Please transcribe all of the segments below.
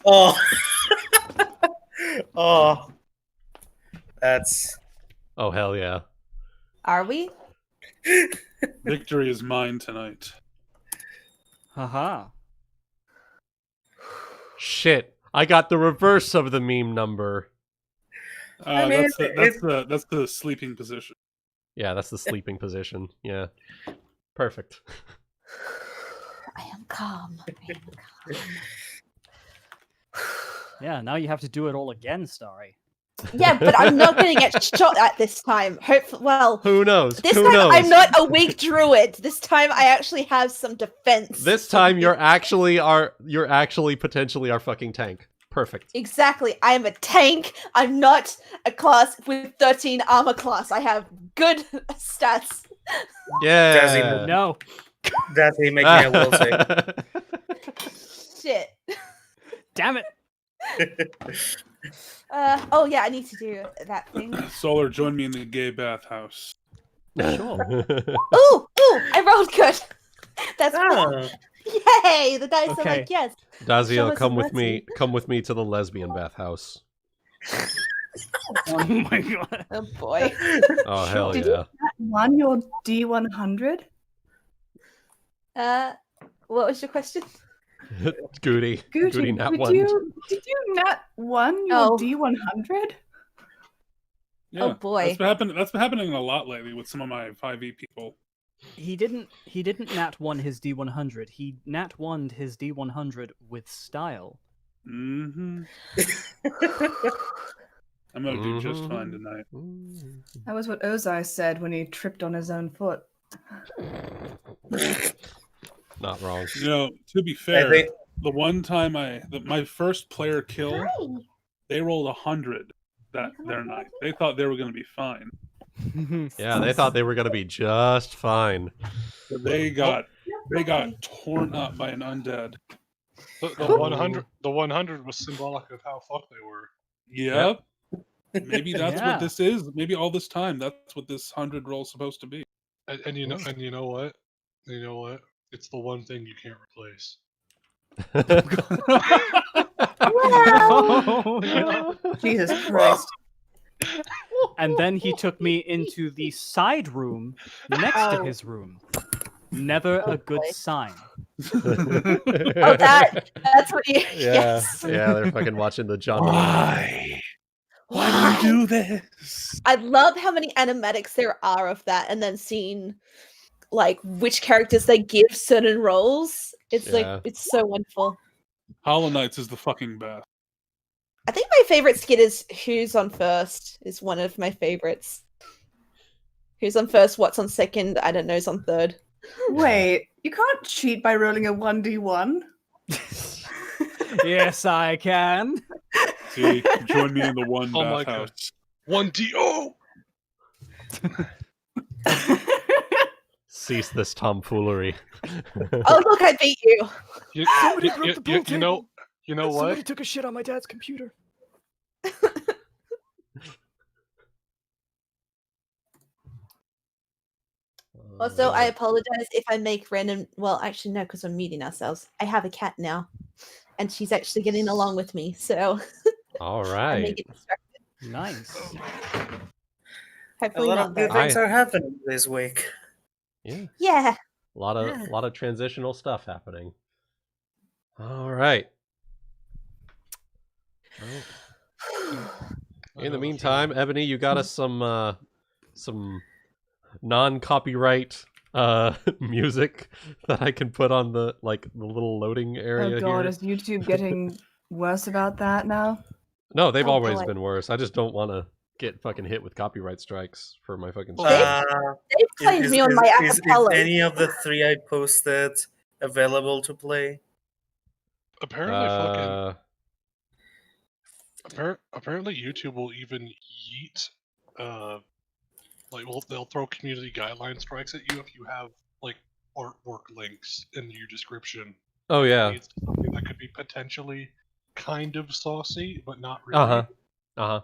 Oh. Oh. That's... Oh, hell yeah. Are we? Victory is mine tonight. Haha. Shit. I got the reverse of the meme number. I mean, That's the sleeping position. Yeah, that's the sleeping position. Yeah. Perfect. I am calm. Yeah, now you have to do it all again, Starry. Yeah, but I'm not going to get shot at this time. Well, Who knows? this Who time knows? I'm not a weak druid. This time I actually have some defense. This time you're actually potentially our fucking tank. Perfect. Exactly. I am a tank. I'm not a class with 13 armor class. I have good stats. Yeah. Dazzy, No. That's he make me a will save. Shit. Damn it. Oh yeah, I need to do that thing. Solar, join me in the gay bathhouse. Sure. Ooh, I rolled good. That's Oh. Yay! The dice are Okay. like yes. Show Dazielle, us come some with me. mercy. Come with me to the lesbian bathhouse. Oh my god. Oh boy. Oh hell Did yeah. One, your D100? What was your question? Goody. Goody nat did one. you nat one your Oh. D100? Yeah, Oh, boy. That's been happening a lot lately with some of my 5e people. He didn't nat 1 his D100. He nat 1'd his D100 with style. Mm-hmm. I'm gonna do just fine tonight. That was what Ozai said when he tripped on his own foot. Not wrong. You know, to be I fair, think- the one time my first player kill, they rolled 100 their night. They thought they were gonna be fine. Yeah, they thought they were gonna be just fine. But they got torn up by an undead. The 100 was symbolic of how fucked they were. Yep. Maybe that's Yeah. what this is. Maybe all this time that's what this 100 roll is supposed to be. And you know what? You know what? It's the one thing you can't replace. Oh, no. Jesus Christ. And then he took me into the side room next to his room. Never a good boy. sign. Oh, that's what you. Yeah, Yes. yeah, they're fucking watching the John. Why? Why do you do this? I love how many animatics there are of that, and then seeing like which characters they give certain roles. It's Yeah. like it's so wonderful. Hollow Knights is the fucking best. I think my favorite skit is "Who's on First" is one of my favorites. Who's on first? What's on second? I don't know. Who's on third? Wait, you can't cheat by rolling a 1d1. Yes, I can. See, join me in the one Oh my bathhouse. 1D. Cease this tomfoolery. Oh look, I beat you. You know what? took a shit on my dad's computer. Also, I apologize if I make random. Well, actually, no, because we're meeting ourselves. I have a cat now, and she's actually getting along with me. So All I may right. get distracted. Nice. A Hopefully lot not of good though. things are happening this week. Yeah, Yeah. a lot of transitional stuff happening. All right. In the meantime, Ebony, you got us some non-copyright music that I can put on the little loading area Oh god, here. is YouTube getting worse about that now? No, they've Oh, always boy. been worse. I just don't want to get fucking hit with copyright strikes for my fucking stream. They claimed me on my is acapella. any of the three I posted available to play? Apparently, apparently YouTube will even yeet, they'll throw community guideline strikes at you if you have like artwork links in your description. Oh yeah. It's something that could be potentially kind of saucy, but not really. Uh-huh.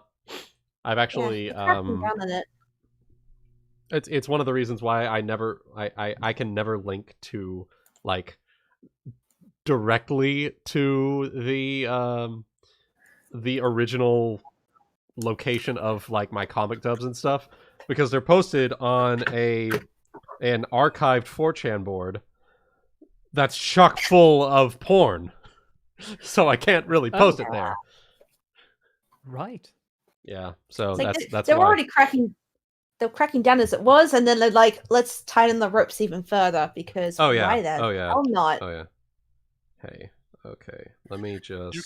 I've actually Yeah, cracking down on it. it's one of the reasons why I can never link to like directly to the original location of like my comic dubs and stuff, because they're posted on an archived 4chan board that's chock full of porn. So I can't really post it there. Right. Yeah, so Like, that's they're why. already cracking. They're cracking down as it was, and then they're like, let's tighten the ropes even further because Oh yeah. why then? Oh yeah. I'm not. Oh yeah. Hey. Okay. Let me just.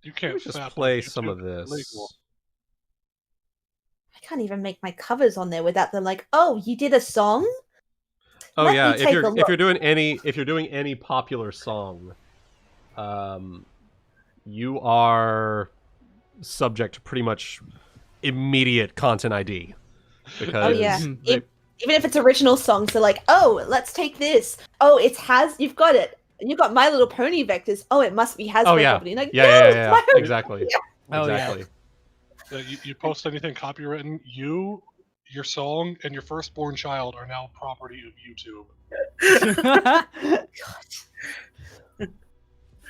You can't just fap on play some YouTube. of this. Illegal. I can't even make my covers on there without them like, oh, you did a song? Oh Let yeah. me take a If look. you're doing any popular song, you are subject to pretty much immediate content ID. Because Oh yeah. They- Even if it's original songs, they're like, oh, let's take this. Oh, you've got it. You got My Little Pony vectors. Oh, it must be Hasbro Oh yeah. Company. Like, Yeah, no, yeah, it's yeah, my own- exactly. Oh, yeah. Exactly. You post anything copywritten, your song, and your firstborn child are now property of YouTube.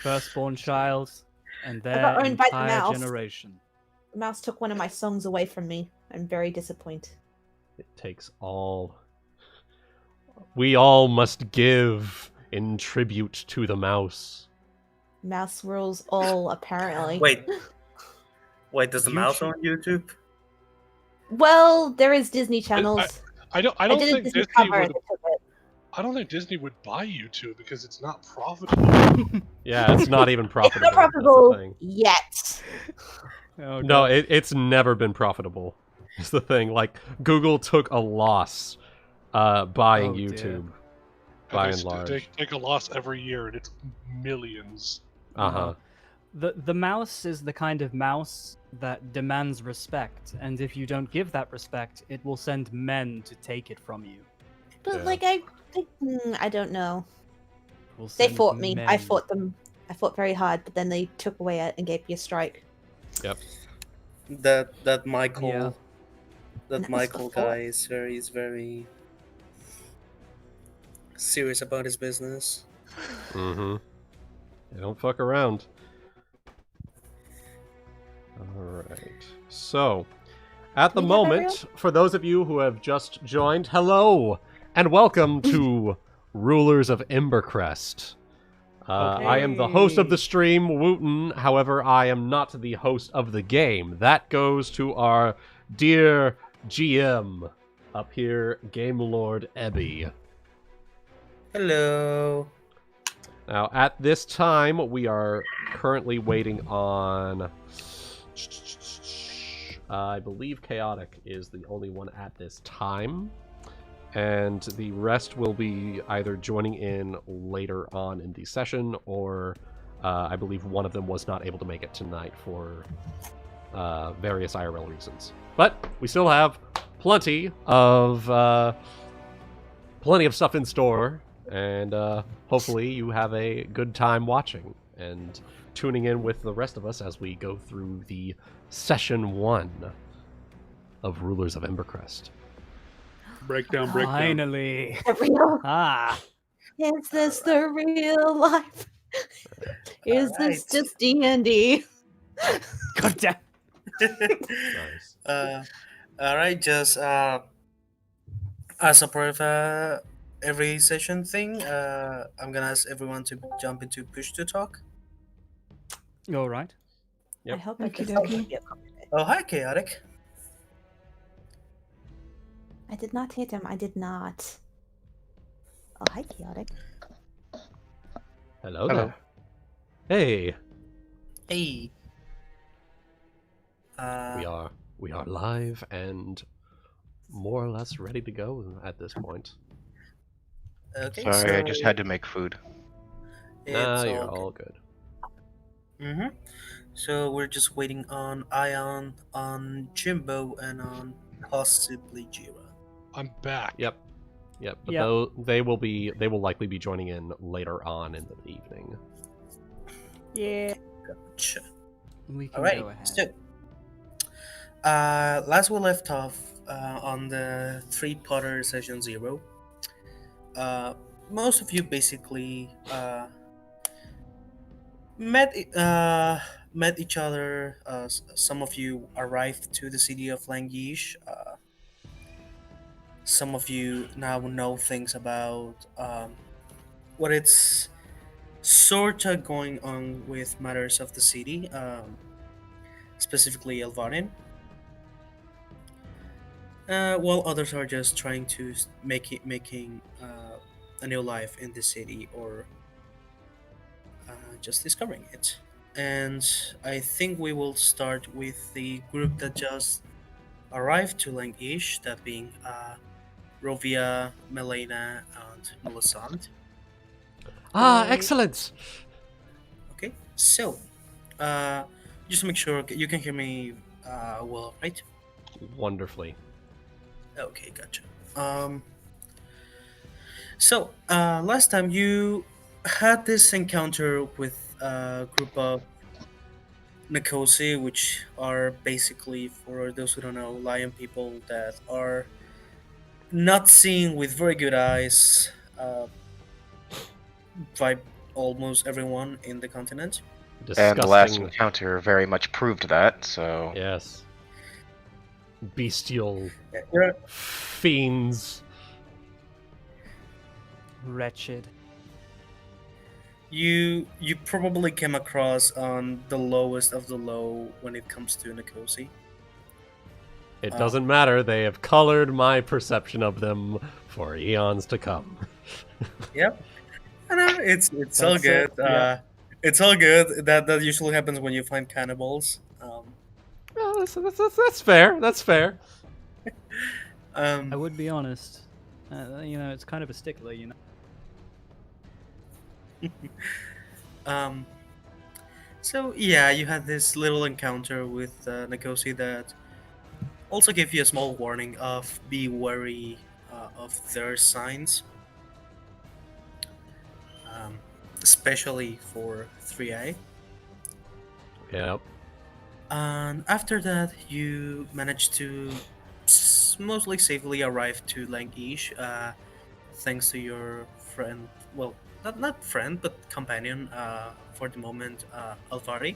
Firstborn child, and I got their owned by the entire mouse. generation. The mouse took one of my songs away from me. I'm very disappointed. It takes all. We all must give in tribute to the mouse. Mouse rules all, apparently. Wait, does the mouse on YouTube? Well, there is Disney channels. I don't I did a think Disney Disney cover would. and they took it. I don't think Disney would buy YouTube because it's not profitable. Yeah, it's not even profitable. It's not That's the profitable thing. yet. Oh, No, God. it's never been profitable. It's the thing. Like, Google took a loss buying Oh, dear. YouTube, by and They large. take a loss every year, and it's millions. Uh-huh. The mouse is the kind of mouse that demands respect, and if you don't give that respect, it will send men to take it from you. But Yeah. like, I don't know. Will They send fought me. I men. fought them. I fought very hard, but then they took away it and gave me a strike. Yep. That Michael, Yeah. that was Michael before. guy is very serious about his business. Mm-hmm. They don't fuck around. Alright. So, at the We have moment, for those of you who have just joined, hello! And welcome to Rulers of Embercrest. I am the host of the stream, Wuten. However, I am not the host of the game. That goes to our dear GM up here, Game Lord Ebby. Hello. Now, at this time, we are currently waiting on... I believe Chaotic is the only one at this time. And the rest will be either joining in later on in the session, or I believe one of them was not able to make it tonight for various IRL reasons. But we still have plenty of stuff in store, and hopefully you have a good time watching and tuning in with the rest of us as we go through the Session 1 of Rulers of Embercrest. Breakdown. Finally. The real. Ah. Is this the real life? Is this Alright. just D&D? God damn. Nice. All right, just as a part of every session thing, I'm gonna ask everyone to jump into push to talk. All right. Yep. I hope I Okie just dokie. Oh, hi, Chaotic. I did not hit him. I did not. Oh, hi, Chaotic. Hello, Hello. there. Hey, Hey. we are live and more or less ready to go at this point. Okay. Sorry, I just had to make food. Nah, it's you're all all good. Mm-hmm. So we're just waiting on Ion, on Jimbo, and on possibly Jeera. I'm back. Yep. But Yep. they will likely be joining in later on in the evening. Yeah. Gotcha. We can All right. go ahead. So, last we left off on the 3-potter session 0. Most of you basically met each other. Some of you arrived to the city of Languish. Some of you now know things about what it's sorta going on with matters of the city, specifically Elvarin. While others are just trying to making a new life in the city, or just discovering it. And I think we will start with the group that just arrived to Languish, that being Rovya, Melaina, and Melisande. Excellent. Okay, so just make sure you can hear me well, right? Wonderfully. Okay, gotcha. So last time you had this encounter with a group of Nkosi, which are basically, for those who don't know, lion people that are not seen with very good eyes by almost everyone in the continent. Disgusting. And the last encounter very much proved that, so... Yes. Bestial Yeah. fiends. Wretched. You probably came across on the lowest of the low when it comes to Nkosi. It doesn't matter, they have colored my perception of them for eons to come. Yep. I know, it's all That's good. it, yeah. It's all good. That usually happens when you find cannibals. Oh, that's fair. That's fair. I would be honest. It's kind of a stickler, So yeah, you had this little encounter with Nkosi that also gave you a small warning of be wary of their signs, especially for Thriae. Yep. And after that, you managed to mostly safely arrive to Languish, thanks to your friend. Well, not friend, but companion for the moment, Alvari.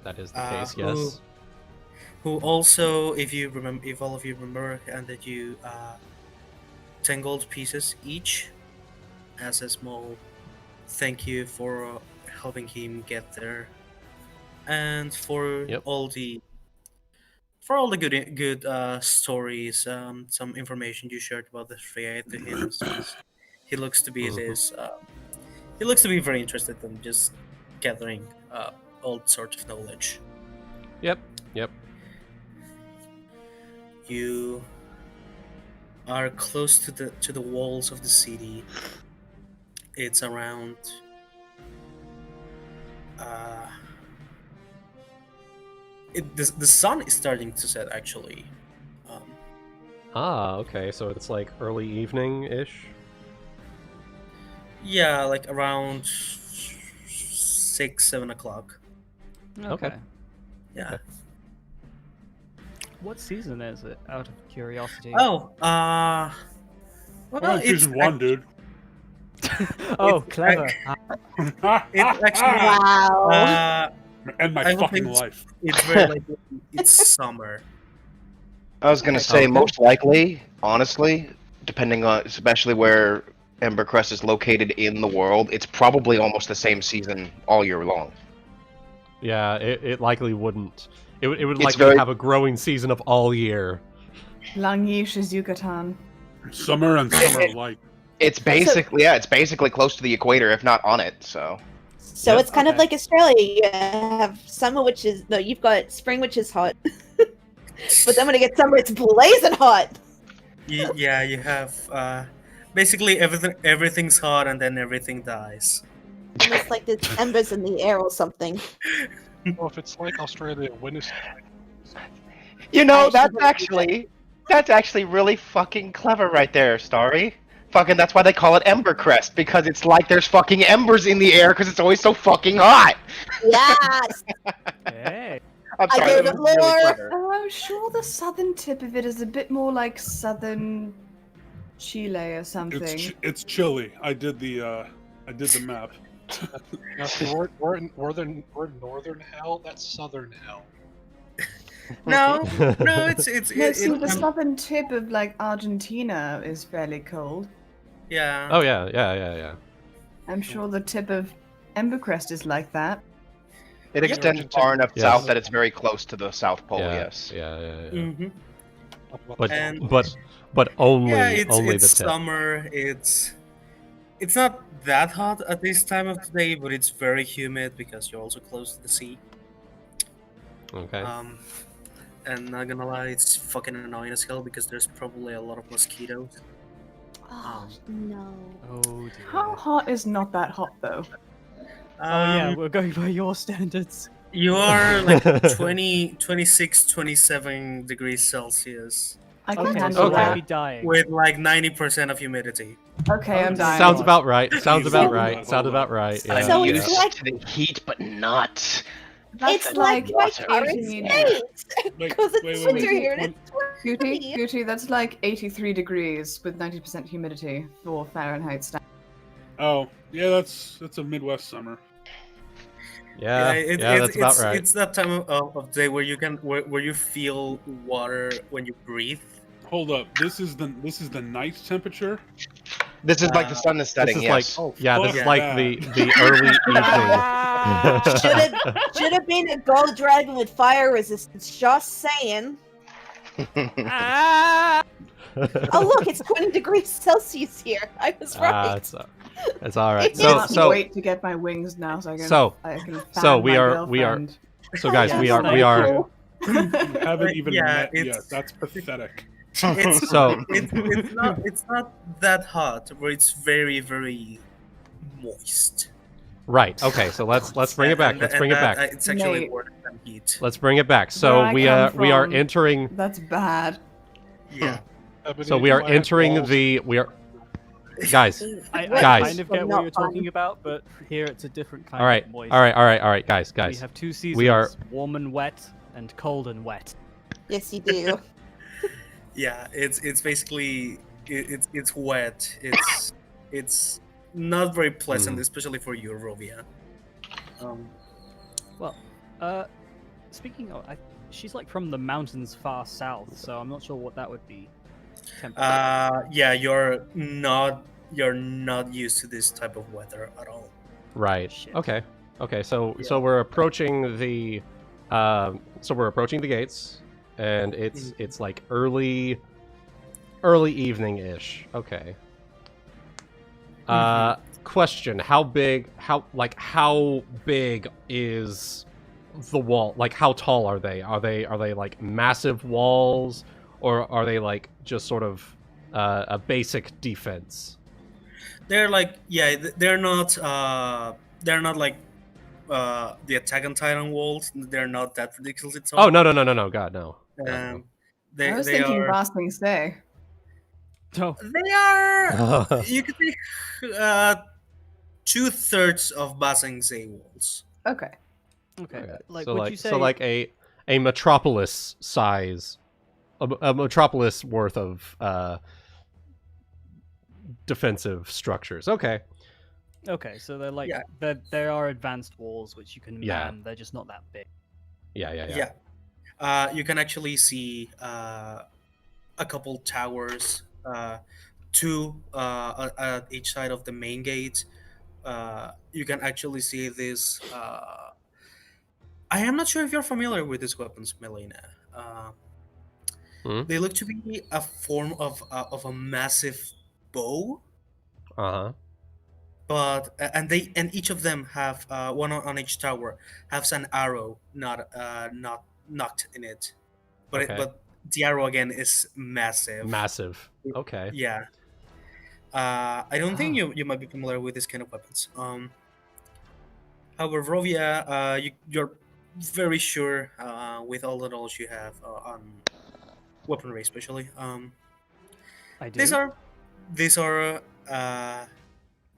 That is the case, yes. Who also, if all of you remember, handed you 10 gold pieces each as a small thank you for helping him get there, and for Yep. all the good stories, some information you shared about the Thriae to him, since he looks to be he looks to be very interested in just gathering all sorts of knowledge. Yep. You are close to the walls of the city. It's around the sun is starting to set, actually. Okay, so it's like early evening-ish? Yeah, like around 6-7 o'clock. Okay. Yeah. Okay. What season is it, out of curiosity? Oh, Well, well, it's season one, dude. Oh, it's clever. it's actually Wow. End my I don't fucking think life. it's very likely it's summer. I was gonna say, Okay. most likely, honestly, depending on, especially where Embercrest is located in the world, it's probably almost the same season all year long. Yeah, it likely wouldn't. It would It's likely very- have a growing season of all year. Langish is Yucatan. Summer and summer light. It's basically close to the equator, if not on it, so... So Yep. it's kind of Okay. like Australia. You have summer, which is no, you've got spring, which is hot, but then when it gets summer, it's blazing hot. You have basically everything's hot and then everything dies. Almost like there's embers in the air or something. Well, if it's like Australia, when is You know, I that's actually really fucking clever right there, Starry. Fucking, that's why they call it Embercrest, because it's like there's fucking embers in the air because it's always so fucking hot. Yes. Hey. I'm I sorry, gave that it was really lore. clever. I'm sure the southern tip of it is a bit more like southern Chile or something. It's chilly. I did the I did the map. Now, so we're in northern hell. That's southern hell. No, no, it's No, see, the I'm- southern tip of like Argentina is fairly cold. yeah. Oh yeah. I'm sure the tip of Embercrest is like that. It Yep. extends far enough Yes. south that it's very close to the South Pole. Yeah, Yes. yeah. Mhm. But And- but only Yeah, it's only it's the tip. summer. It's not that hot at this time of the day, but it's very humid because you're also close to the sea. Okay. And not gonna lie, it's fucking annoying as hell because there's probably a lot of mosquitoes. Oh, no. Oh dear. How hot is not that hot though? Oh yeah, Um, we're going by your standards. You are like 20, 26, 27 degrees Celsius I can Okay, handle so Okay. I'll that. be dying. with like 90% of humidity. Okay, I'm dying. Sounds about right. Sounds Hold about on, right. hold Sounds on. about right. I'm Yeah. So used it's like- to the heat, but not. It's That's like my water. current 18. state. Wait, Because it's wait, winter wait. here and it's Guti, Guti, that's like 83 degrees with 90% humidity for Fahrenheit standards. Oh, yeah, that's a Midwest summer. Yeah, that's about right. It's that time of day where you can where you feel water when you breathe. Hold up, this is the night temperature. This is like the sun is This setting. is Yes. like Oh, this fuck is like that. the early evening. Should have been a gold dragon with fire resistance. Just saying. Ah! Oh look, it's 20 degrees Celsius here. I was right. It's all right. It's So not Can't wait to get my wings now, so I can. So- I can fan so we my are- girlfriend. so guys, Yes, we are thank you. You haven't even Yeah, met it's- yet. That's pathetic. It's So- it's not that hot where it's very very moist. right. Okay, so let's bring it back. And- Let's and bring it that, back. It's actually Nate. worse than heat. Let's bring it back. So Where I we come we are from- entering. That's bad. Yeah. Ebony, So we are do I have entering balls? we are. Guys. I Guys. kind of get what Not you're fun. talking about, but here it's a different kind All right. of moist. All right, guys. We have two seasons: We are- warm and wet, and cold and wet. Yes, you do. Yeah, it's basically it's wet. It's not very pleasant, especially for you, Rovya. Well, speaking of, she's like from the mountains far south, so I'm not sure what that would be. Yeah, you're not used to this type of weather at all. Right. Shit. Okay. So Yeah. we're approaching the gates, and it's like early evening ish. Okay. Question: How big is the wall? Like, how tall are they? Are they like massive walls, or are they like just sort of a basic defense? They're like they're not like the Attack on Titan walls. They're not that ridiculously tall. Oh no, God no. They I was they thinking are Basking Stay. Oh, they are you could say 2/3 of Basing Zay walls. Okay. okay. Okay, Like, so would like you say? so like a metropolis size, a metropolis worth of defensive structures. Okay. Okay, so they're like Yeah. they are advanced walls which you can Yeah. man. They're just not that big. Yeah. You can actually see a couple towers, two at each side of the main gate. You can actually see this. I am not sure if you're familiar with these weapons, Melaina. They look to be a form of a massive bow, but and each of them have one on each tower has an arrow not knocked in it, but Okay. but the arrow again is massive. Massive. Okay. Yeah. I don't think you might be familiar with this kind of weapons. However, Rovya, you're very sure with all the knowledge you have on weaponry, especially. I do. These are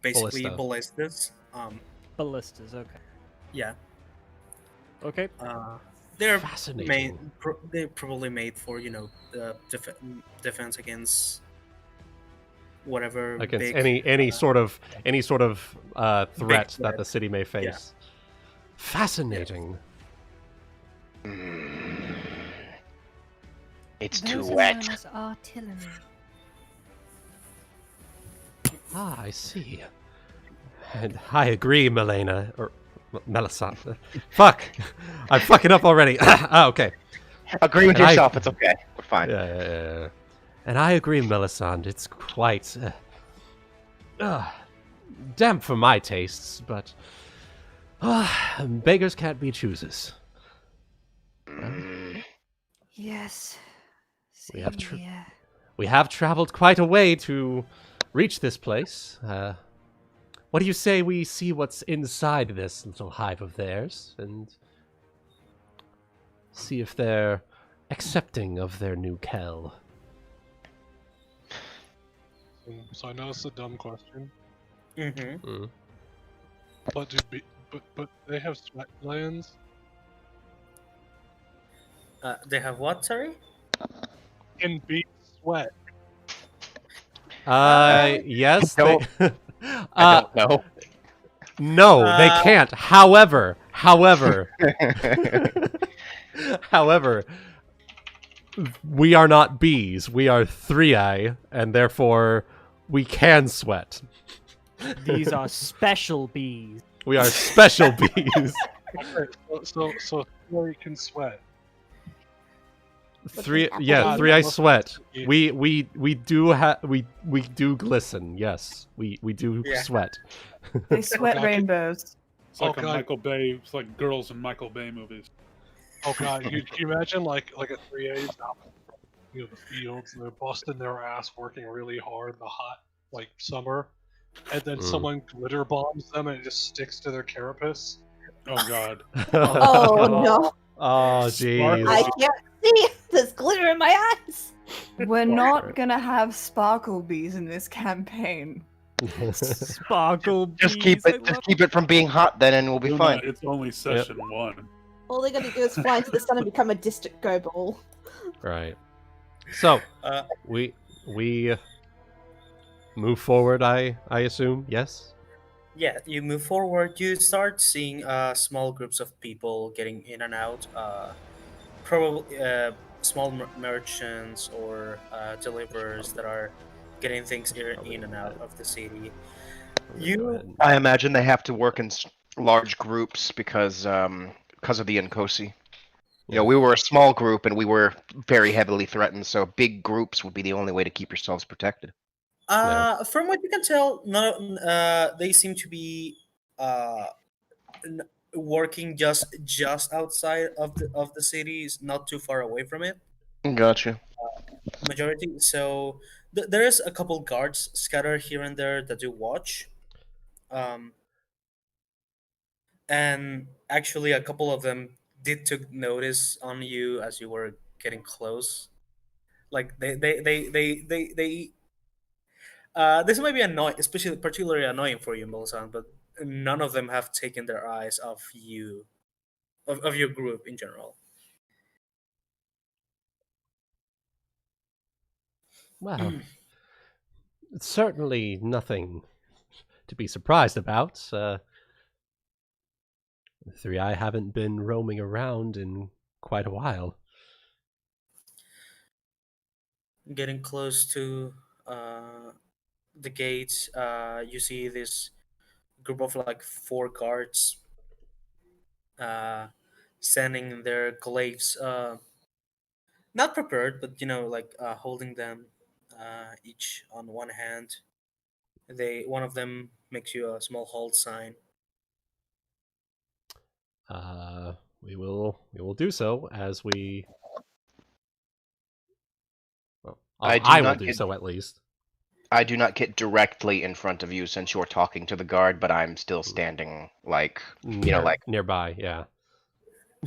basically Ballista. ballistas. ballistas. Okay. Yeah. Okay. They're Fascinating. they're probably made for defense against whatever Against big any sort of threat that threat. the city may face. Fascinating. It's Those too are wet. known as artillery. Ah, I see. And I agree, Melaina. Or Melisande. Fuck! I'm fucking up already. Okay. Agree with And yourself. It's okay. We're fine. Yeah. And I agree, Melisande. It's quite damp for my tastes, but beggars can't be choosers. Yes. We have Same here. We have traveled quite a way to reach this place. What do you say we see what's inside this little hive of theirs and see if they're accepting of their new Kel? So I know it's a dumb question, Mm-hmm. but but they have sweat glands. They have what? Sorry. Can be sweat. Yes. I They, I don't know. no, they can't. However, we are not bees. We are Thriae, and therefore we can sweat. These are special bees. We are special bees. Okay, so Thriae can sweat. Thriae sweat. We do glisten. Yes, we do Yeah. sweat. They sweat Okay. rainbows. It's like Oh, a God. Michael Bay. It's like girls in Michael Bay movies. Oh god, can you imagine like a 3A's out in the fields and they're busting their ass working really hard in the hot like summer, and then someone glitter bombs them and it just sticks to their carapace. Oh God. Oh no, Oh, jeez. I can't see. There's glitter in my eyes. We're not gonna have sparkle bees in this campaign. Sparkle bees. Just keep it. Just keep it from being hot, then, and we'll be Luna, fine. It's only session 1. All they're gonna do is fly into the sun and become a distant go ball. Right. So Uh, we move forward. I assume. Yes. Yeah, you move forward. You start seeing small groups of people getting in and out. Probably small merchants or deliverers that are getting things in and out of the city. Go You ahead. I imagine they have to work in large groups because of the Nkosi. You know, we were a small group and we were very heavily threatened, so big groups would be the only way to keep yourselves protected. From what you can tell, they seem to be working just outside of the cities, not too far away from it. Gotcha. Majority. So there is a couple guards scattered here and there that do watch, and actually a couple of them did took notice on you as you were getting close. Like they this might be annoying, especially particularly annoying for you, Melisande, but none of them have taken their eyes off you, of your group in general. Well, it's certainly nothing to be surprised about. Thriae haven't been roaming around in quite a while. Getting close to the gates, you see this group of like 4 guards standing their glaives, not prepared, but like holding them each on one hand. One of them makes you a small hold sign. We will do so as we. Well, I will do so at least. I do not get directly in front of you since you're talking to the guard, but I'm still standing like Nearby. Yeah.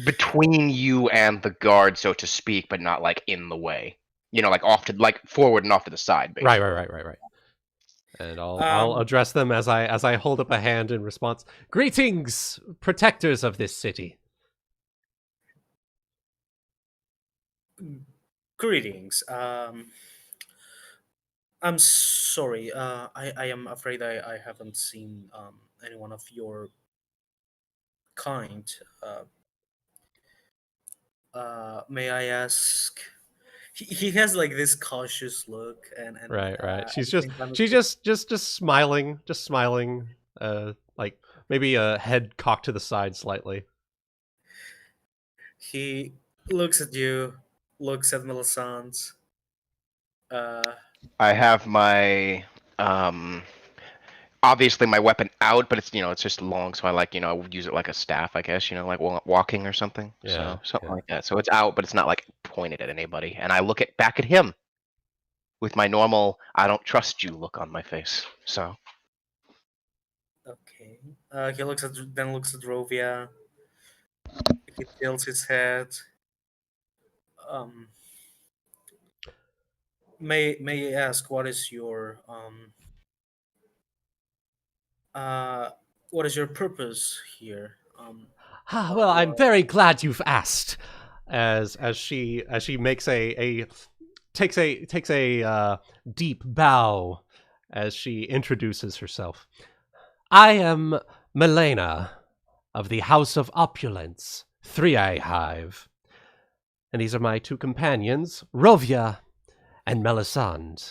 between you and the guard, so to speak, but not like in the way. Like off to forward and off to the side, basically. Right. And I'll address them as I hold up a hand in response. Greetings, protectors of this city. Greetings. I'm sorry. I am afraid I haven't seen anyone of your kind. May I ask? He has like this cautious look, and Right, right. at She's the just same time, it's she's like, just smiling, just smiling. Like maybe a head cocked to the side slightly. he looks at you, looks at Melisande. Uh, I have my obviously my weapon out, but it's it's just long, so I like I would use it like a staff, I guess, like walking or something. Yeah, So something yeah. like that. So it's out, but it's not like pointed at anybody. And I look back at him with my normal "I don't trust you" look on my face. So okay. He looks at Rovya. He tilts his head. Um, may I ask uh what is your purpose here? Ah, Why well, you I'm are very glad you've asked. As she makes a takes a deep bow as she introduces herself. I am Melaina of the House of Opulence, Thriae Hive, and these are my two companions, Rovya and Melisande.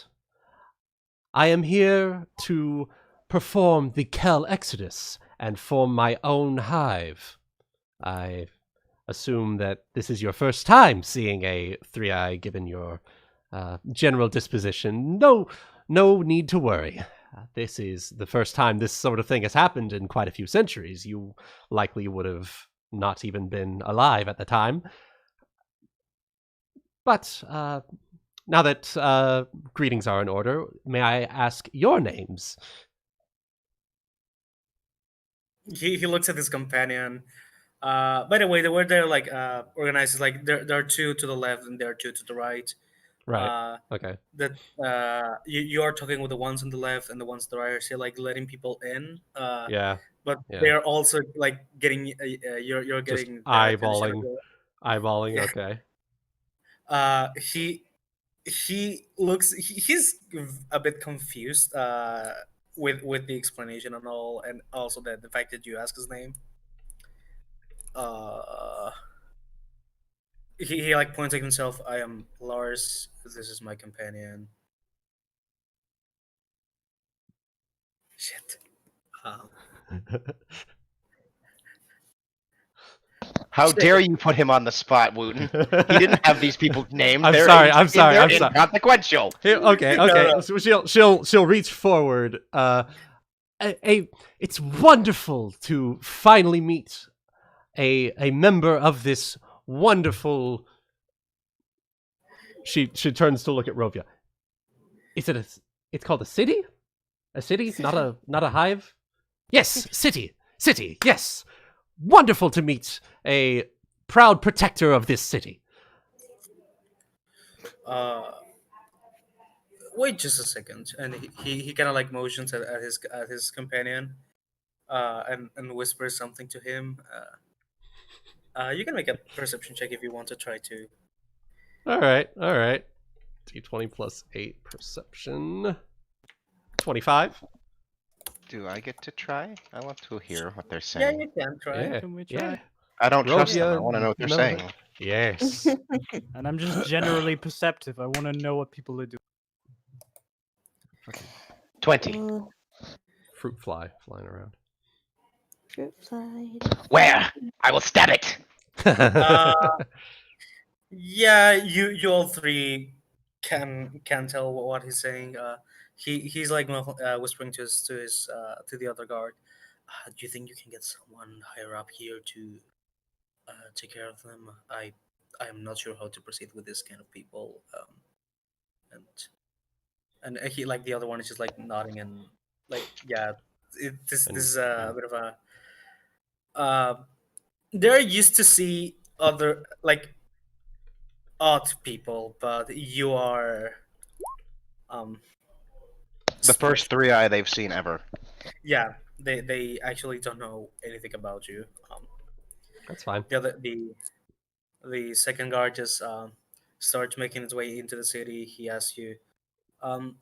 I am here to perform the Kel Exodus and form my own hive. I assume that this is your first time seeing a three-eye, given your general disposition. No need to worry. This is the first time this sort of thing has happened in quite a few centuries. You likely would have not even been alive at the time. But now that greetings are in order, may I ask your names? he looks at his companion. By the way, the way they're like organized is like there are two to the left and there are two to the right. Right. Uh, Okay. that you are talking with the ones on the left and the ones on the right. So you're like letting people in. Yeah. But Yeah. they're also like getting you're Just getting their attention. eyeballing. Okay. He he's a bit confused with the explanation and all, and also the fact that you ask his name. Uh, he like points at himself. I am Lars. This is my companion. Shit. how Shit. dare you put him on the spot, Wooten? He didn't have these people's names. I'm They're sorry. they're I'm sorry. inconsequential. Okay. No. So she'll reach forward. It's wonderful to finally meet a member of this wonderful. She turns to look at Rovya. Is it it's called a city? A city, not a hive? Yes, city. Yes. Wonderful to meet a proud protector of this city. Uh, wait just a second, and he kind of like motions at his companion, and whispers something to him. You can make a perception check if you want to try to. All right. D20 plus 8 perception. 25. Do I get to try? I want to hear what they're Yeah, saying. you can try. Yeah. Can we try? Yeah. I don't trust them. I Rovya, want to know what they're remember saying. Yes. And I'm just generally perceptive. I want to know what people are doing. 20. Fruit fly flying around. Fruit fly. Where? I will stab it. Yeah, you all three can tell what he's saying. He's like whispering to the other guard. Do you think you can get someone higher up here to take care of them? I am not sure how to proceed with this kind of people. And he like the other one is just like nodding and like yeah, this is a bit of a. They're used to see other like odd people, but you are The first three-eye they've seen ever. yeah, they actually don't know anything about you. That's fine. The second guard just starts making his way into the city. He asks you,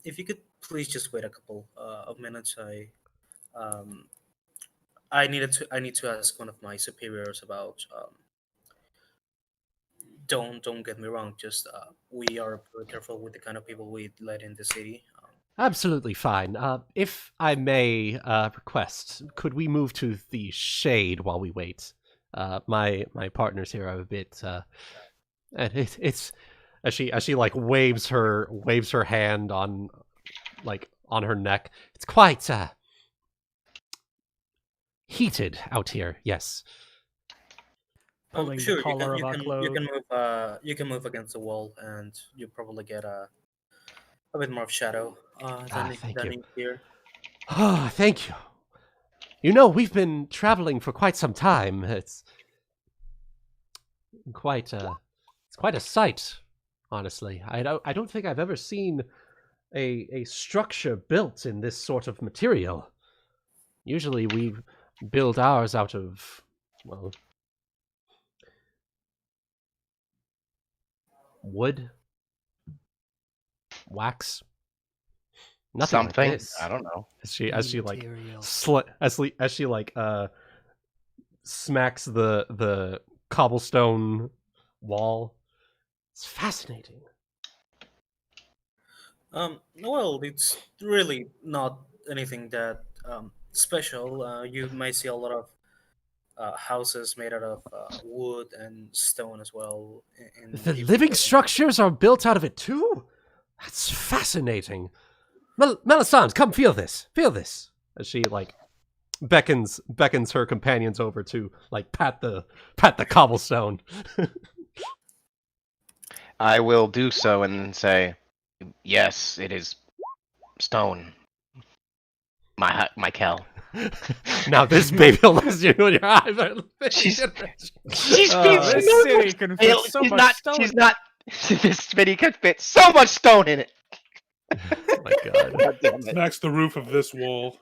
If you could please just wait a couple of minutes, um, I need to ask one of my superiors about. Don't get me wrong. Just we are very careful with the kind of people we let in the city. Absolutely fine. If I may request, could we move to the shade while we wait? My partners here are a bit, and it's as she like waves her hand on her neck. It's quite heated out here. Yes. Pulling Sure, the collar of you our can clothes. you can move against the wall, and you probably get a bit more of shadow Thank than you. in here. Ah, thank you. You know, we've been traveling for quite some time. It's quite a sight, honestly. I don't think I've ever seen a structure built in this sort of material. Usually we build ours out of, well, wood, wax, nothing Something. like this. I don't know. As she like Material. as she like smacks the cobblestone wall. It's fascinating. Well, it's really not anything that special. You might see a lot of houses made out of wood and stone as well. In The different living areas. structures are built out of it too? That's fascinating. Melisande, come feel this. Feel this. As she like beckons her companions over to like pat the cobblestone. I will do so and say, yes, it is stone. My Kel. Now this baby will last you in your eyes. She's This city can fit so she's much not. stone. She's not. This city could fit so much stone in it. Oh my god. God damn it. Smacks the roof of this wall.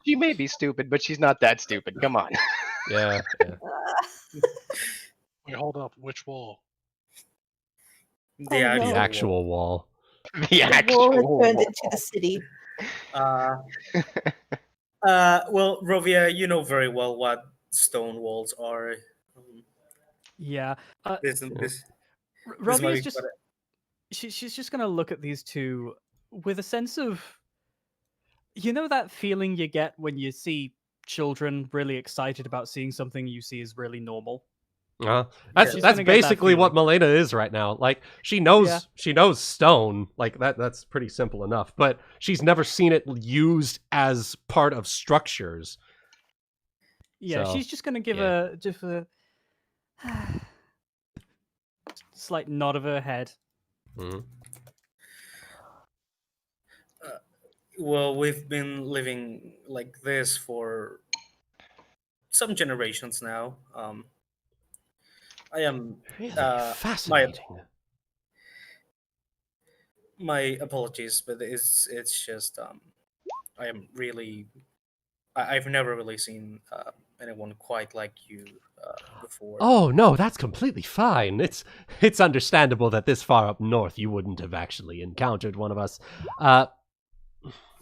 She may be stupid, but she's not that stupid. Come on. yeah. Wait, hold up. Which wall? The Oh, no. The actual actual wall. The The actual wall has turned wall. into the city. Well, Rovia, you know very well what stone walls are. Yeah. This might Robbie be is just quite she's just gonna look at these two with a sense of, you know, that feeling you get when you see children really excited about seeing something you see as really normal. That's Yeah. She's that's gonna get that basically what feeling. Melaina is right now. Like she knows Yeah. she knows stone. Like that's pretty simple enough. But she's never seen it used as part of structures. Yeah, So, she's just gonna give yeah. a slight nod of her head. Mhm. Well, we've been living like this for some generations now. I am Really my fascinating. my apologies, but it's just I am really I've never really seen anyone quite like you before. Oh no, that's completely fine. It's understandable that this far up north you wouldn't have actually encountered one of us.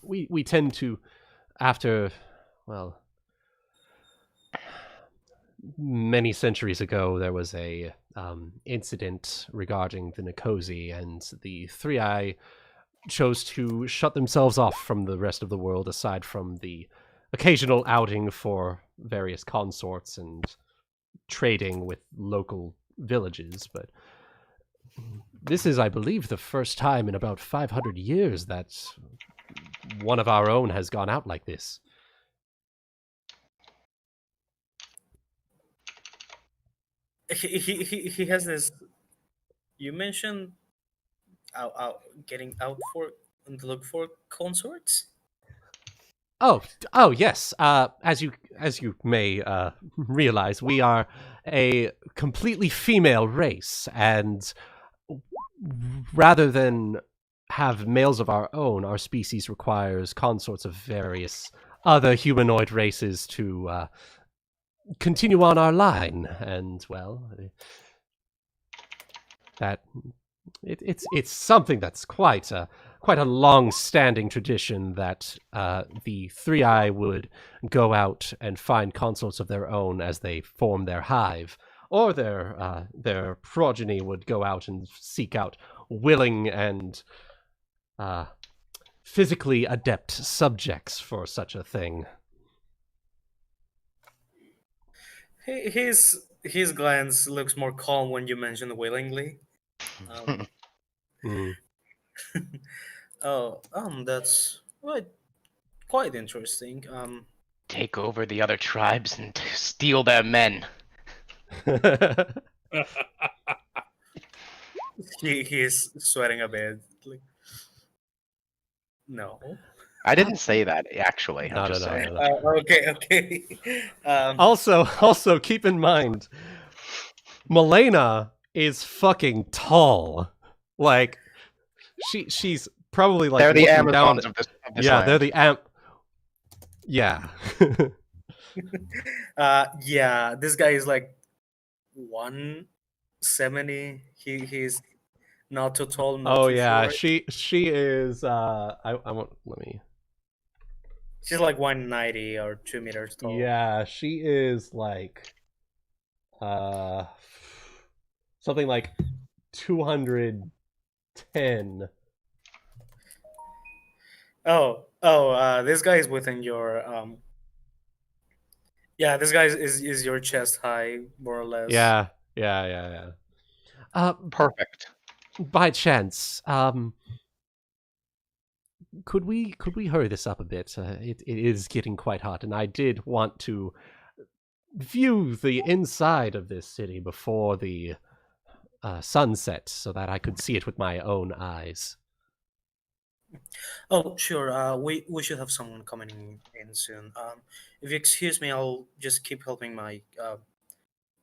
We tend to, after, well, many centuries ago there was a incident regarding the Nikosi, and the Thriae chose to shut themselves off from the rest of the world, aside from the occasional outing for various consorts and trading with local villages. But this is, I believe, the first time in about 500 years that one of our own has gone out like this. He has this. You mentioned getting out for and to look for consorts. Oh, yes. As you may realize, we are a completely female race, and rather than have males of our own, our species requires consorts of various other humanoid races to continue on our line. And well, that It's something that's quite a long-standing tradition that the Thriae would go out and find consorts of their own as they form their hive, or their progeny would go out and seek out willing and physically adept subjects for such a thing. His glance looks more calm when you mention willingly. That's quite interesting. Take over the other tribes and steal their men. He's sweating a bit. Like, no. I didn't say that actually. No. Okay. Also, keep in mind, Melaina is fucking tall. Like, she's probably like they're the looking Amazons down. of this Yeah, land. they're the Yeah. Yeah. This guy is like 170. He's not too tall. Not Oh too yeah, short. she is. I won't. Let me. She's like 190 or 2 meters tall. Yeah, she is like, something like 210. This guy is within your Yeah, this guy is your chest high, more or less. Yeah. Perfect. By chance, could we hurry this up a bit? It is getting quite hot, and I did want to view the inside of this city before the sunset, so that I could see it with my own eyes. Oh, sure. We should have someone coming in soon. If you excuse me, I'll just keep helping my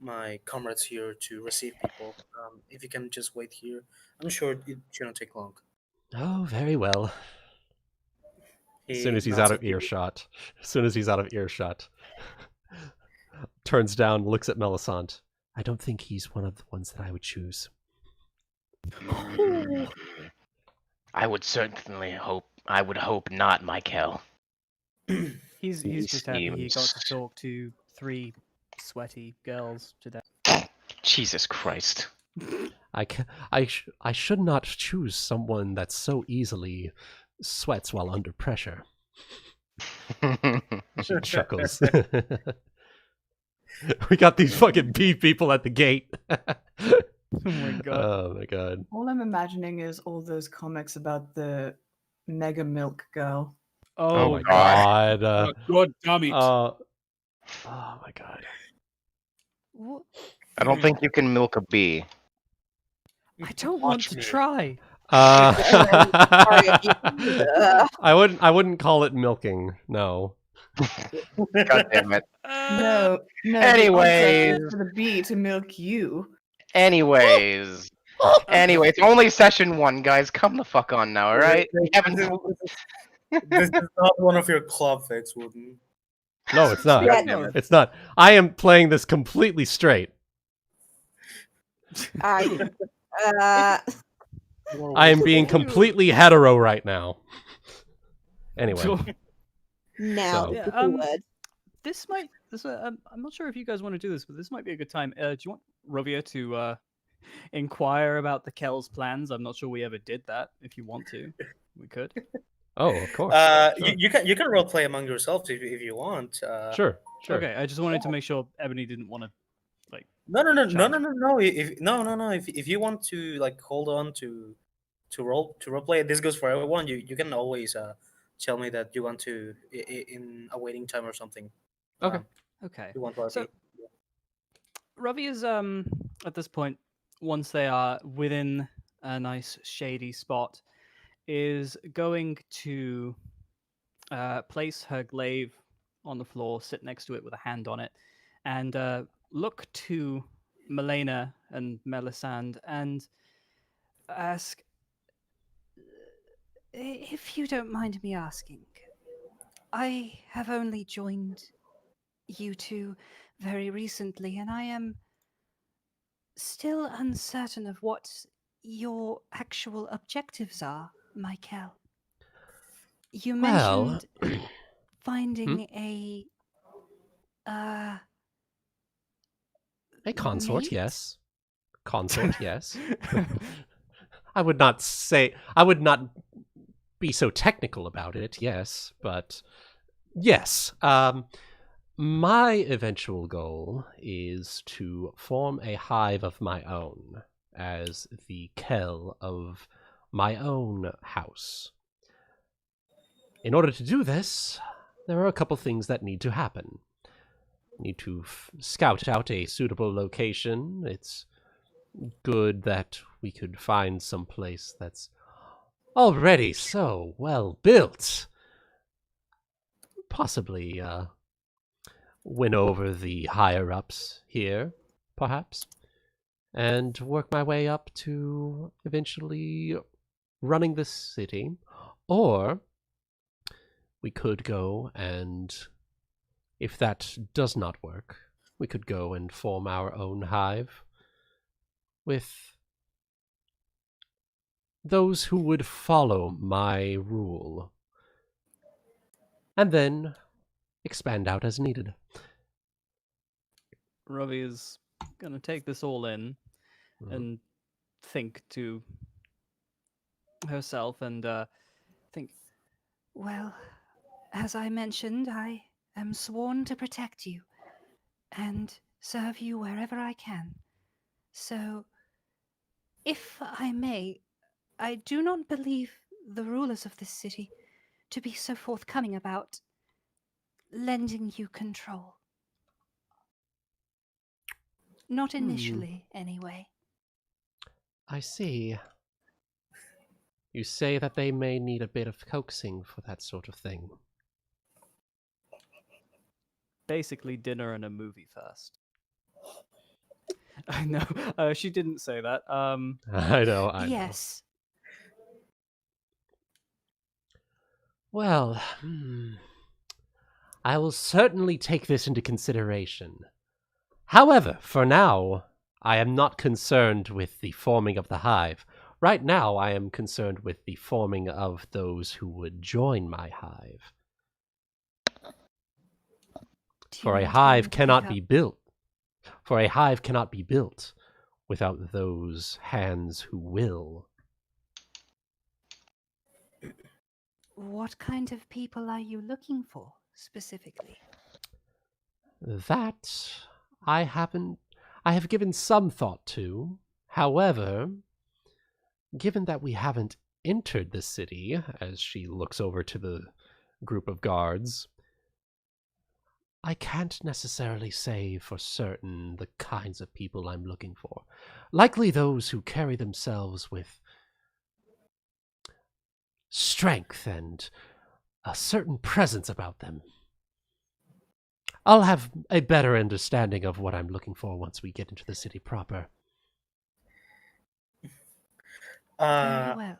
my comrades here to receive people. If you can just wait here, I'm sure it shouldn't take long. Oh, very well. As soon as he's nods out of at you. earshot. Turns down, looks at Melisande. I don't think he's one of the ones that I would choose. I would certainly hope. I would hope not, Michael. He's just happy he got to seems- talk to 3 sweaty girls today. Jesus Christ. I should not choose someone that so easily sweats while under pressure. She chuckles. We got these fucking bee people at the gate. Oh my god. Oh my god. All I'm imagining is all those comics about the Mega Milk Girl. Oh my god. God damn it. Oh my god. I don't think you can milk a bee. I don't want Watch to me. try. I wouldn't call it milking. No. God damn it. No. Anyways. For the bee to milk you. Anyways, it's only session 1, guys. Come the fuck on now, all right? We haven't. This is not one of your club fits, Wooden. No, it's not. Yeah, damn it. It's not. I am playing this completely straight. I I am being completely hetero right now. Anyway. now So- the Yeah, cool word. I'm not sure if you guys want to do this, but this might be a good time. Do you want Rovya to inquire about the Kel's plans? I'm not sure we ever did that. If you want to, we could. Oh, of course. Sure. You can role play among yourselves if you want. Sure. Okay, I just wanted to make sure Ebony didn't want to. No. Challenge. If you want to like hold on to role play, this goes for everyone. You can always tell me that you want to in a waiting time or something. Okay. Okay. You want to So- RP. Ravi is at this point, once they are within a nice shady spot, is going to place her glaive on the floor, sit next to it with a hand on it, and look to Melaina and Melisande and ask, If you don't mind me asking, I have only joined you two very recently, and I am still uncertain of what your actual objectives are, Michael. You Well, mentioned finding a consort, mate? yes. Consort, yes. I would not be so technical about it, yes, but yes. My eventual goal is to form a hive of my own as the Kel of my own house. In order to do this, there are a couple things that need to happen. Need to scout out a suitable location. It's good that we could find some place that's already so well built. Possibly win over the higher ups here, perhaps, and work my way up to eventually running the city. Or we could go and, if that does not work, we could go and form our own hive with those who would follow my rule, and then expand out as needed. Rovya is going to take this all in and think to herself and think, Well, as I mentioned, I am sworn to protect you and serve you wherever I can. So, if I may, I do not believe the rulers of this city to be so forthcoming about lending you control. Not initially, anyway. I see. You say that they may need a bit of coaxing for that sort of thing. basically dinner and a movie first. I know. She didn't say that. I know. Yes. Well, I will certainly take this into consideration. However, for now, I am not concerned with the forming of the hive. Right now, I am concerned with the forming of those who would join my hive. For a hive cannot be built. For a hive cannot be built without those hands who will. What kind of people are you looking for, specifically? That I have given some thought to. However, given that we haven't entered the city, as she looks over to the group of guards, I can't necessarily say for certain the kinds of people I'm looking for. Likely those who carry themselves with strength and a certain presence about them. I'll have a better understanding of what I'm looking for once we get into the city proper. Very well.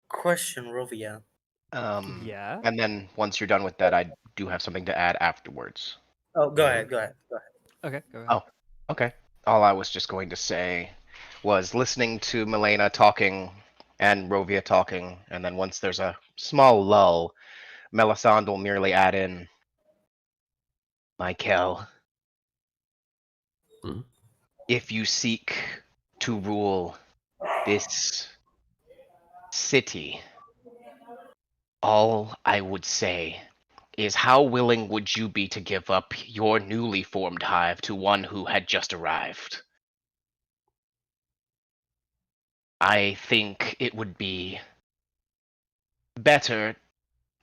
Question, Rovia. Yeah. And then once you're done with that, I do have something to add afterwards. Oh, go ahead. Okay, go ahead. Oh, okay. All I was just going to say was listening to Melaina talking and Rovia talking, and then once there's a small lull, Melisande will merely add in, Michael, if you seek to rule this city, all I would say is how willing would you be to give up your newly formed hive to one who had just arrived? I think it would be better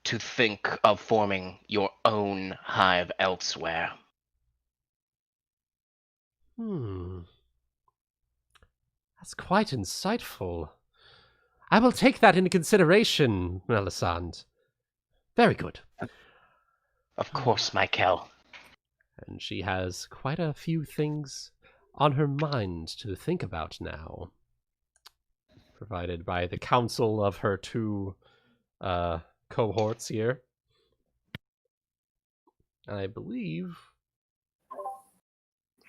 to think of forming your own hive elsewhere. That's quite insightful. I will take that into consideration, Melisande. Very good. Of course, Michael. And she has quite a few things on her mind to think about now. Provided by the counsel of her two cohorts here. I believe,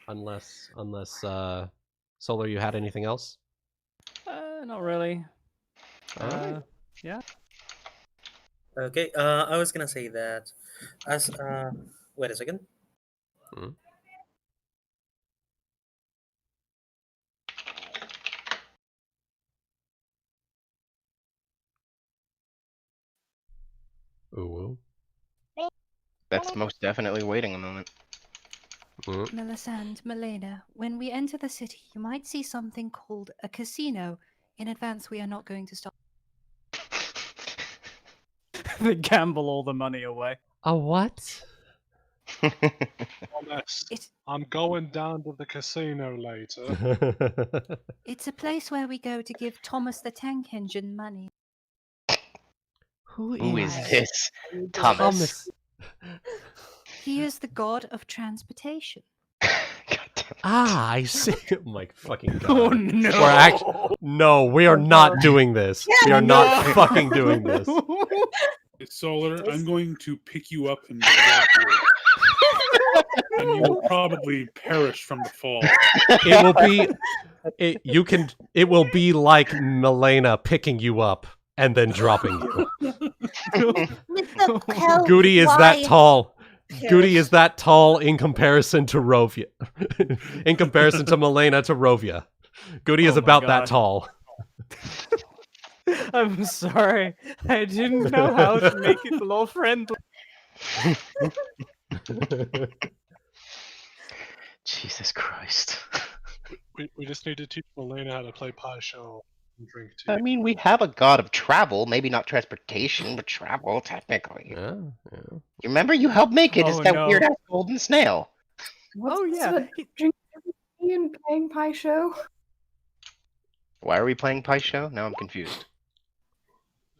unless Solar, you had anything else? Not really. Alright. Yeah. Okay. I was gonna say that as wait a second. Hmm. Ooh. That's most definitely waiting a moment. Melisande, Melaina, when we enter the city, you might see something called a casino. In advance, we are not going to stop. They gamble all the money away. A what? Thomas, It, I'm going down to the casino later. it's a place where we go to give Thomas the Tank Engine money. Who Who is is this? Thomas. He is the god of transportation. Ah, I see. Oh my fucking god. Oh no! No, we are not doing this. We are not fucking doing this. Solar, I'm going to pick you up and drop you. And you will probably perish from the fall. It will be. It will be like Melaina picking you up and then dropping you. Goody is that tall. Goody is that tall in comparison to Rovya. In comparison to Melaina to Rovya. Goody is about that tall. I'm sorry. I didn't know how to make it low friendly. Jesus Christ. We just need to teach Melaina how to play pie show and drink tea. I mean, we have a god of travel, maybe not transportation, but travel, technically. Yeah. You remember you helped make it? It's that no. weird-ass golden snail. What's Oh, this yeah. about drinking tea and playing pie show? Why are we playing Pie Show? Now I'm confused.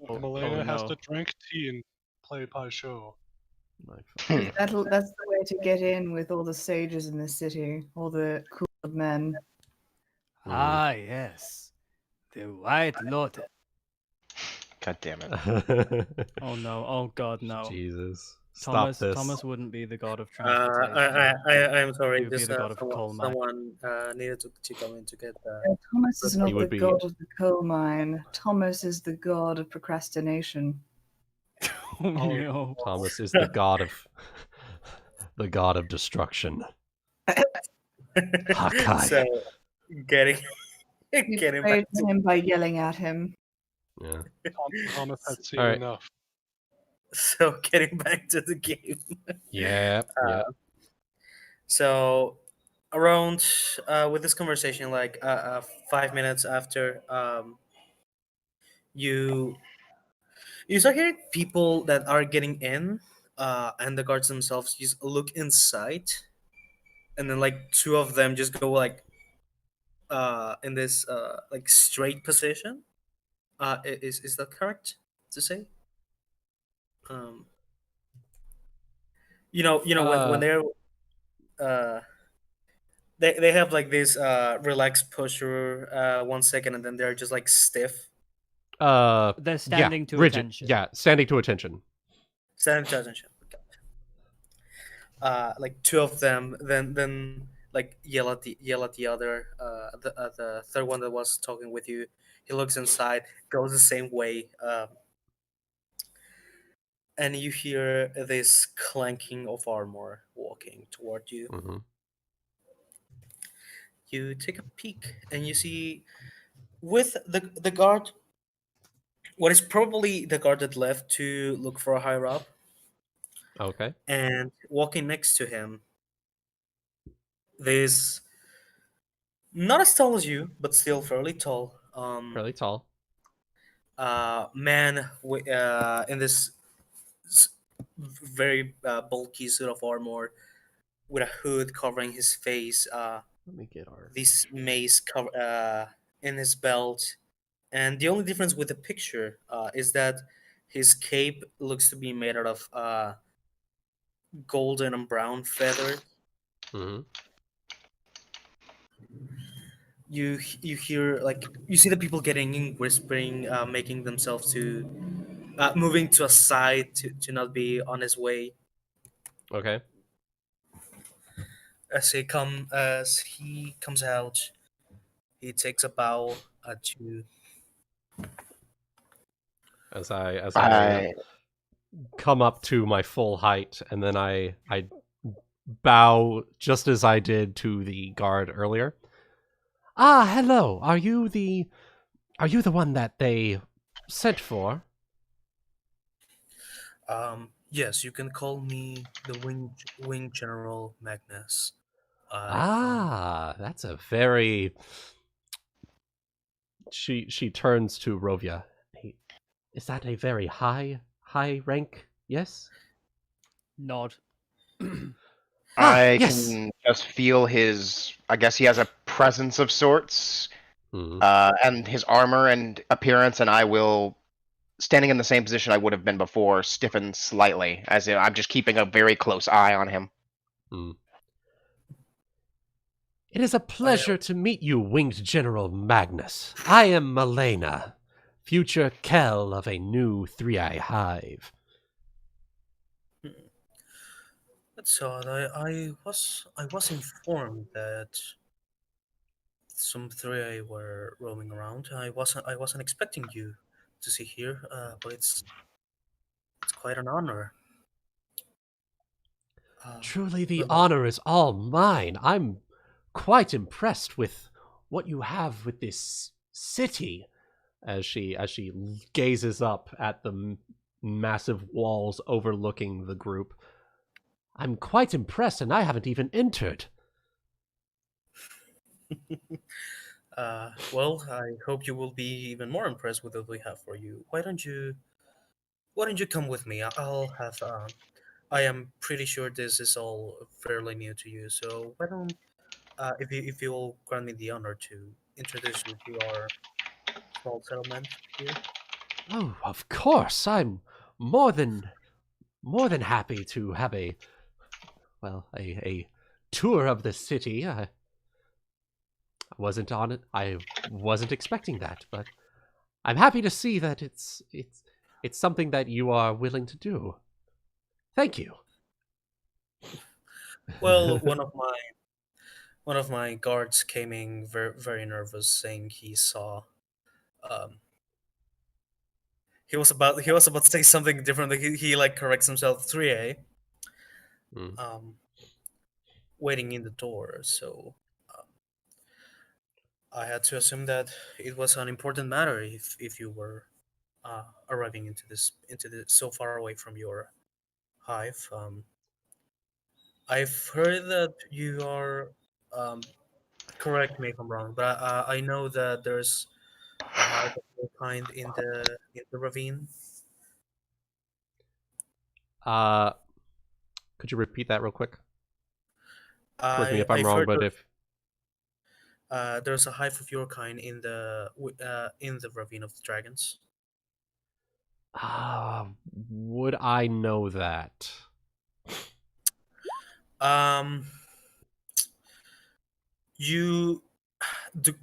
Melaina has no. to drink tea and play pie show. That's the way to get in with all the sages in the city, all the cool men. Ah, yes. The White Lotus. God damn it. Oh no. Oh god, no. Jesus. Stop Thomas, this. Thomas wouldn't be the god of I transportation. I'm sorry. He would be Just the god of coal mine. someone needed to come in to get Thomas is not He the would be- god of the coal mine. Thomas is the god of procrastination. Oh no. Thomas is the god of destruction. Hakai. So getting You getting prayed back to him by yelling at him. Yeah. Thomas had seen Alright. enough. so getting back to the game. Yeah. Yeah. So around with this conversation, like 5 minutes after, you start hearing people that are getting in, and the guards themselves just look inside, and then like two of them just go like in this like straight position. Is that correct to say? When they're uh they have like this relaxed posture 1 second, and then they're just like stiff. They're standing to rigid. attention. Yeah, standing to attention. Standing to attention. Like two of them then like yell at the other the third one that was talking with you. He looks inside, goes the same way, and you hear this clanking of armor walking toward you. Mm-hmm. You take a peek and you see with the guard, what is probably the guard that left to look for a higher up, Okay. and walking next to him, this not as tall as you, but still fairly tall. Fairly tall. Man in this very bulky suit of armor with a hood covering his face. Let me get our. This mace in his belt, and the only difference with the picture is that his cape looks to be made out of golden and brown feathers. Mm-hmm. You hear, like, you see the people getting in, whispering, making themselves to moving to a side to not be on his way. Okay. As he comes out, he takes a bow at you. As I I come up to my full height, and then I bow just as I did to the guard earlier. Ah, hello. Are you the one that they sent for? Yes, you can call me the Wing General Magnus. That's a very. She turns to Rovya. Is that a very high rank? Yes. Nod. I yes. can just feel his. I guess he has a presence of sorts, Hmm. and his armor and appearance, and I will, standing in the same position I would have been before, stiffen slightly, as in I'm just keeping a very close eye on him. It is a pleasure to meet you, Winged General Magnus. I am Melaina, future Kell of a new Thriae hive. That's odd. I was informed that some Thriae were roaming around. I wasn't expecting you to see here, but it's quite an honor. Truly, the Well, honor is all mine. I'm quite impressed with what you have with this city. As she gazes up at the massive walls overlooking the group, I'm quite impressed, and I haven't even entered. well, I hope you will be even more impressed with what we have for you. Why don't you come with me? I'll have. I am pretty sure this is all fairly new to you. So why don't if you will grant me the honor to introduce you to our small settlement here. Oh, of course. I'm more than happy to have a tour of the city. I wasn't on it. I wasn't expecting that, but I'm happy to see that it's something that you are willing to do. Thank you. Well, one of my guards came in very nervous, saying he saw. Um, he was about to say something different. He like corrects himself. 3A. Waiting in the door. So I had to assume that it was an important matter if you were arriving into this so far away from your hive. I've heard that you are. Correct me if I'm wrong, but I know that there's a hive of your kind in the ravine. Could you repeat that real quick? Correct me if I'm I've wrong, heard but if there's a hive of your kind in the ravine of the dragons. would I know that? You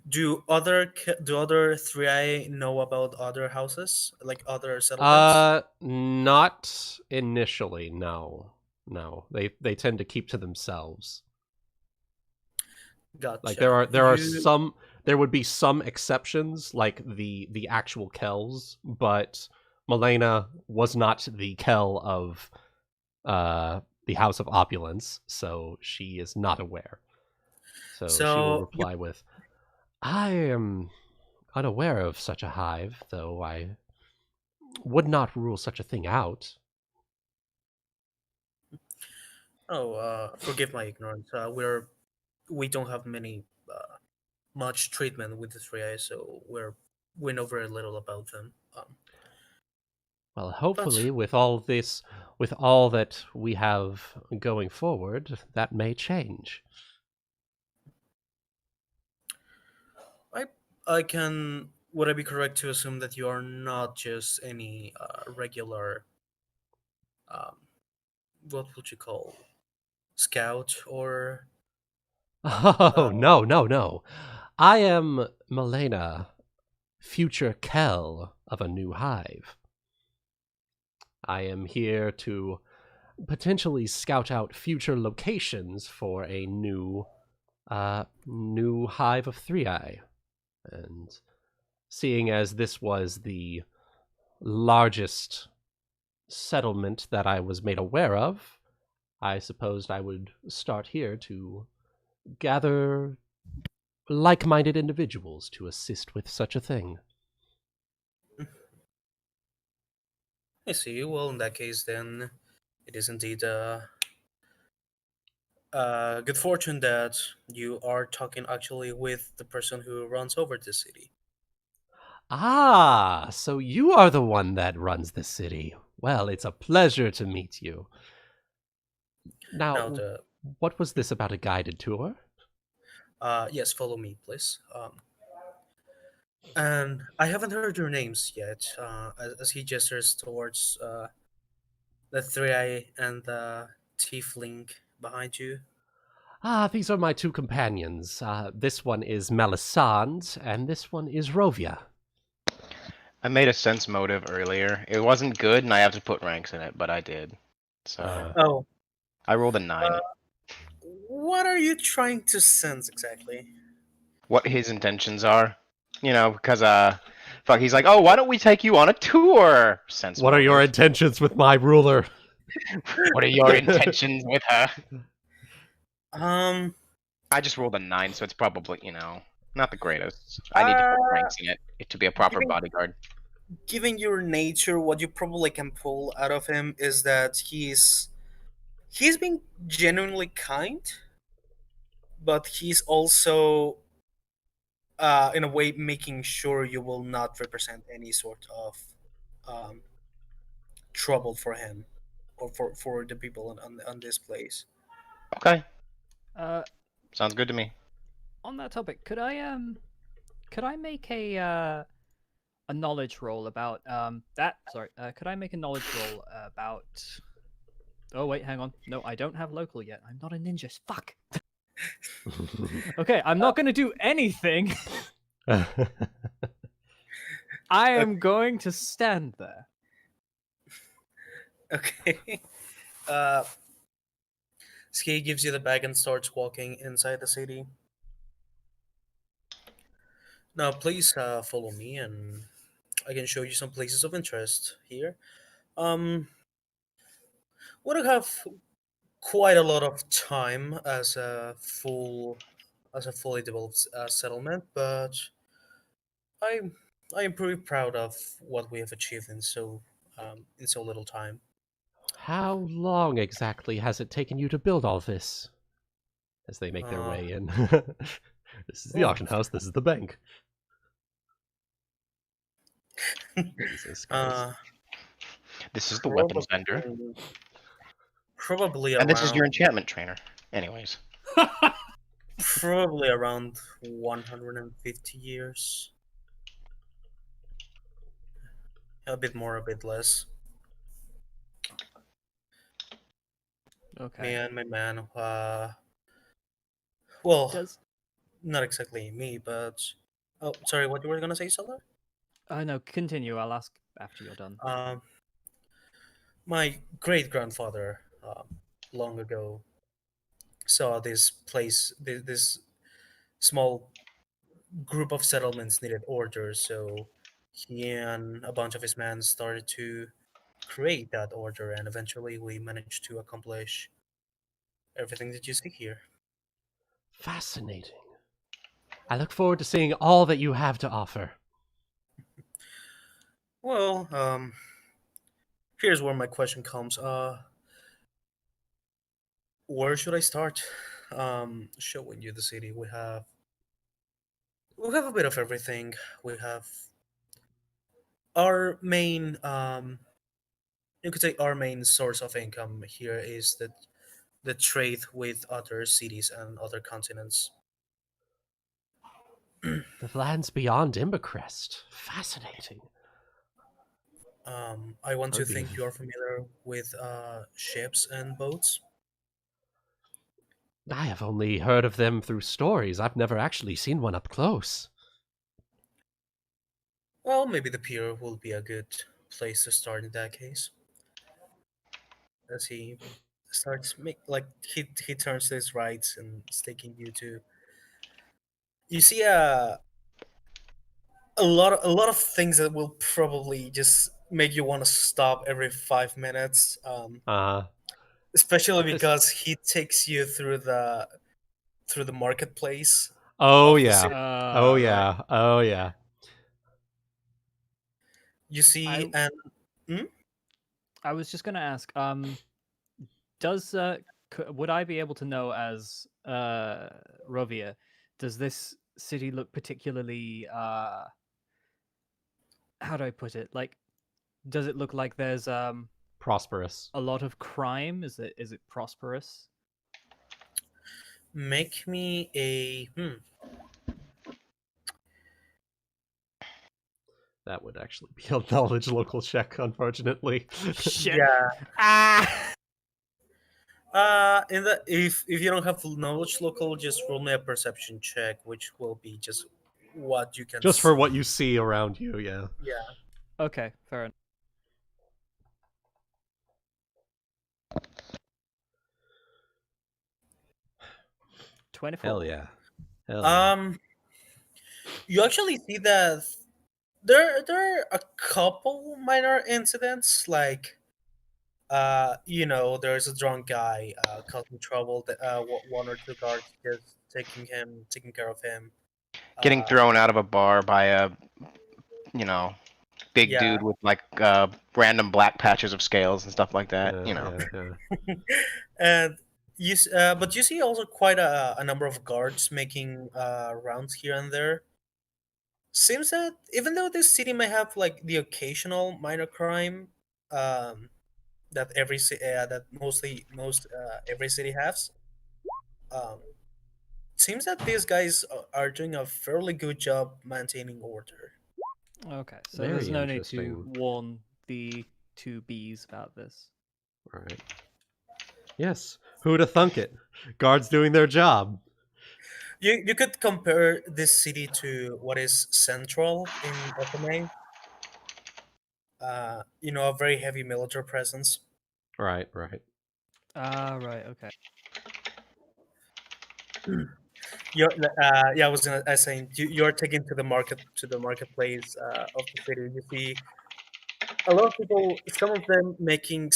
do other 3i know about other houses, like other settlements? Not initially. No. They tend to keep to themselves. Gotcha. Like there would be some exceptions, like the actual Kells, but Melaina was not the Kell of the House of Opulence, so she is not aware. So she will reply with, I am unaware of such a hive, though I would not rule such a thing out. Forgive my ignorance. We don't have much treatment with the 3i, so we know very little about them. Well, hopefully, with all that we have going forward, that may change. Would I be correct to assume that you are not just any regular, what would you call, scout or? Oh, no. I am Melaina, future Kell of a new hive. I am here to potentially scout out future locations for a new hive of Thriae. And seeing as this was the largest settlement that I was made aware of, I supposed I would start here to gather like-minded individuals to assist with such a thing. I see. Well, in that case, then it is indeed good fortune that you are talking actually with the person who runs over the city. Ah, so you are the one that runs the city. Well, it's a pleasure to meet you. Now, Now, what was this about a guided tour? yes, follow me, please. And I haven't heard your names yet. As he gestures towards the Thriae and the Tiefling behind you. Ah, these are my two companions. This one is Melisande, and this one is Rovya. I made a sense motive earlier. It wasn't good, and I have to put ranks in it, but I did. So Oh, I rolled a 9. what are you trying to sense exactly? What his intentions are, because fuck, he's like, oh, why don't we take you on a tour? Sense. What are your motive. intentions with my ruler? What are your intentions with her? Um, I just rolled a 9, so it's probably, not the greatest. I need to put ranks in it to be a proper bodyguard. given your nature, what you probably can pull out of him is that he's being genuinely kind, but he's also in a way making sure you will not represent any sort of um, trouble for him or for the people on this place. Okay, Uh, sounds good to me. on that topic, could I make a knowledge roll about that? Sorry, could I make a knowledge roll about? Oh wait, hang on. No, I don't have local yet. I'm not a ninja. Fuck. Okay, I'm not going to do anything. I am going to stand there. Okay. Ski gives you the bag and starts walking inside the city. Now, please follow me, and I can show you some places of interest here. We don't have quite a lot of time as a fully developed settlement, but I I am pretty proud of what we have achieved in so little time. How long exactly has it taken you to build all this? As they make their way in. This is the auction house, this is the bank. Jesus Christ. This is the weapons vendor. Probably And this is your around enchantment trainer. Anyways. probably around 150 years. A bit more, a bit less. Okay. Me and my man. Well, Does not exactly me, but oh, sorry. What you were gonna say, Solar? no, continue. I'll ask after you're done. My great grandfather, long ago, saw this place, this small group of settlements needed order, so he and a bunch of his men started to create that order, and eventually we managed to accomplish everything that you see here. Fascinating. I look forward to seeing all that you have to offer. Well, here's where my question comes. Where should I start? Showing you the city. We have a bit of everything. We have our main you could say our main source of income here is the trade with other cities and other continents. The lands beyond Embercrest. Fascinating. I want to That'd be think you are familiar with ships and boats. I have only heard of them through stories. I've never actually seen one up close. Well, maybe the pier will be a good place to start in that case. As he starts he turns to his right and is taking you to. You see a a lot of things that will probably just make you want to stop every 5 minutes. Especially because he takes you through the marketplace. Oh of the yeah. city. Oh Right. yeah. Oh yeah. You see, I was just gonna ask, does would I be able to know as Rovia, does this city look particularly how do I put it? Like, does it look like there's prosperous? A lot of crime? Is it prosperous? Make me a That would actually be a knowledge local check, unfortunately. Shit. Yeah. Ah. In the if you don't have knowledge local, just roll me a perception check, which will be just what you can. Just for what you see around you, yeah. Yeah. Okay, fair enough. 24. Hell yeah. Hell yeah. You actually see that there are a couple minor incidents, like there's a drunk guy causing trouble. One or two guards just taking care of him. Getting thrown out of a bar by a, big Yeah. dude with like random black patches of scales and stuff like that. Yeah. And but you see also quite a number of guards making rounds here and there. Seems that even though this city may have like the occasional minor crime, that most every city has, seems that these guys are doing a fairly good job maintaining order. Okay, so Very there's no need to interesting. warn the two bees about this. Right. Yes. Who'd have thunk it? Guards doing their job. You could compare this city to what is central in FMA. A very heavy military presence. Right. Ah, right, okay. I was saying you're taken to the marketplace of the city. You see a lot of people, some of them making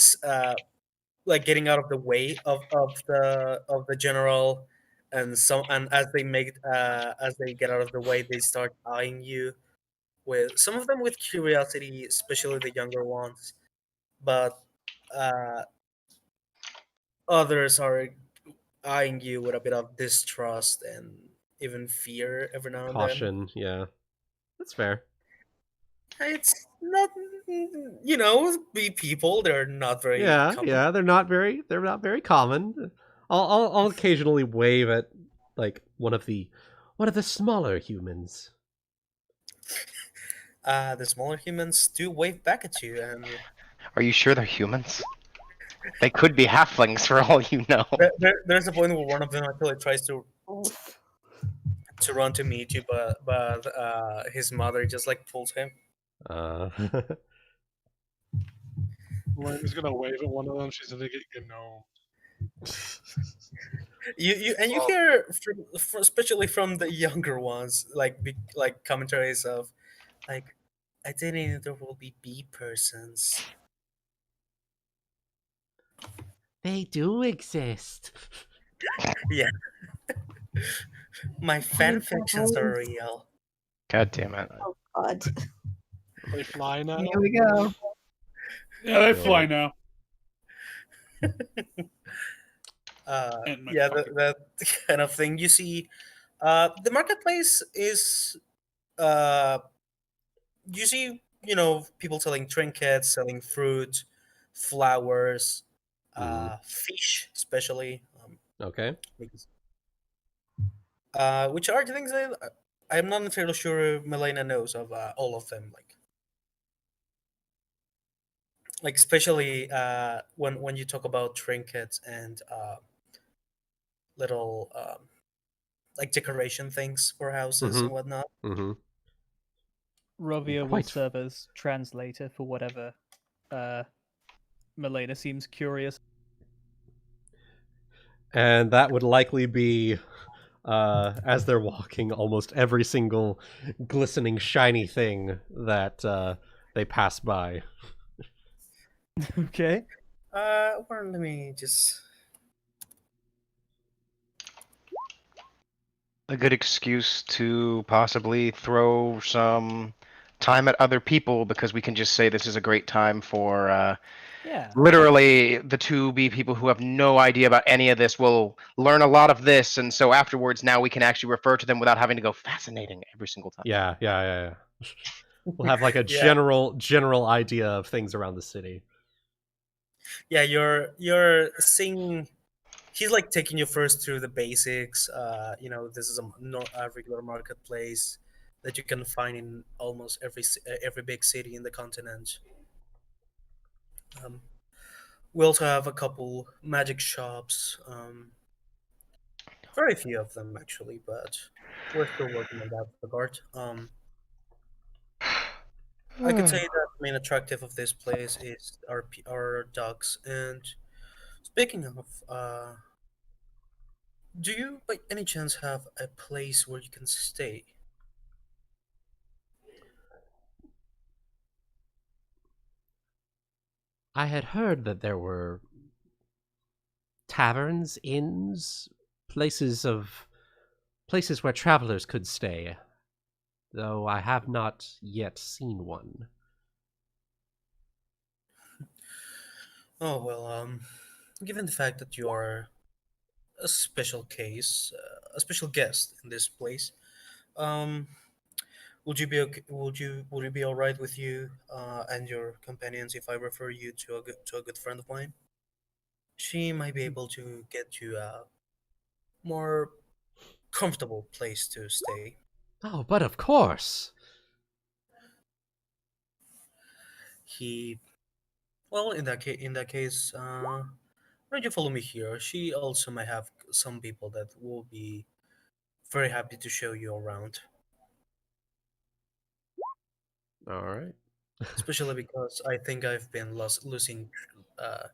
like getting out of the way of the general, and as they get out of the way, they start eyeing you with some of them with curiosity, especially the younger ones, but others are eyeing you with a bit of distrust and even fear every now and then. Caution, yeah. That's fair. It's not, be people. They're not very common. Yeah, they're not very common. I'll occasionally wave at like one of the smaller humans. The smaller humans do wave back at you, and Are you sure they're humans? They could be halflings for all you know. there's a point where one of them actually tries to run to meet you, but his mother just like pulls him. Melaina's gonna wave at one of them. She's gonna get gnome. You hear especially from the younger ones, like commentaries of like, I didn't know there will be bee persons. They do exist. Yeah. My fan fictions are real. God damn it. Oh God. They fly now. Here we go. Yeah, they fly now. That kind of thing. You see, the marketplace is, you see, people selling trinkets, selling fruit, flowers, fish, especially. Okay. Because, which are the things I'm not entirely sure Melaina knows of all of them. Like especially when you talk about trinkets and little like decoration things for houses and whatnot. Mm-hmm. Rovia will Quite. serve as translator for whatever Melaina seems curious. And that would likely be as they're walking, almost every single glistening, shiny thing that they pass by. Okay. Well, let me just. A good excuse to possibly throw some time at other people because we can just say this is a great time for Yeah. literally the two be people who have no idea about any of this will learn a lot of this, and so afterwards now we can actually refer to them without having to go fascinating every single time. Yeah. We'll have like a Yeah. general idea of things around the city. Yeah, you're seeing. He's like taking you first through the basics. This is a regular marketplace that you can find in almost every big city in the continent. Um, we also have a couple magic shops. Very few of them actually, but we're still working on that regard. I could say that the main attractive of this place is our dogs. And speaking of, do you by any chance have a place where you can stay? I had heard that there were taverns, inns, places where travelers could stay, though I have not yet seen one. Oh well, given the fact that you are a special case, a special guest in this place, um, would you be okay, would it be all right with you and your companions if I refer you to a good friend of mine? She might be able to get you a more comfortable place to stay. Oh, but of course. He, well, in that case, why don't you follow me here? She also might have some people that will be very happy to show you around, All right. especially because I think I've been losing uh,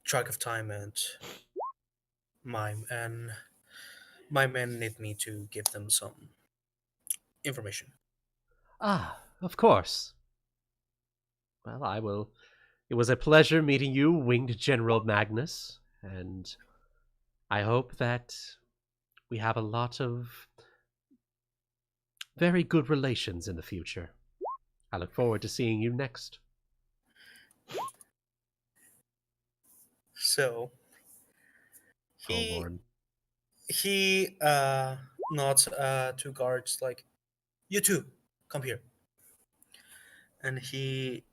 track of time and my men need me to give them some information. Ah, of course. Well, I will. It was a pleasure meeting you, Winged General Magnus, and I hope that we have a lot of very good relations in the future. I look forward to seeing you next. So Oh, he Lord. he nods to guards like, "You two, come here." And he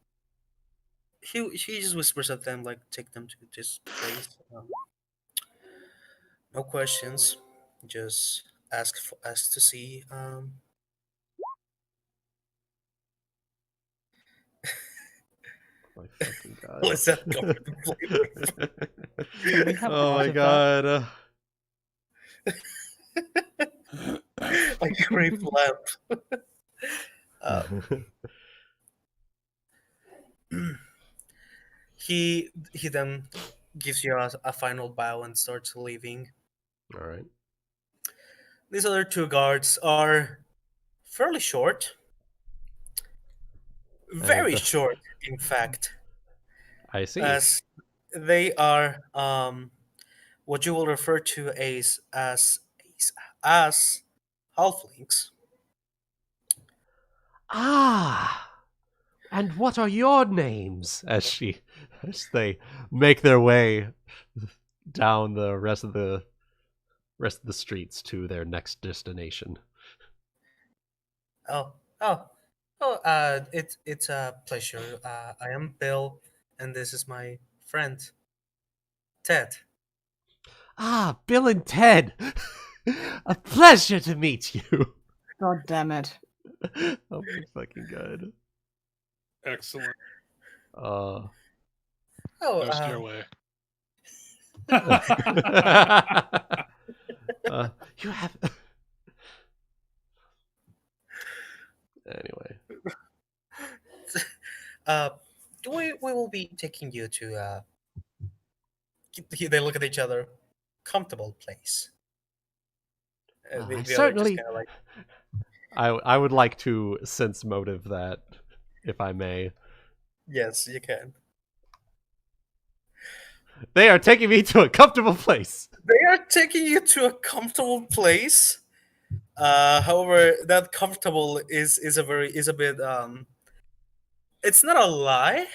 just whispers at them like, "Take them to this place. No questions, just ask to see." My fucking god. What's that going to play Can we have Oh part my of god. like grape lamp? uh, he then gives you a final bow and starts leaving. All right. These other two guards are fairly short, very And short, in fact, I see. as they are what you will refer to as halflings. Ah, and what are your names? As they make their way down the rest of the streets to their next destination. Oh, oh, it's a pleasure. I am Bill, and this is my friend Ted. Ah, Bill and Ted. A pleasure to meet you. God damn it. Oh my fucking god. Excellent. Oh, No stairway. You have. Anyway. uh, we will be taking you to they look at each other, comfortable place. I The other just certainly. kind of like, I would like to sense motive that, if I may. yes, you can. They are taking me to a comfortable place. They are taking you to a comfortable place. However, that comfortable is a bit it's not a lie,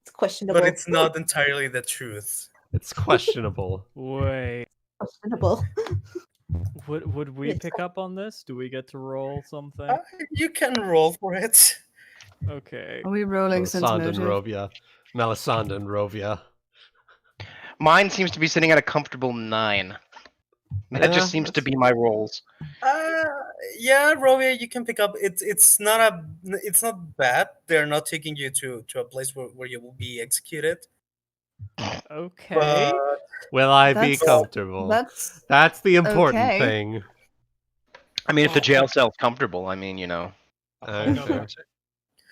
It's questionable. but it's not entirely the truth. It's questionable. Wait, questionable. would we Yes. pick up on this? Do we get to roll something? You can roll for it. Okay. Are we rolling sense Melisande and motive? Rovya. Melisande and Rovya. Mine seems to be sitting at a comfortable 9. That Yeah, just seems to that's- be my rolls. Yeah, Rovia, you can pick up. It's not bad. They're not taking you to a place where you will be executed. Okay. But Will I be That's- comfortable? That's That's the important okay. thing. I mean, if the Well, jail cell's comfortable, I mean, you know. I'm not fair. gonna ta-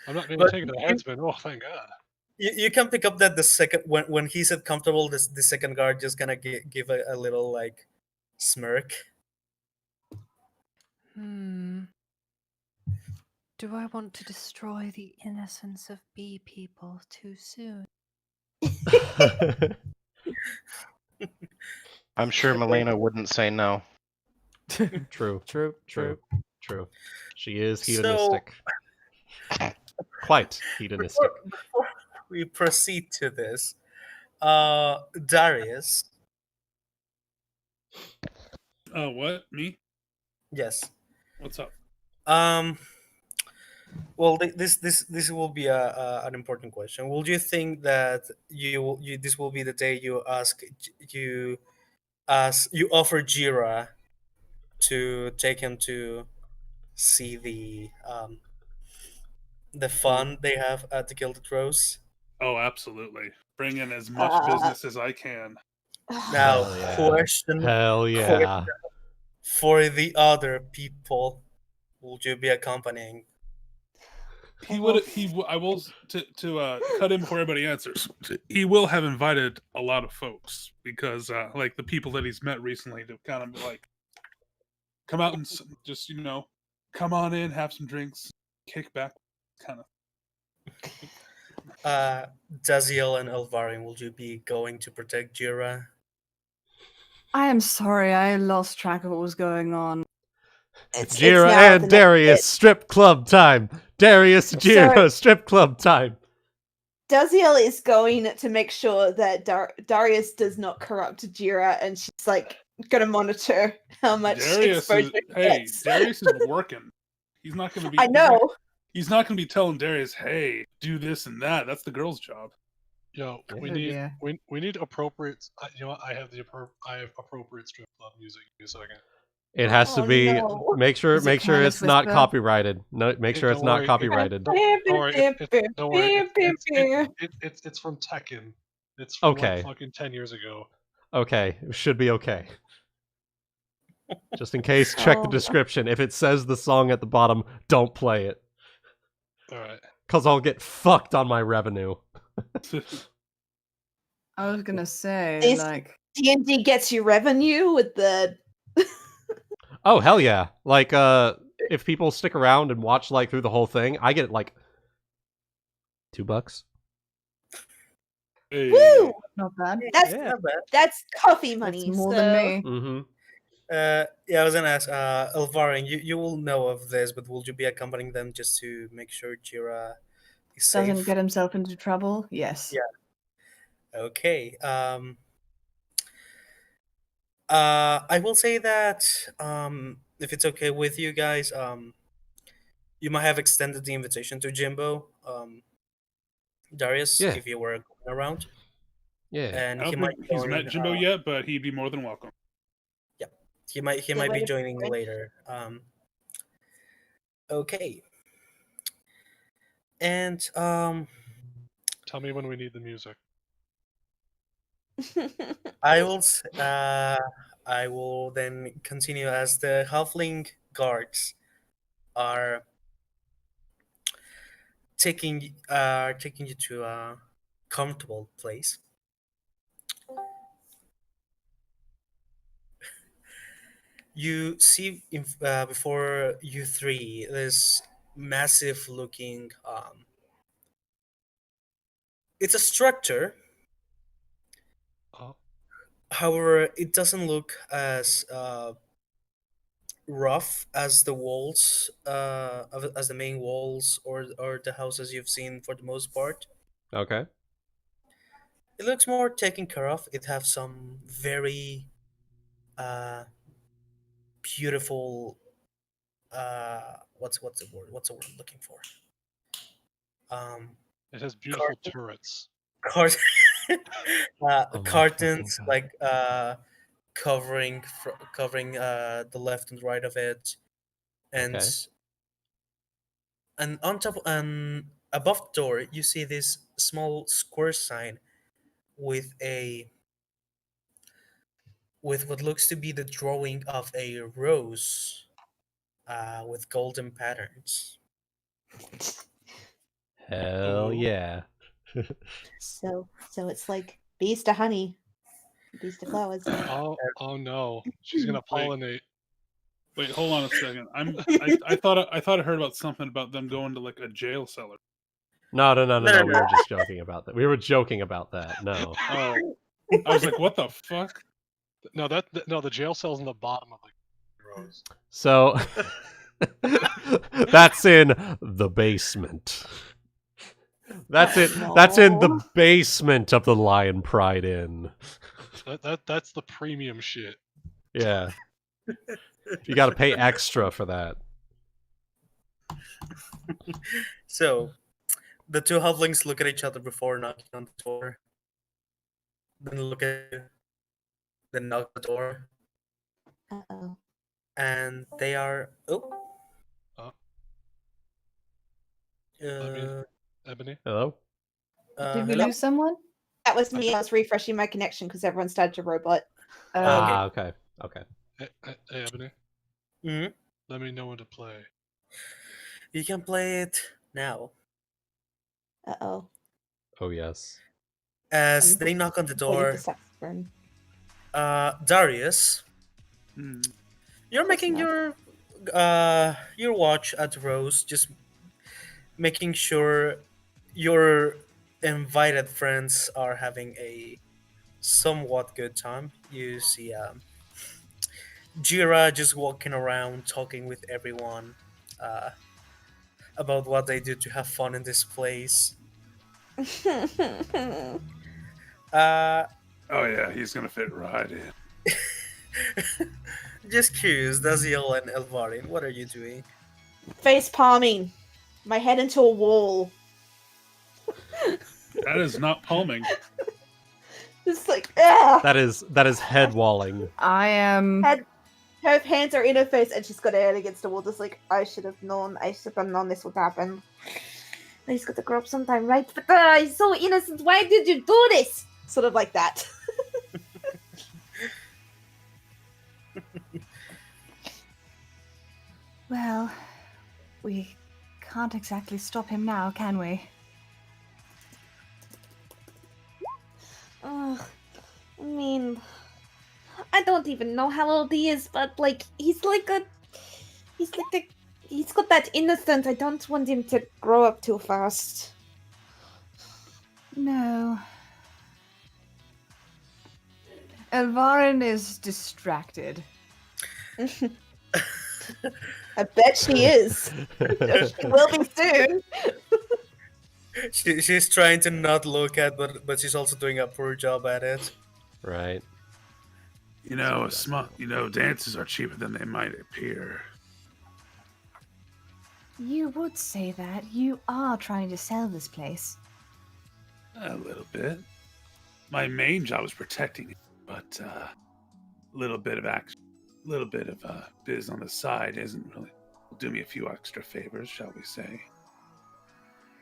I'm not being But taken to the you- headsman. Oh, thank God. you can pick up that the second when he said comfortable, the second guard just gonna give a little like smirk. Do I want to destroy the innocence of bee people too soon? I'm sure Melaina wouldn't say no. True. True. She is So- hedonistic. Quite hedonistic. Before we proceed to this, Darius, Oh, what? Me? yes. What's up? Well, this will be an important question. Will you think that you this will be the day you offer Jeera to take him to see the fun they have at the Gilded Rose? Oh, absolutely. Bring in as much business as I can. Now, Hell yeah. question Hell yeah. for the other people: will you be accompanying? He would. I will to cut in before everybody answers. He will have invited a lot of folks because, like the people that he's met recently, to kind of be like, come out and just come on in, have some drinks, kick back, kind of. Dazielle and Elvarin, will you be going to protect Jeera? I am sorry, I lost track of what was going on. It's Jeera now and the next Darius, bit. strip club time. Darius, Jeera, Sorry. strip club time. Dazielle is going to make sure that Darius does not corrupt Jeera, and she's like gonna monitor how much exposure he gets. Darius is working. He's not going to be. I know. He's not going to be telling Darius, "Hey, do this and that." That's the girl's job. Yo, we Oh, need dear. we need appropriate. You know what? I have appropriate strip club music. Give me a second. It has to Oh, be. no. Make sure Is it it's Careless not Whisper? copyrighted. No, make sure it's Don't not worry, copyrighted. Don't worry. Don't worry. It's from Tekken. It's from Okay. like fucking 10 years ago. Okay, it should be okay. Just in case, check the Oh. description. If it says the song at the bottom, don't play it. All right. Cause I'll get fucked on my revenue. I was gonna say, This- like, D&D gets you revenue with the Oh hell yeah! Like if people stick around and watch like through the whole thing, I get like $2. Hey. woo. not bad. That's Yeah. Not bad. that's coffee money. That's more so... than me. Mm-hmm. Yeah, I was gonna ask, Elvarin, you will know of this, but will you be accompanying them just to make sure Jeera is safe? Doesn't get himself into trouble. Yes. Yeah. Okay. I will say that if it's okay with you guys, you might have extended the invitation to Jimbo, Darius, Yeah. if you were going around, Yeah. and I he don't might think he's join, met Jimbo yet, but he'd be more than welcome. he might Yeah, be wait, joining wait. later. Okay. And Tell me when we need the music. I will then continue as the halfling guards are taking you to a comfortable place. you see before you three this massive looking. It's a structure. Oh, However, it doesn't look as rough as the walls, as the main walls or the houses you've seen for the most part. Okay. It looks more taken care of. It has some very uh, beautiful. What's the word? What's the word I'm looking for? it has beautiful Carton. turrets. Cart- Oh my cartons fucking God. like covering the left and right of it, and Okay. and on top and above the door you see this small square sign with a with what looks to be the drawing of a rose with golden patterns. Hell Ooh. yeah. So it's like bees to honey, bees to flowers. Oh no, she's gonna Wait. pollinate. Wait, hold on a second. I thought I heard about something about them going to like a jail cellar. No. No. We were just joking about that. We were joking about that. No. Oh, I was like, what the fuck? No, the jail cell's in the bottom of the rows. So that's in the basement. That's it. That's in the No. basement of the Lion Pride Inn. That's the premium shit. Yeah. You got to pay extra for that. So the two halflings look at each other before knocking on the door, then look at you, then knock the door, Uh-oh. and they are I mean, Ebony. Hello? Did we hello? lose someone? That was me. I was refreshing my connection because everyone started to robot. Ah, okay. Okay. Hey, Ebony. Mhm. Let me know when to play. You can play it now. Uh-oh. Oh, yes. As they knock on the Before you door, the saxophone. Darius, Hmm. you're making enough. your watch at Rose, just making sure your invited friends are having a somewhat good time. You see Jeera just walking around talking with everyone uh, about what they do to have fun in this place. Uh, Oh yeah, he's gonna fit right in. just curious, Dazielle and Elvarin, what are you doing? Face palming. My head into a wall. That is not palming. Just like, ah! That is head walling. I am. Her hands are in her face and she's got her head against the wall, just like, I should have known this would happen. He's got to grow up sometime, right? But he's so innocent. Why did you do this? Sort of like that. Well, we can't exactly stop him now, can we? I mean, I don't even know how old he is, but like, he's got that innocence. I don't want him to grow up too fast. No. Elvarin is distracted. I bet she is. She will be soon. She's trying to not look at, but she's also doing a poor job at it. Right. You know, dances are cheaper than they might appear. You would say that. You are trying to sell this place. A little bit. My main job is protecting it, but a little bit of action, a little bit of biz on the side isn't really. Will do me a few extra favors, shall we say?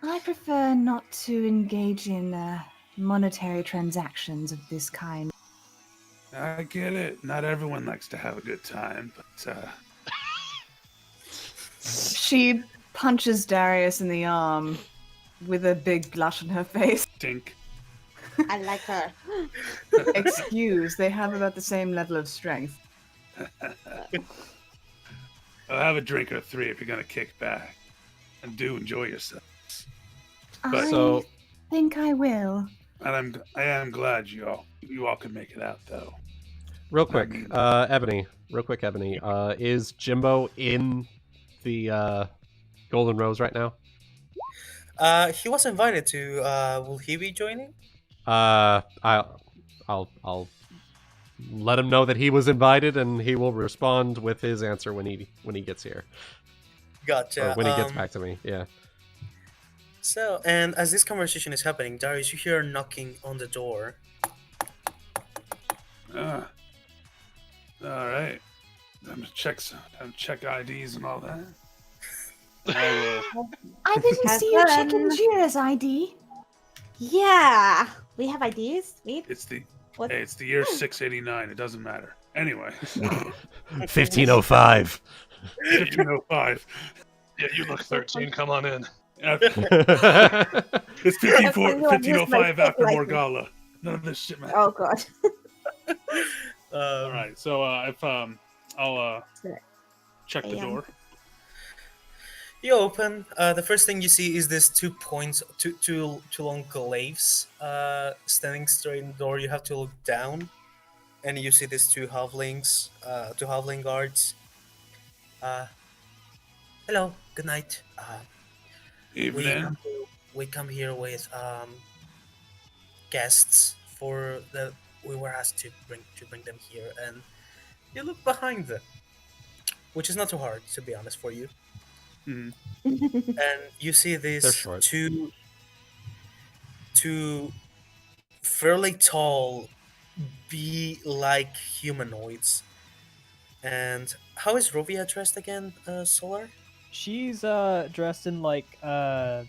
I prefer not to engage in monetary transactions of this kind. I get it. Not everyone likes to have a good time, but She punches Darius in the arm with a big blush on her face. stink. I like her. Excuse, they have about the same level of strength. I'll have a drink or three if you're gonna kick back, and do enjoy yourself. But I think I will. and I am glad you all can make it out though. Real quick, Ebony. Real quick, Ebony. Is Jimbo in the Golden Rose right now? He was invited to. Will he be joining? I'll let him know that he was invited, and he will respond with his answer when he gets here. Gotcha. Or when he gets back to me. Yeah. So, and as this conversation is happening, Darius, you hear knocking on the door. All right. I'm gonna check IDs and all that. I didn't see you checking Jeera's ID. Yeah, we have IDs. It's the What? Hey, it's the year 689. It doesn't matter. Anyway. 1505. 1505. Yeah, you look 13. Come on in. It's 1505 after Morgala. None of this shit matters. Oh god. All right. So I'll check the door. You open. The first thing you see is this 2 points, two long glaives standing straight in the door. You have to look down, and you see these two halfling guards. Hello. Good night. Evening. We come here with guests for the. We were asked to bring them here, and you look behind them, which is not too hard, to be honest, for you. Mm-hmm. And you see these two fairly tall bee-like humanoids. And how is Rovya dressed again, Solar? She's dressed in like how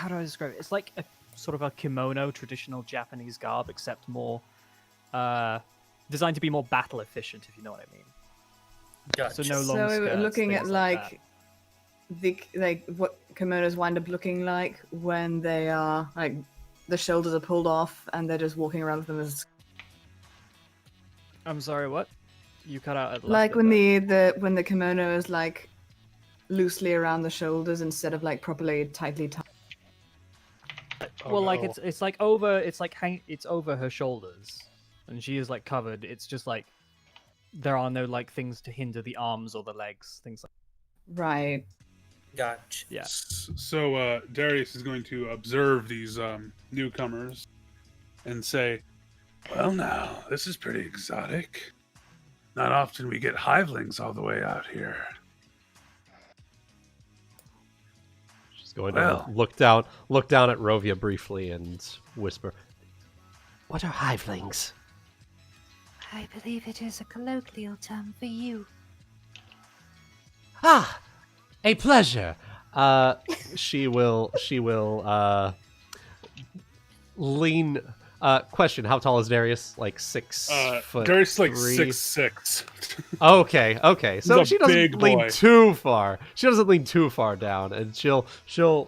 do I describe it? It's like a sort of a kimono, traditional Japanese garb, except more designed to be more battle efficient, if you know what I mean. Gotcha. So no long So skirts, looking things at like what kimonos wind up looking like when they are like the shoulders are pulled off and they're just walking around with them as. I'm sorry, what? You cut out at Like when the kimono is like loosely around the shoulders instead of like properly tightly tied. Well, like it's like over it's over her shoulders, and she is like covered. It's just like there are no like things to hinder the arms or the legs, things like. Right. Gotcha. Yeah. So Darius is going to observe these newcomers and say, "Well, now this is pretty exotic. Not often we get hivelings all the way out here." She's going to look down at Rovya briefly and whisper, "What are hivelings?" I believe it is a colloquial term for you. Ah, a pleasure. She will lean. Question: how tall is Darius? Like 6 foot. Darius is like 3? 6'6". Okay. So she doesn't big lean boy. too far. She doesn't lean too far down, and she'll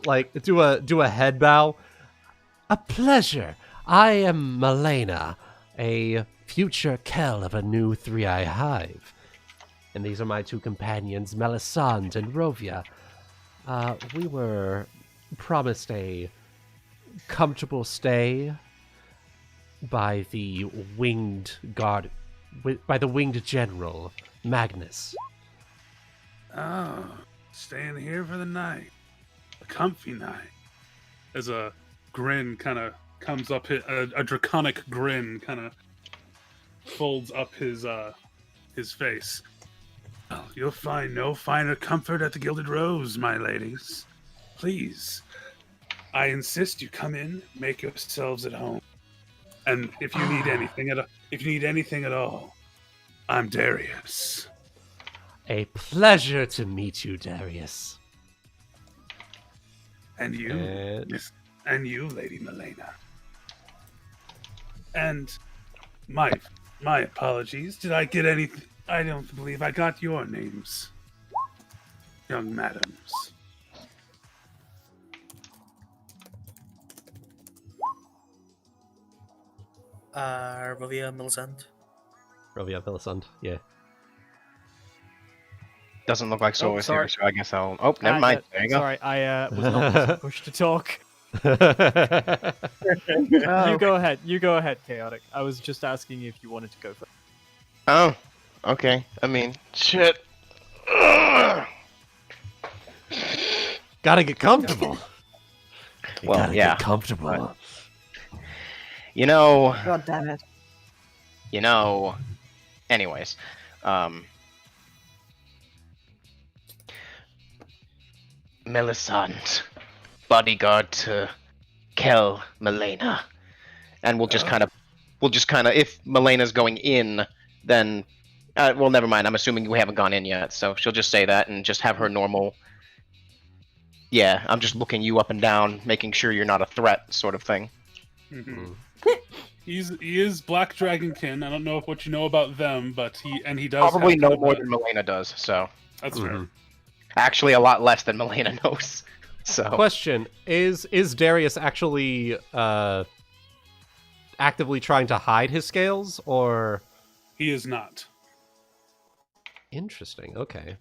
like do a head bow. A pleasure. I am Melaina, a future Kell of a new Thriae hive, and these are my 2 companions, Melisande and Rovya. We were promised a comfortable stay by the winged general, Magnus. Oh, staying here for the night. A comfy night. As a grin kind of comes up, a draconic grin kind of folds up his face. Well, you'll find no finer comfort at the Gilded Rose, my ladies. Please, I insist you come in, make yourselves at home. And if you need anything at all, I'm Darius. A pleasure to meet you, Darius. And you, Lady Melaina. And my apologies. Did I get anything? I don't believe I got your names, young madams. Rovya, Melisande. Rovya, Melisande, yeah. Doesn't look like Soul Oh, is sorry. here, so I guess I'll. Oh, never mind. There you go. Sorry, I was not pushed to talk. Oh. You go ahead. You go ahead, Chaotic. I was just asking if you wanted to go first. Oh, okay. I mean, shit. Ugh. Gotta get comfortable. You Well, gotta yeah, get comfortable. You know. God damn it. You know. Anyways, Melisande, bodyguard to Kel Melaina, and we'll just kind of, if Melena's going in, then, well, never mind. I'm assuming we haven't gone in yet, so she'll just say that and just have her normal. Yeah, I'm just looking you up and down, making sure you're not a threat, sort of thing. Mm-hmm. He is Black Dragonkin. I don't know what you know about them, but he does Probably have no kind of more a- than Melaina does. So That's fair. actually, a lot less than Melaina knows. So Question: Is Darius actually actively trying to hide his scales, or He is not. interesting? Okay,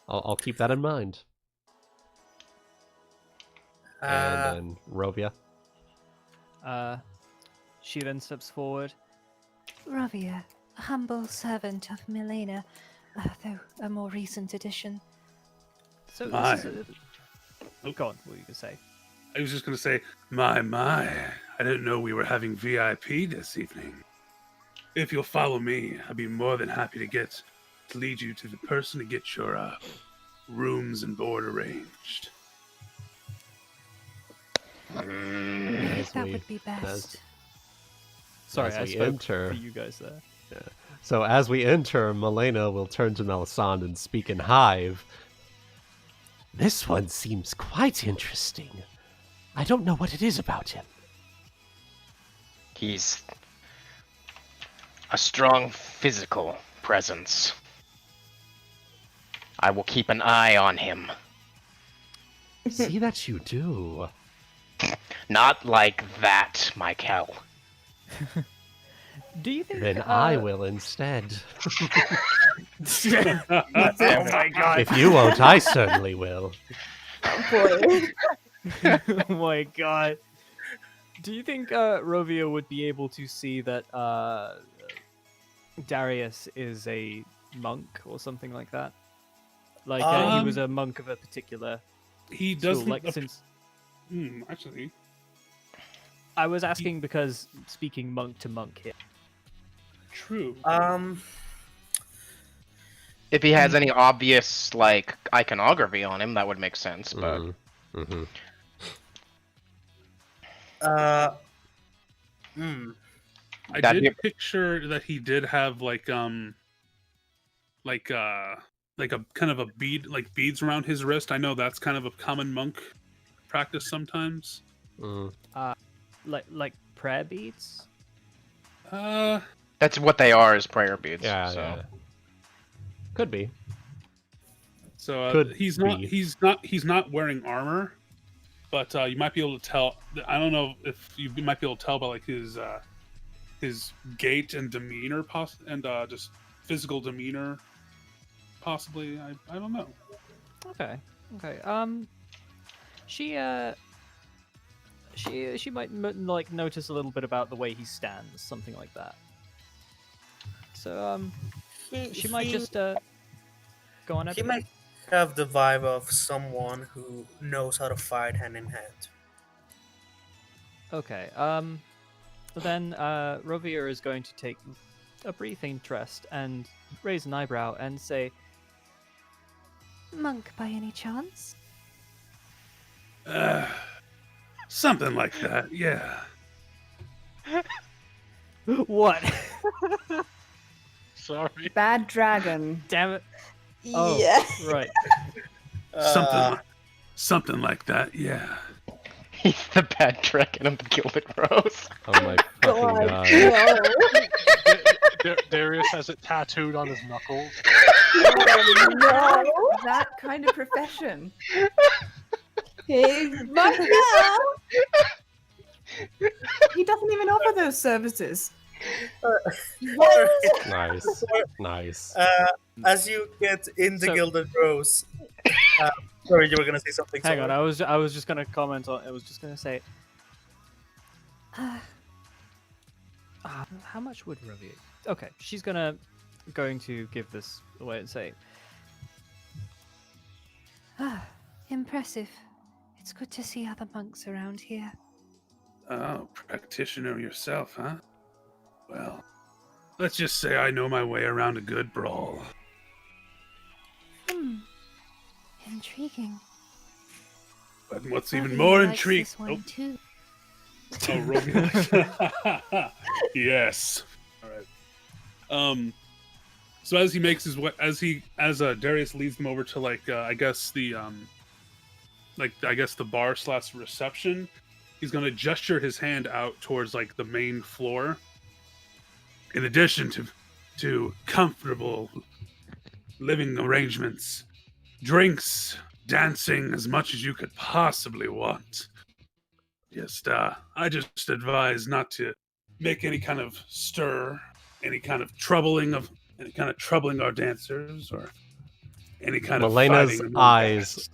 I'll keep that in mind. And then Rovya. She then steps forward. Rovya, a humble servant of Melaina, though a more recent addition. So My. this is go on. What were you gonna say? I was just going to say, my. I didn't know we were having VIP this evening. If you'll follow me, I'd be more than happy to lead you to the person to get your rooms and board arranged. As That we- would be best. Sorry, as I we spoke enter- for you guys there. So as we enter, Melaina will turn to Melisande and speak in Hive. This one seems quite interesting. I don't know what it is about him. he's a strong physical presence. I will keep an eye on him. See that you do. Not like that, Michael. Do you think? Then I will instead. Oh my god! If you won't, I certainly will. Boy. Oh my god! Do you think Rovia would be able to see that Darius is a monk or something like that? Like he was a monk of a particular He school. doesn't. Like since Actually, I was asking because speaking monk to monk here. true. If he has any obvious, like, iconography on him, that would make sense, but... Mm-hmm. I That'd did be- picture that he did have like a kind of a bead, like beads around his wrist. I know that's kind of a common monk practice sometimes. Like prayer beads. That's what they are, is prayer beads. Yeah, so. yeah. Could be. So Could he's be. not wearing armor, but you might be able to tell. I don't know if you might be able to tell by like his gait and demeanor, and just physical demeanor, possibly. I don't know. Okay. She might like notice a little bit about the way he stands, something like that. So she might just go on. He might have the vibe of someone who knows how to fight hand in hand. Okay. Then Rovia is going to take a brief interest and raise an eyebrow and say, Monk by any chance? Something like that. Yeah. "What? Sorry. Bad dragon. Damn it! Oh, Yeah. right. Something like that. Yeah. He's the bad dragon of the Gilded Rose. Oh my fucking god. No. Darius has it tattooed on his knuckles. No. That kind of profession. He's my He doesn't even offer those services. Nice. Nice. As you get in the So- Gilded Rose, sorry, you were gonna say something. Hang on, Summer. I was just gonna comment on. I was just gonna say. How much would Rovya? Okay, she's going to give this away and say. Impressive. It's good to see other monks around here. Oh, practitioner yourself, huh? Well, let's just say I know my way around a good brawl. Intriguing. But what's even Rovya more likes intriguing... this one too. Oh, Rovya. Yes. All right. So as he makes his way, as Darius leads them over to I guess the bar / reception, he's gonna gesture his hand out towards the main floor. In addition to comfortable living arrangements, drinks, dancing, as much as you could possibly want. I just advise not to make any kind of stir, any kind of troubling our dancers, or any kind Melaina's of fighting among eyes. guests.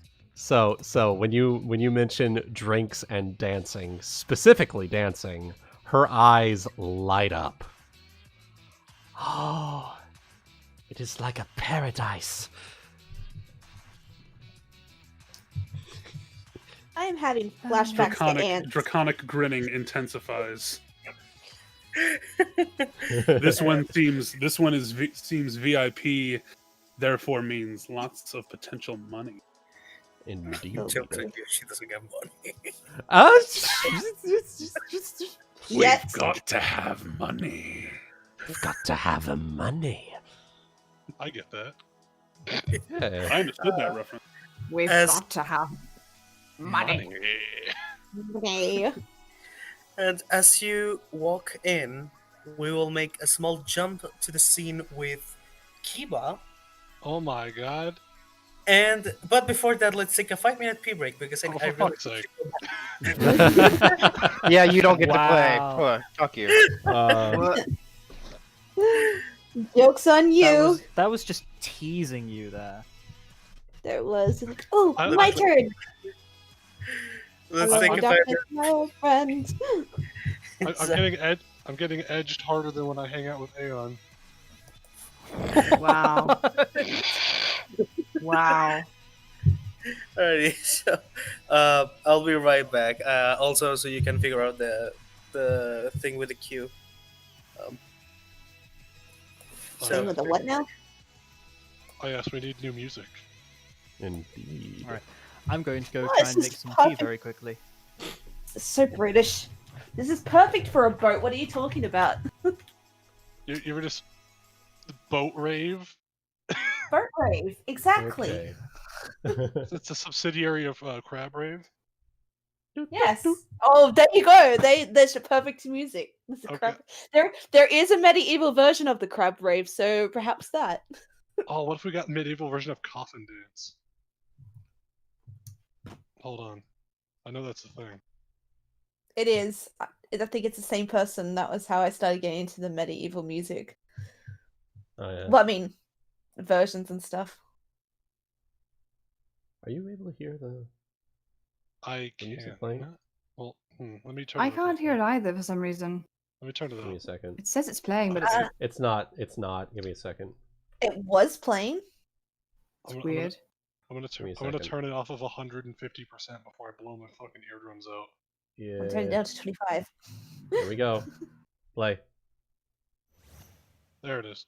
So when you mention drinks and dancing, specifically dancing, her eyes light up. Oh, it is like a paradise. I am having flashbacks to ants. Draconic grinning intensifies. This one seems VIP, therefore means lots of potential money. Indeed. Jokes on you, she doesn't get money. Yes. We've got to have money. We've got to have the money. I get that. Yeah. I understood that reference. We've As- got to have money. Okay. And as you walk in, we will make a small jump to the scene with Kiba. Oh my god. But before that, let's take a 5-minute pee break because Oh, I for really fuck's sake. Yeah, you don't get to play. Wow. Oh, fuck you. Joke's on you. That was just teasing you there. There was. Oh, I- my turn. Let's I- take I- a Dr. 5-minute. Girlfriend. I'm getting edged harder than when I hang out with Aeon. Wow. Wow. Alrighty, so I'll be right back. Also, so you can figure out the thing with the queue. Same with the what now? Oh yes, we need new music. Indeed. Alright. I'm going to go Oh, try this and is make some tea perfect. very quickly. This is so British. This is perfect for a boat. What are you talking about? You were just the boat rave. Boat rave. Exactly. Okay. It's a subsidiary of Crab Rave. Yes. Oh, there you go. There's the perfect music. There's a Okay. crab. There is a medieval version of the crab rave, so perhaps that. Oh, what if we got medieval version of Coffin Dance? Hold on. I know that's the thing. It is. I think it's the same person. That was how I started getting into the medieval music. Oh, yeah. Well, I mean, versions and stuff. Are you able to hear the? I The music can't. playing? Well, let me turn. I it up can't real hear it quick. either for some reason. Let me turn it Give me a up. second. It says it's playing, but it's It's not. It's not. Give me a second. It was playing. weird. I'm gonna Give me a turn second. it off of 150% before I blow my fucking eardrums out. I'm turning it Yeah. down to 25. Here we go. Play. There it is.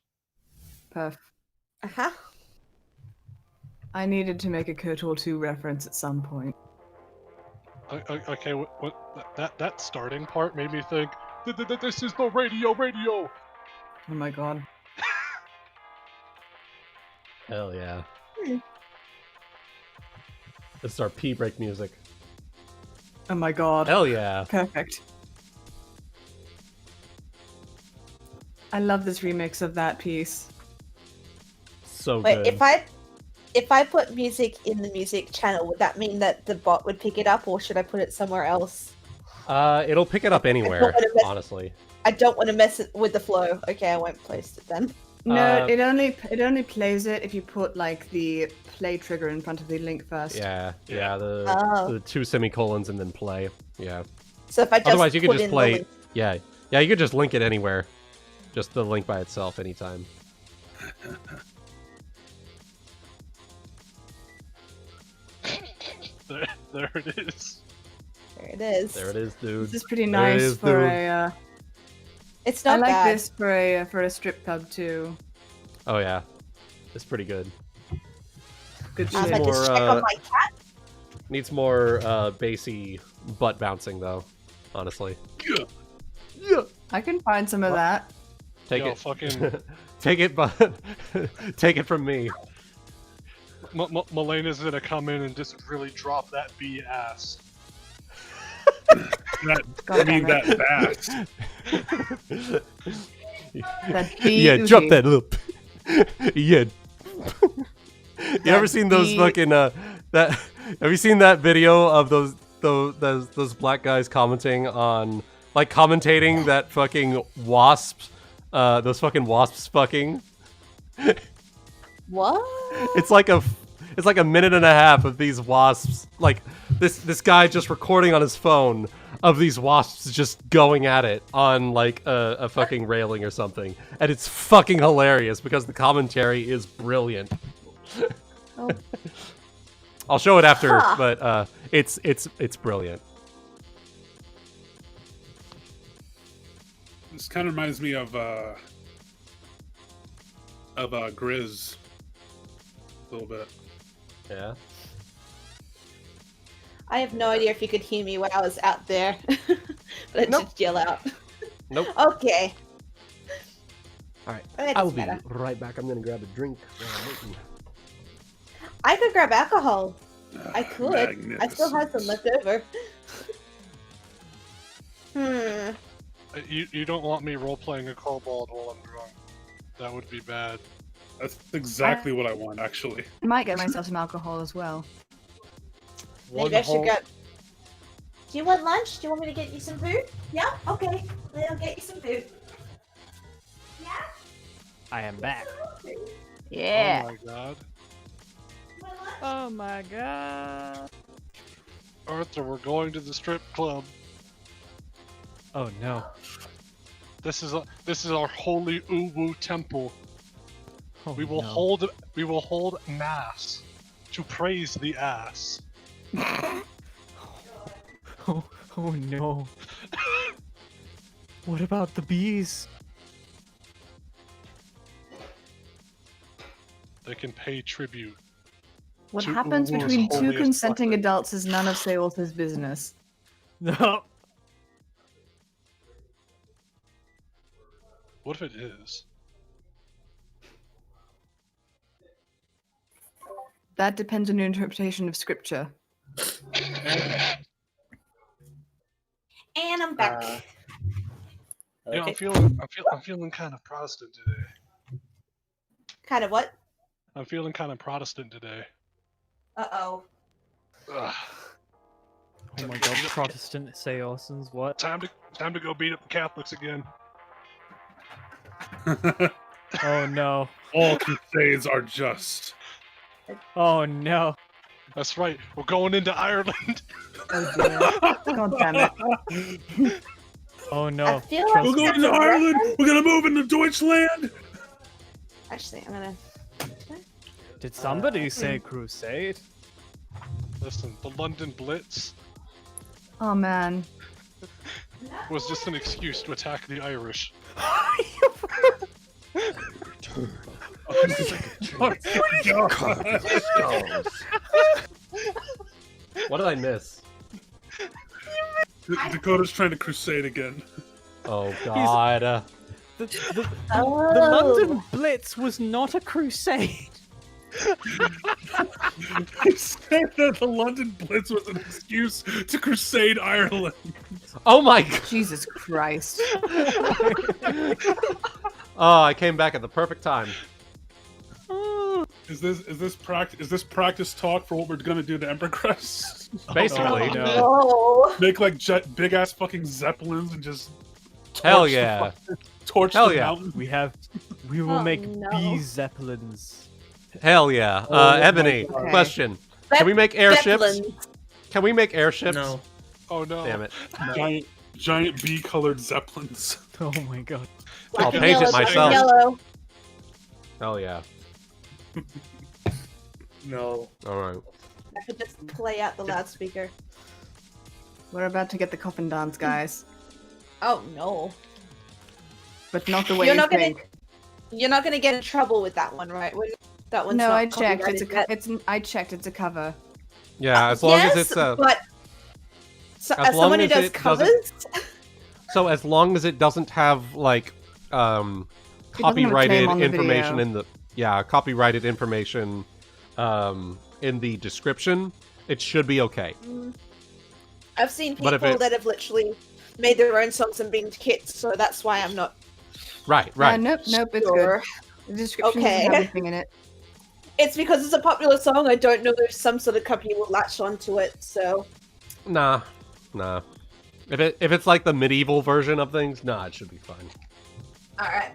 Perf. Uh-huh. I needed to make a KOTOR 2 reference at some point. Okay, that starting part made me think. This is the radio. Oh my god. Hell yeah. Hmm. This is our pee break music. Oh my god. Hell yeah. Perfect. I love this remix of that piece. So Wait, good. if I put music in the music channel, would that mean that the bot would pick it up, or should I put it somewhere else? It'll pick it up anywhere, honestly. I don't want to mess it with the flow. Okay, I won't place it then. No, it only plays it if you put like the play trigger in front of the link first. Yeah, the 2 semicolons and then play. Yeah. So if I just otherwise you could put just in play. the link... Yeah, you could just link it anywhere. Just the link by itself anytime. There it is. There it is. There it is, dude. This is pretty nice for a. It's not I like bad. this for a strip club too. Oh yeah, it's pretty good. Good I shit. had to check on my cat. Needs more bassy butt bouncing though, honestly. I can find some of that. Take Yo, it. fucking Take it, but take it from me. Melaina's gonna come in and just really drop that B ass. I mean that bass. That B Yeah, Uzi. drop that up. Yeah. You ever seen those B- fucking that? Have you seen that video of those black guys commenting on commentating that fucking wasps, those fucking wasps fucking? What? It's like a minute and a half of these wasps, like this guy just recording on his phone of these wasps just going at it on like a fucking railing or something, and it's fucking hilarious because the commentary is brilliant. Oh. I'll show it after, Huh. but it's brilliant. This kind of reminds me of Grizz a little bit. Yeah. I have no idea if you could hear me when I was out there. But I Nope. just yell out. Nope. Okay. All right. It I will doesn't be matter. right back. I'm gonna grab a drink while I'm waiting. I could grab alcohol. I could. I still have some Magnificent. left over. You don't want me role playing a kobold while I'm drunk. That would be bad. That's exactly what I want, actually. I might get myself some alcohol as well. Maybe I should grab... Do you want lunch? Do you want me to get you some food? Yeah? Okay. Then I'll get you some food. Yeah? I am back. Yeah. Oh my god. Want lunch? Oh my god. Arthur, we're going to the strip club. Oh no. This is our holy Uwu temple. Oh, We will no. hold mass to praise the ass. Oh no. What about the bees? They can pay tribute. What To happens Uwu's between two holiest consenting blessing. adults is none of Seolth's business. No. What if it is? That depends on your interpretation of scripture. And I'm back. Yeah, Okay. I'm feeling kind of Protestant today. Kind of what? I'm feeling kind of Protestant today. Uh-oh. Ugh. Oh my god, Protestant Seorsons, what? Time to go beat up the Catholics again. Oh no. All crusades are just. Oh no. That's right. We're going into Ireland. Oh dear. God damn it. Oh I no. feel like We're going that's to a Ireland. reference. We're gonna move into Deutschland. Actually, I'm gonna... Did somebody say crusade? Listen, the London Blitz Oh man. was just an excuse to attack the Irish. What did I miss? Dakota's trying to crusade again. Oh god. The Oh. London Blitz was not a crusade. He said that the London Blitz was an excuse to crusade Ireland. Oh my god. Jesus Christ. Oh, I came back at the perfect time. Is this practice talk for what we're gonna do to Embercrest? Basically. No. Make like big ass fucking zeppelins and just Hell torch yeah. torch Hell the yeah. mountain. We will Oh, make no. bee zeppelins. Hell yeah. Oh my Ebony, God. question. Can we make airships? Zeppelin. Can we make airships? No. Oh no! Damn it. Giant bee-colored zeppelins. Oh my god. I'll Black and paint it yellow, black and myself. Yellow. Hell yeah. No. Alright. I could just play out the loudspeaker. We're about to get the coffin dance, guys. Oh no. But not the way You're you not gonna- think. You're not gonna get in trouble with that one, right? That one's No, not I checked. It's a copyrighted yet. I checked. It's a cover. Yeah, as long yes, as it's but so, as as long someone who as does it doesn't- covers, so as long as it doesn't have like have a copyrighted claim on the information video. in the copyrighted information in the description, it should be okay. I've seen But if people it- that have literally made their own songs and been kits, so that's why I'm not Right, right. Nope, it's sure. good. The description Okay. doesn't have anything in it. It's because it's a popular song. I don't know if some sort of company will latch onto it. So Nah. If it's like the medieval version of things, nah, it should be fine. all right,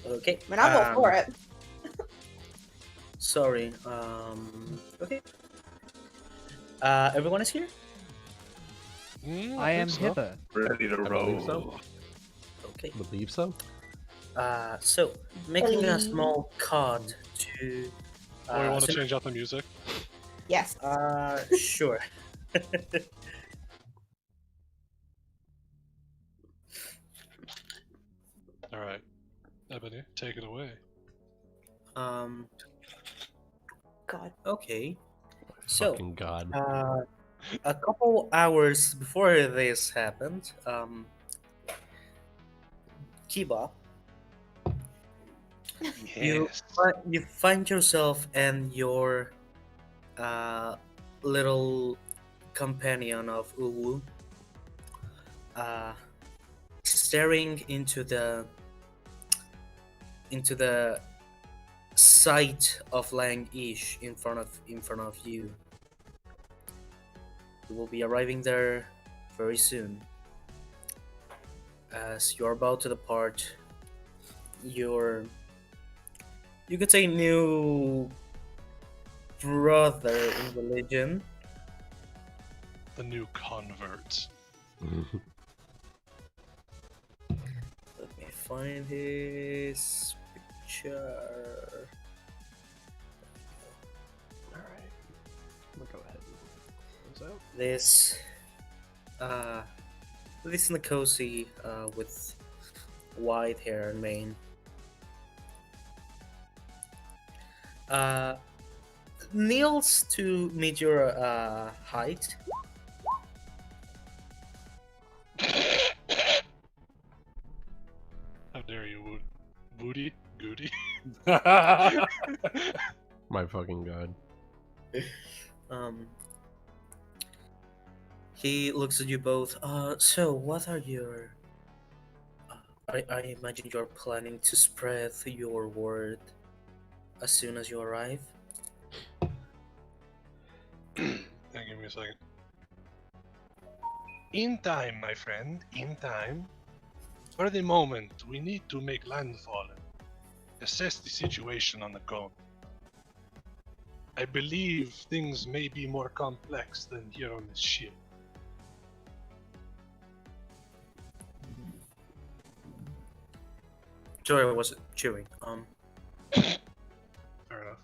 Okay. but I'm all for it. Sorry. Okay. Everyone is here? I am so. hither. Ready to I believe so. Okay. Believe so. So making a small card to. Oh, we want to sim- change out the music. Yes. Sure. All right, Ebony, take it away. God. Okay. So, Fucking god. a couple hours before this happened, Kiba, you find yourself and your little companion of Uwu staring into the sight of Lang Ish in front of you. You will be arriving there very soon. As you're about to depart, you could say new brother in religion. The new convert. Let me find his picture. Alright. We'll go ahead and close out. This Nkosi with white hair and mane. Kneels to meet your height. How dare you, Woody? Goody? My fucking god. He looks at you both. So what are your? I imagine you're planning to spread your word as soon as you arrive. Give me a second. In time, my friend, in time. For the moment, we need to make landfall. Assess the situation on the go. I believe things may be more complex than here on this ship. Joy was chewing. Fair enough.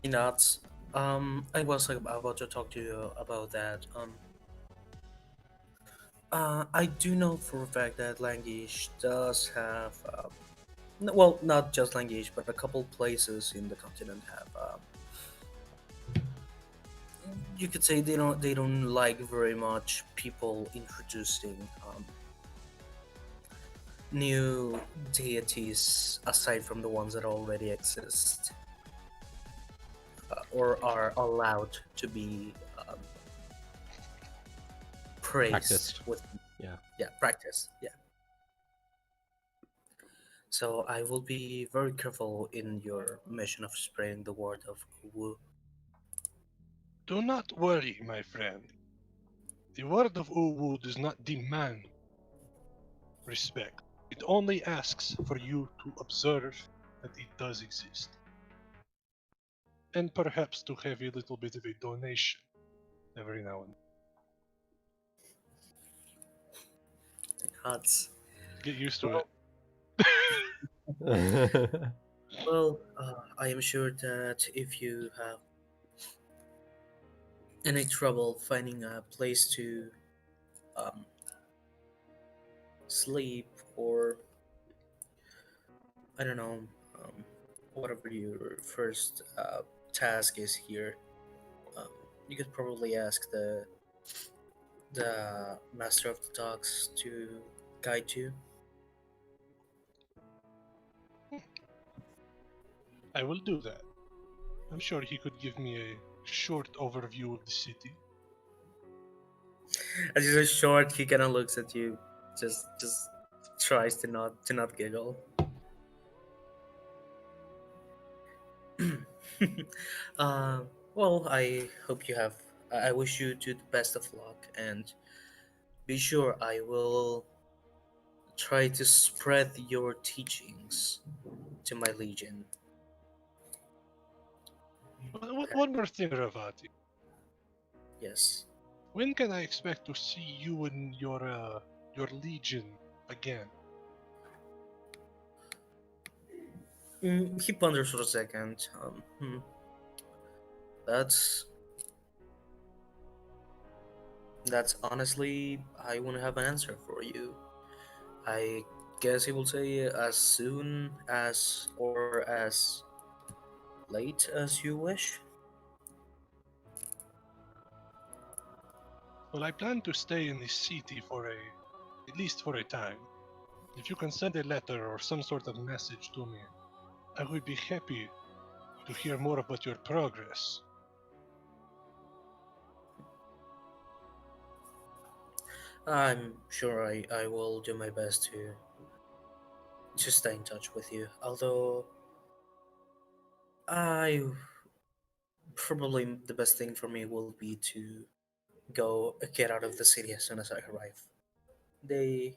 He nods. I was about to talk to you about that. I do know for a fact that Langish does have, well, not just Langish, but a couple places in the continent have, you could say they don't like very much people introducing new deities aside from the ones that already exist. Or are allowed to be praised Practiced. with Yeah. practice. Yeah. So I will be very careful in your mission of spreading the word of Uwu. Do not worry, my friend. The word of Uwu does not demand respect. It only asks for you to observe that it does exist. And perhaps to have a little bit of a donation every now and Odds. then. Get used to it. Well, I am sure that if you have any trouble finding a place to um, sleep, or I don't know, whatever your first task is here, um, you could probably ask the master of the dogs to guide you. I will do that. I'm sure he could give me a short overview of the city. As you're short, he kind of looks at you, just tries to not giggle. uh, well, I hope you have. I wish you to the best of luck, and be sure I will try to spread your teachings to my legion. One more thing, Ravati. Yes. When can I expect to see you and your legion again? He ponders for a second. That's that's honestly, I wouldn't have an answer for you. I guess he will say as soon as or as late as you wish. Well, I plan to stay in this city at least for a time. If you can send a letter or some sort of message to me, I would be happy to hear more about your progress. I'm sure I will do my best to stay in touch with you. Although I probably the best thing for me will be to go get out of the city as soon as I arrive. They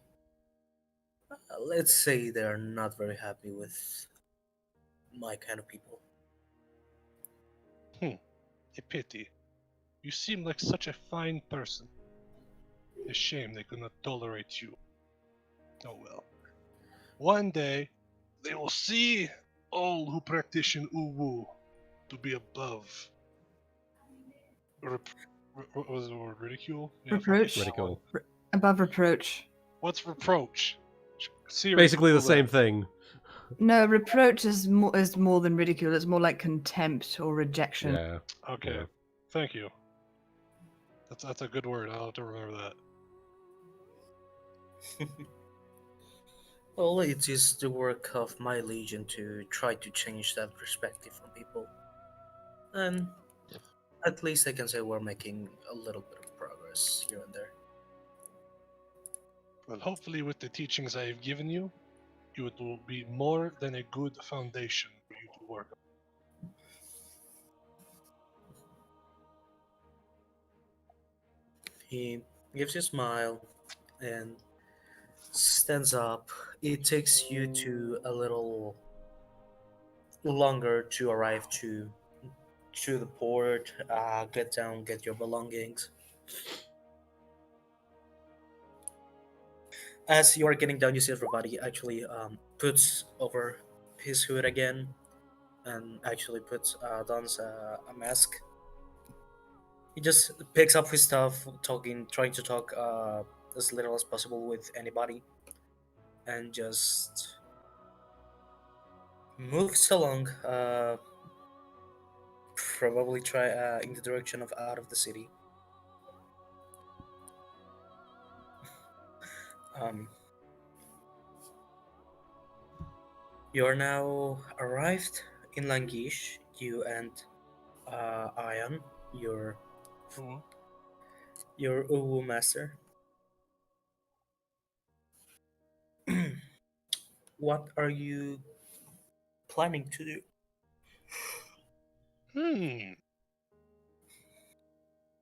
let's say they're not very happy with my kind of people. A pity. You seem like such a fine person. A shame they could not tolerate you. Oh well. One day, they will see all who practice Uwu to be above. What was the word? Ridicule? Yeah, Reproach. Ridicule. Above reproach. What's reproach? Siri, Basically the Google same that. thing. No, reproach is more than ridicule. It's more like contempt or rejection. Yeah. Okay, Yeah. thank you. That's a good word. I'll have to remember that. Well, it is the work of my legion to try to change that perspective from people. And at least I can say we're making a little bit of progress here and there. Well, hopefully, with the teachings I have given you, it will be more than a good foundation for you to work on. He gives you a smile and stands up. It takes you to a little longer to arrive to the port, get down, get your belongings. As you are getting down, you see everybody actually puts over his hood again and actually puts dons a mask. He just picks up his stuff, trying to talk as little as possible with anybody, and just moves along. Probably try in the direction of out of the city. Um, you are now arrived in Langish. You and Ion, your Uwu master. what are you planning to do?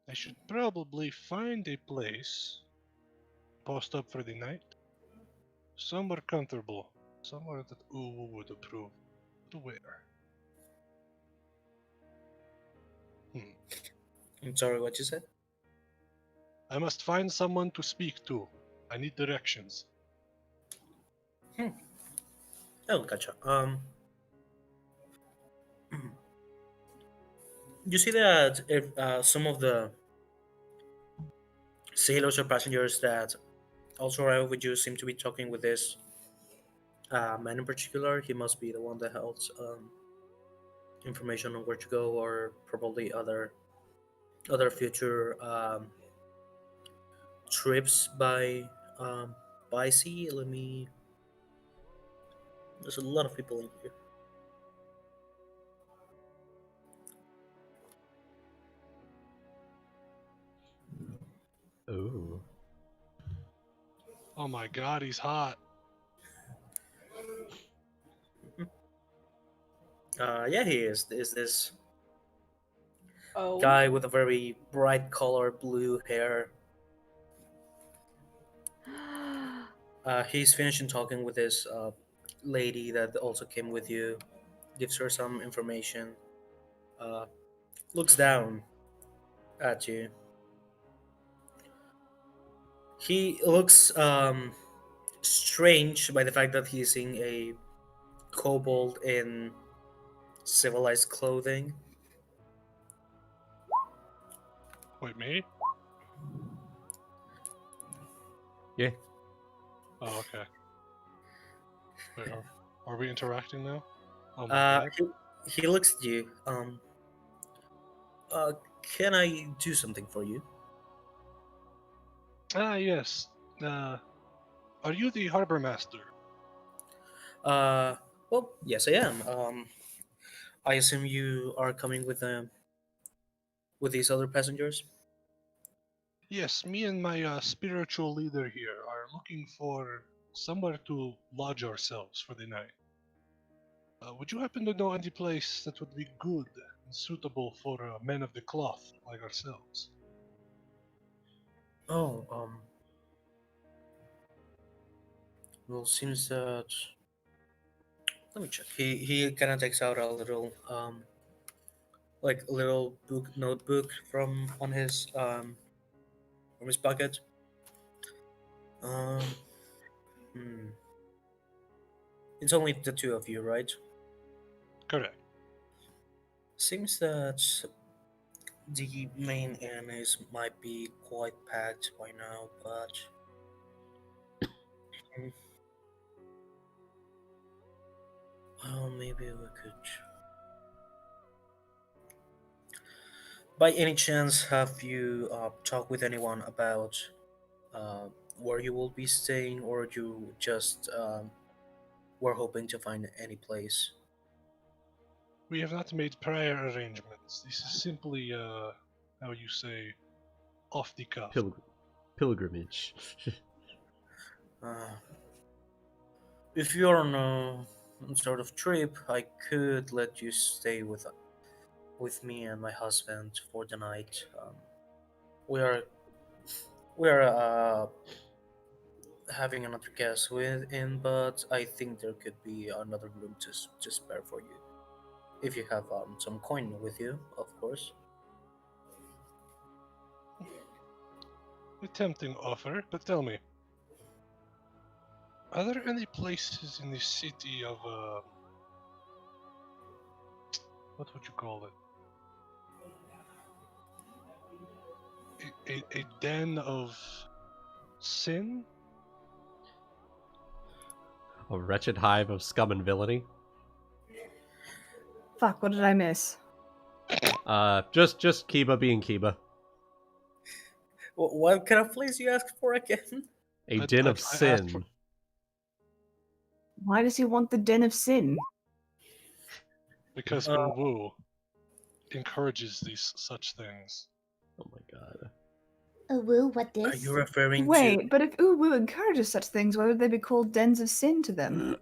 I should probably find a place, post up for the night, somewhere comfortable, somewhere that Uwu would approve. To where? I'm sorry, what you said? I must find someone to speak to. I need directions. Oh, gotcha. You see that if some of the sailors or passengers that also arrived with you seem to be talking with this man in particular. He must be the one that holds information on where to go, or probably other future trips by sea. Let me. There's a lot of people in here. Ooh. Oh my god, he's hot. Yeah, he is. Is this Oh. guy with a very bright color, blue hair? He's finishing talking with this lady that also came with you. Gives her some information. Looks down at you. He looks strange by the fact that he's in a kobold in civilized clothing. Wait, me? Yeah. Oh, okay. Wait, are we interacting now? Oh my god. He looks at you. Can I do something for you? Ah, yes. Are you the harbor master? Well, yes, I am. I assume you are coming with these other passengers. Yes, me and my spiritual leader here are looking for somewhere to lodge ourselves for the night. Would you happen to know any place that would be good and suitable for men of the cloth like ourselves? Oh, well, seems that. Let me check. He kind of takes out a little like a little notebook from his pocket. Um, hmm. It's only the two of you, right? Correct. Seems that the main enemies might be quite packed by now, but well, maybe we could. By any chance, have you talked with anyone about uh, where you will be staying, or you just were hoping to find any place? We have not made prior arrangements. This is simply, how you say, off the cuff. Pilgrimage. Uh, if you're on a sort of trip, I could let you stay with me and my husband for the night. We are having another guest within, but I think there could be another room to spare for you if you have some coin with you, of course. A tempting offer, but tell me, are there any places in the city of, what would you call it? A den of sin? A wretched hive of scum and villainy. Fuck, what did I miss? Just Kiba being Kiba. What kind of place you ask for again? A den of sin. Why does he want the den of sin? Because Uwu encourages these such things. Oh my god. Woo, what Are this? you referring to? Wait, but if Uwu encourages such things, why would they be called dens of sin to them?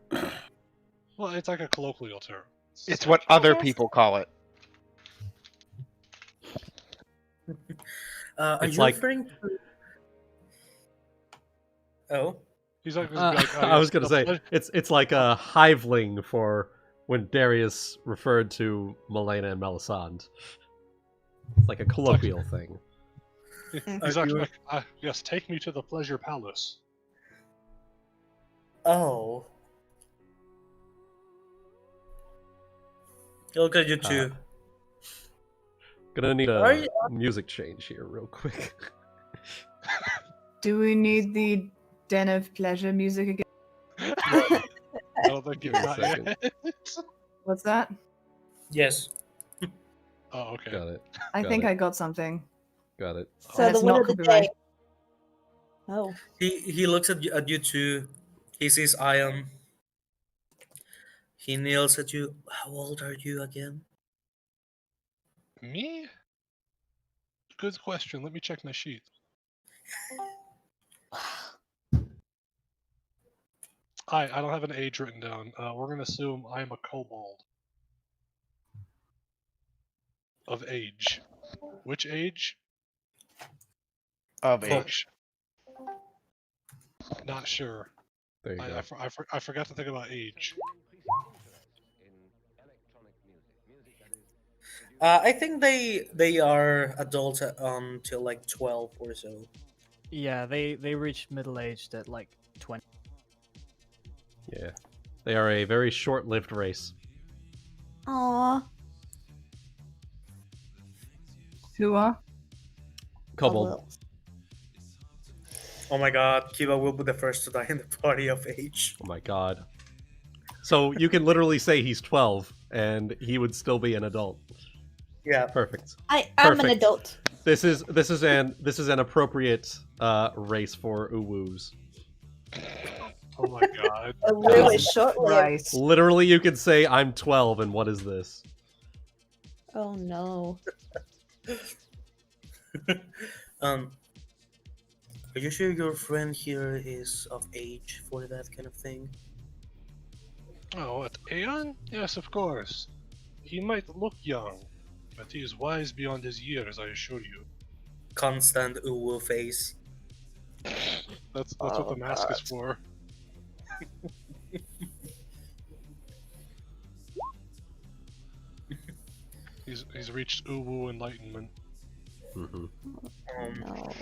Well, it's like a colloquial term. It's what other Yes. people call it. Are It's you like- referring to? Oh, He's like, this I was gonna say it's like a hiveling for when Darius referred to Melaina and Melisande. It's like a colloquial thing. He's Are actually you- like, yes, take me to the pleasure palace. oh. Look at you two. Gonna need Are a you- music change here real quick. Do we need the den of pleasure music again? I don't think you've Give me a got second. yet. What's that? Yes. Oh, okay. Got it. I Got think it. I got something. Got it. So And the it's word not of the copyright. day. Oh. He looks at you two. He sees Ion. He kneels at you. How old are you again? Me? Good question. Let me check my sheet. I don't have an age written down. We're gonna assume I am a kobold. Of age. Which age? Of Cool. age. Not sure. There you go. I forgot to think about age. I think they are adults until like 12 or so. Yeah, they reach middle aged at like 20. Yeah. They are a very short-lived race. Aww. Who are? Kobold. Oh my god, Kiba will be the first to die in the party of age. Oh my god. So you can literally say he's 12, and he would still be an adult. Yeah. Perfect. I'm an Perfect. adult. This is an appropriate race for uwus. Oh my god. A woo is short-lived. Right. Literally, you could say I'm 12, and what is this? Oh no. Are you sure your friend here is of age for that kind of thing? Oh, what? Aeon? Yes, of course. He might look young, but he is wise beyond his years, I assure you. Constant uwu face. That's what the mask is for. He's reached Uwu enlightenment. Mm-hmm. No.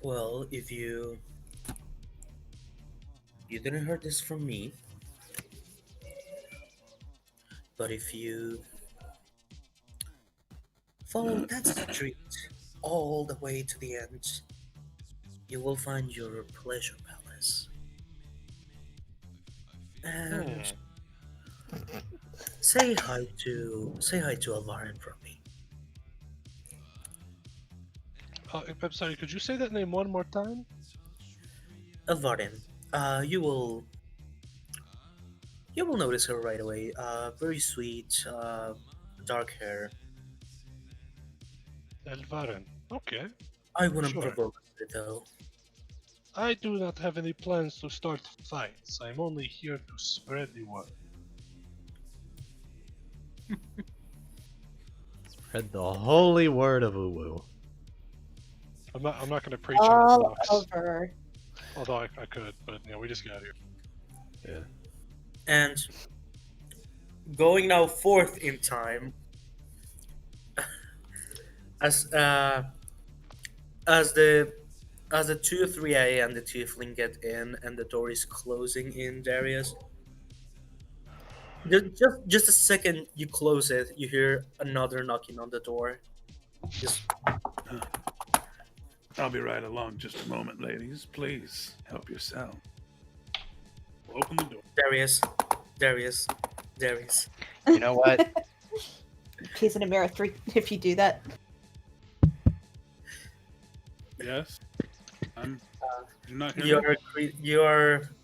Well, if you didn't hear this from me, but if you follow that street all the way to the end, you will find your pleasure palace. And say hi to Elvarin from me. I'm sorry, could you say that name one more time? Elvarin, you will notice her right away. Very sweet, dark hair. Elvarin. Okay. I wouldn't Sure. provoke her though. I do not have any plans to start fights. I'm only here to spread the word. Spread the holy word of uwu. I'm not going to preach on the All blocks. over. Although I could, but we just got here. Yeah. And going now forth in time, as the two Thriae and the Tiefling get in and the door is closing in Darius, just a second you close it, you hear another knocking on the door. Just I'll be right along. Just a moment, ladies. Please help yourself. We'll open the door. Darius. You know what? Please in a mirror 3 if you do that. Yes. You're not here.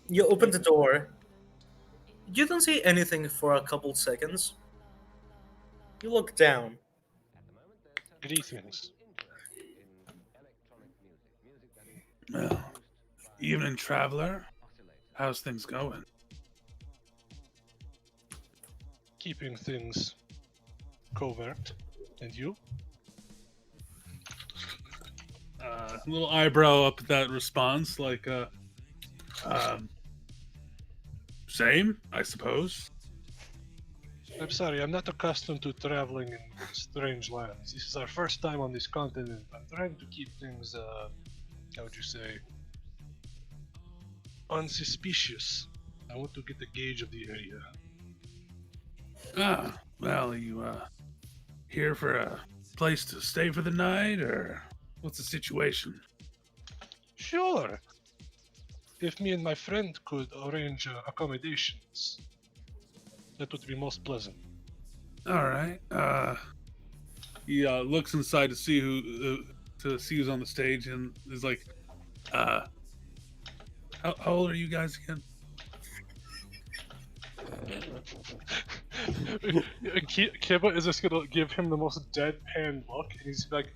You open the door. You don't see anything for a couple seconds. You look down. Greetings. Well, evening, traveler. How's things going? Keeping things covert. And you? A little eyebrow up at that response, like, same, I suppose. I'm sorry, I'm not accustomed to traveling in strange lands. This is our first time on this continent. I'm trying to keep things, how would you say, unsuspicious. I want to get a gauge of the area. Ah, well, you, here for a place to stay for the night, or what's the situation? Sure. If me and my friend could arrange accommodations, that would be most pleasant. All right. He looks inside to see who's on the stage, and is like, how old are you guys again? Kiba is just gonna give him the most deadpan look, and he's like,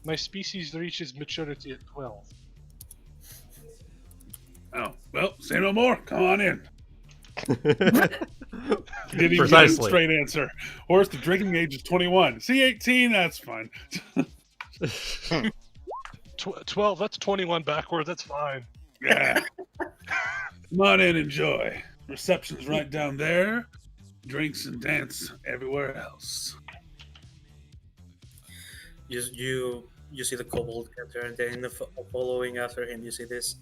"My species reaches maturity at 12." Oh, well, say no more. Come on in. Did he get a Precisely. straight answer? Or is the drinking age is 21? See, 18, that's fine. 12, that's 21 backward, that's fine. Yeah. Come on in, enjoy. Reception's right down there. Drinks and dance everywhere else. You see the kobold enter, and then following after him, you see this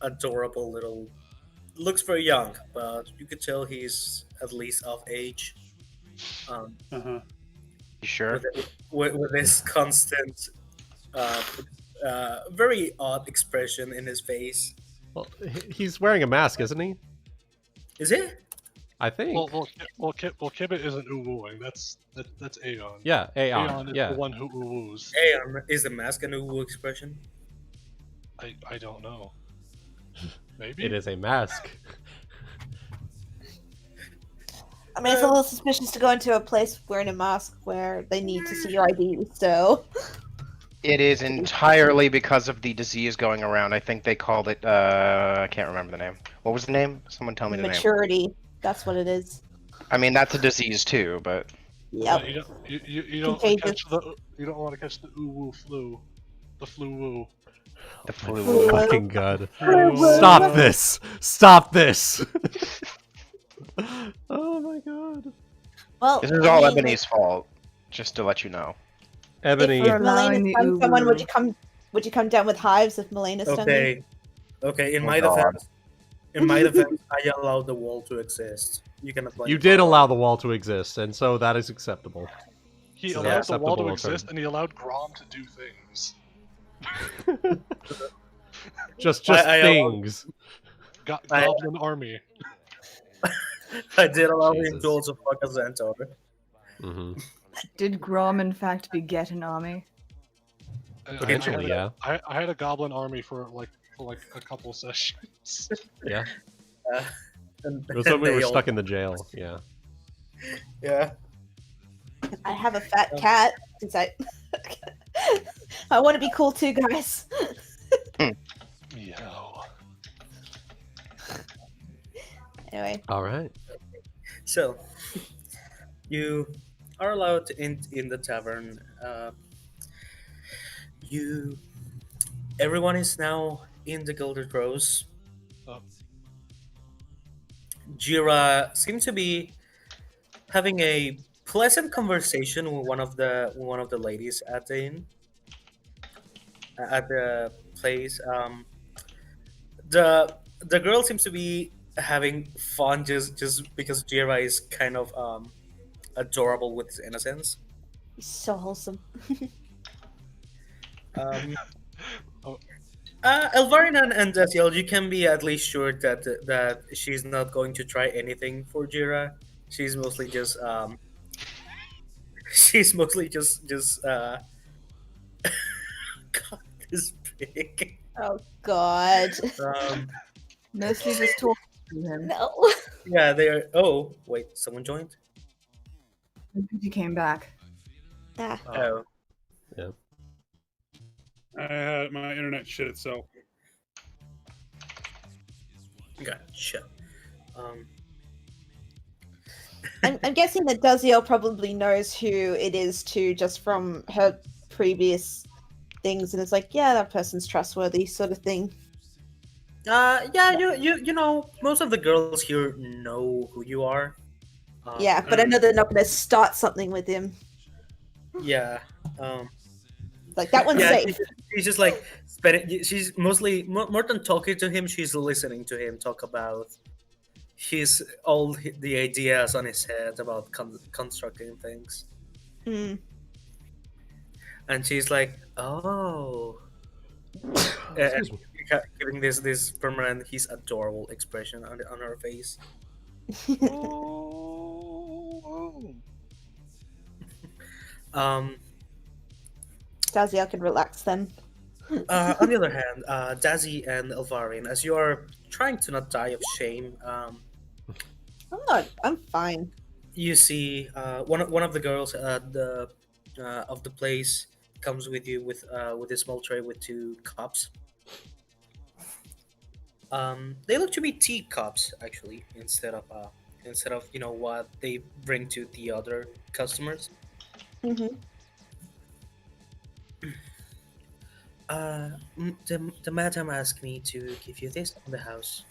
adorable little. Looks very young, but you could tell he's at least of age. You sure? With this constant, very odd expression in his face. Well, he's wearing a mask, isn't he? Is it? I think. Well, Kiba isn't uwooing. That's Aeon. Yeah, Aeon. Aeon is Yeah. the one who uwoos. Hey, is the mask an uwu expression? I don't know. Maybe It is a mask. I mean, it's a little suspicious to go into a place wearing a mask where they need to see your ID, so... It is entirely because of the disease going around. I think they called it, I can't remember the name. What was the name? Someone tell me the name. Maturity. That's what it is. I mean, that's a disease too, but... Yep. You don't Contagious. you don't want to catch the uwu flu, the flu woo. The Flu. flu. Fucking god. Stop this! Stop this! Oh my god. Well, This is all Ebony's fault, just to let you know. Ebony. If allowing Melaina the stung someone, uwu. would you come down with hives if Melaina stung you? Okay. In Oh, my God. defense, I allowed the wall to exist. You can apply. You did allow the wall to exist, and so that is acceptable. He So allowed the wall to acceptable exist, and he allowed Grom to do things. Just I things. Goblin army. I did allow him Jesus. to also fuck a Centaur. Hmm. Did Grom in fact beget an army? Potentially, yeah. I had a goblin army for like a couple sessions. Yeah. And, It was when we they were all- stuck in the jail. Yeah. Yeah. I have a fat cat, since I... I want to be cool too, guys. Yo. Anyway. All right. So, you are allowed to in the tavern. Everyone is now in the Gilded Rose. Oh. Jeera seems to be having a pleasant conversation with one of the ladies at the inn, at the place. The girl seems to be having fun just because Jeera is kind of adorable with his innocence. He's so wholesome. Elvarin and Dazielle, you can be at least sure that she's not going to try anything for Jeera. She's mostly just God, this big. Oh, God. Mostly just talking to him. No. Yeah, they are. Oh, wait, someone joined. He came back. Ah. Oh, Yeah. My internet shit itself. Gotcha. I'm guessing that Dazielle probably knows who it is too, just from her previous things, and it's like, yeah, that person's trustworthy, sort of thing. Yeah, you know, most of the girls here know who you are. Yeah, but I know they're not going to start something with him. Yeah. Like that one's Yeah, safe. she's just like spending. She's mostly more than talking to him. She's listening to him talk about the ideas on his head about constructing things, Hmm. and she's like, "Oh," Excuse me. giving this permanent, he's adorable expression on her face. Um, Dazielle can relax then. on the other hand, Dazzy and Elvarin, as you are trying to not die of shame, I'm not. I'm fine. you see one of the girls at the of the place comes with you with a small tray with 2 cups. They look to be tea cups actually, instead of what they bring to the other customers. Mm-hmm. The madam asked me to give you this on the house.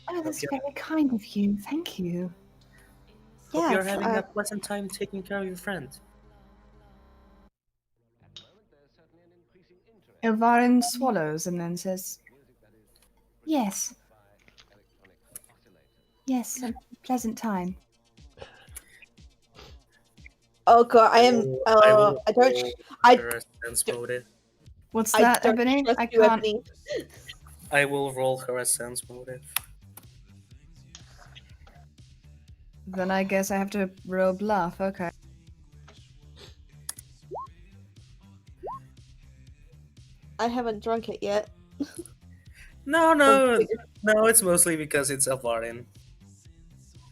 Oh, that's Okay. very kind of you. Thank you. Hope Yeah, you're having a pleasant time taking care of your friend. Elvarin swallows and then says, "Yes. Yes, a pleasant time." Oh god, I am. I don't. I Her sense motive. What's I that, don't Ebony? trust I you, can't. Ebony. I will roll her a sense motive. Then I guess I have to roll bluff. Okay. I haven't drunk it yet. No, it's mostly because it's Elvarin.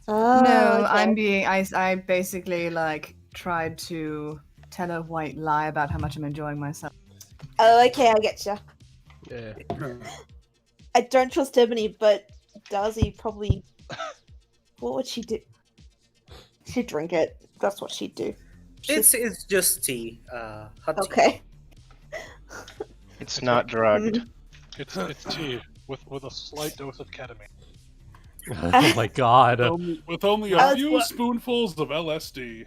Oh, No, okay. I'm being. I basically like tried to tell a white lie about how much I'm enjoying myself. Oh, okay, I get you. Yeah. I don't trust Ebony, but Darcy probably. What would she do? She'd drink it. That's what she'd do. It's just tea. Hot tea. Okay. It's not drugged. It's tea with a slight dose of ketamine. Oh my god. With only I a was few wa- spoonfuls of LSD.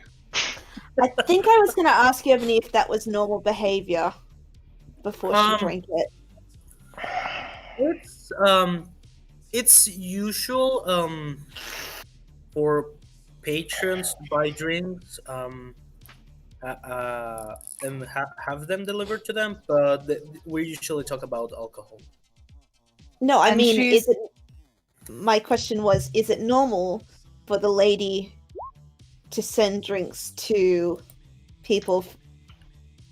I think I was going to ask you, Ebony, if that was normal behavior before she drank it. It's usual for patrons to buy drinks and have them delivered to them, but we usually talk about alcohol. No, I And mean, she's- is it? My question was: is it normal for the lady to send drinks to people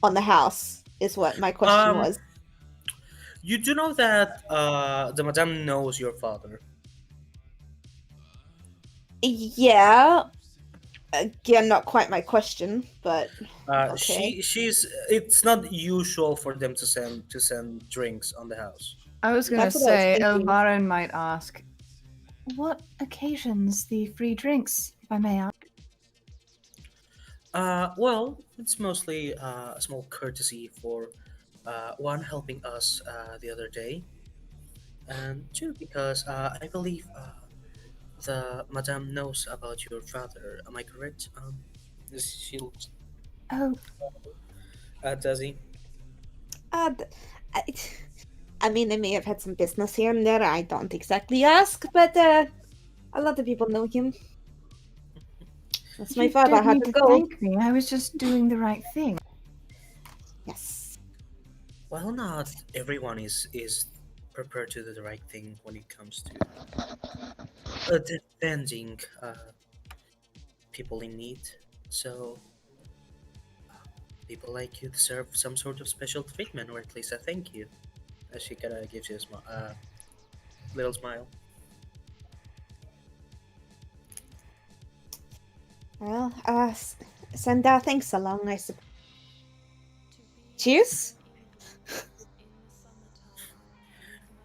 on the house? Is what my question was. You do know that the madame knows your father. Yeah. Again, not quite my question, but okay. She's. It's not usual for them to send drinks on the house. I was gonna That's what I was say, thinking. Elvarin might ask, "What occasions the free drinks, if I may ask?" Well, it's mostly a small courtesy for one helping us the other day, and two because I believe the madame knows about your father. Am I correct? She looks Oh, does he? I mean, they may have had some business here and there. I don't exactly ask, but a lot of people know him. That's my you father. I don't had need to to go. thank me. I was just doing the right thing. Yes. Well, not everyone is prepared to do the right thing when it comes to defending people in need. So people like you deserve some sort of special treatment, or at least a thank you. As she kind of gives you a little smile. Well, send our thanks along, I suppose. Cheers.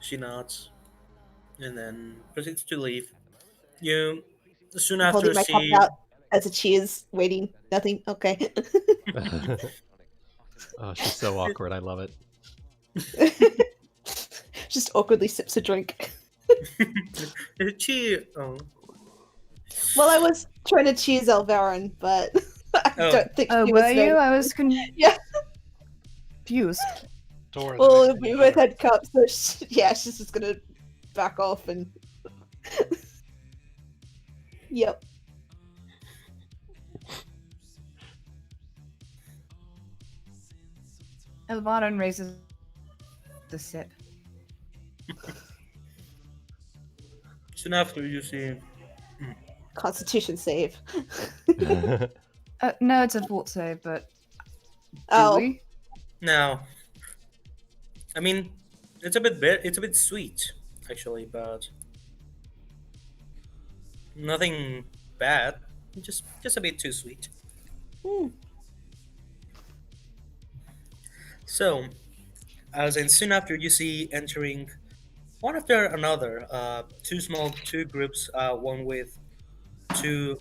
She nods, and then proceeds to leave. You soon Holding after my cup see. out as a cheers, waiting. Nothing. Okay. Oh, she's so awkward. I love it. Just awkwardly sips a drink. Cheer. Oh. Well, I was trying to cheers Elvarin, but I Oh. don't think Oh, she was were very... you? I was Yeah. confused. Don't worry, that Well, makes we it both better. had cups, so she's just gonna back off and. Yep. Elvarin raises the sip. Soon after you see. Constitution save. No, it's a fort save, but do Oh. we? Now, I mean, it's a bit sweet, actually, but nothing bad. Just a bit too sweet. Hmm. So, as in soon after you see entering one after another, two groups, one with two,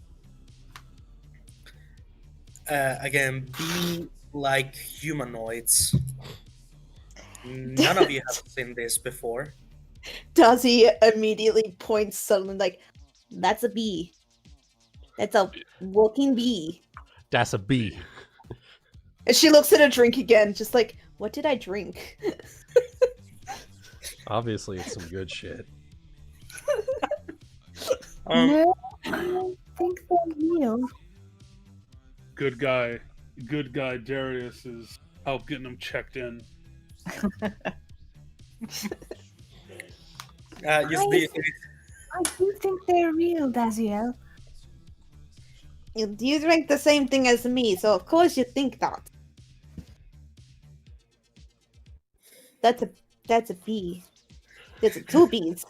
again, bee-like humanoids. None of you have seen this before. Dazzy immediately points suddenly like, that's a bee. That's a walking bee. That's a bee. And she looks at her drink again, just like, what did I drink? Obviously, it's some good shit. No, I don't think they're real. Good guy Darius is help getting them checked in. You I do think they're real, Dazielle. You drink the same thing as me, so of course you think that. That's a bee. There's two bees.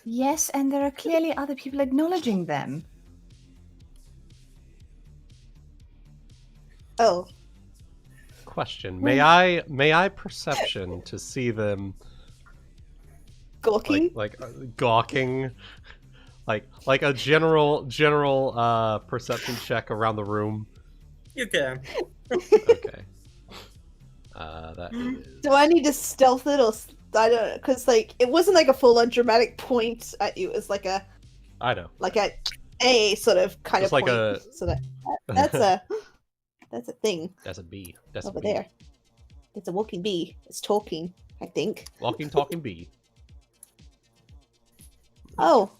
Yes, and there are clearly other people acknowledging them. Oh, Question: May I perception to see them gawking? like gawking, like a general perception check around the room? you can. Okay. That is... Do I need to stealth it or I don't know? Because like it wasn't like a full-on dramatic point at you. It was like a I know. A sort of kind Just of like point. a- So that's a thing That's a bee. That's over a bee. there. It's a walking bee. It's talking. I think. Walking, talking bee. Oh,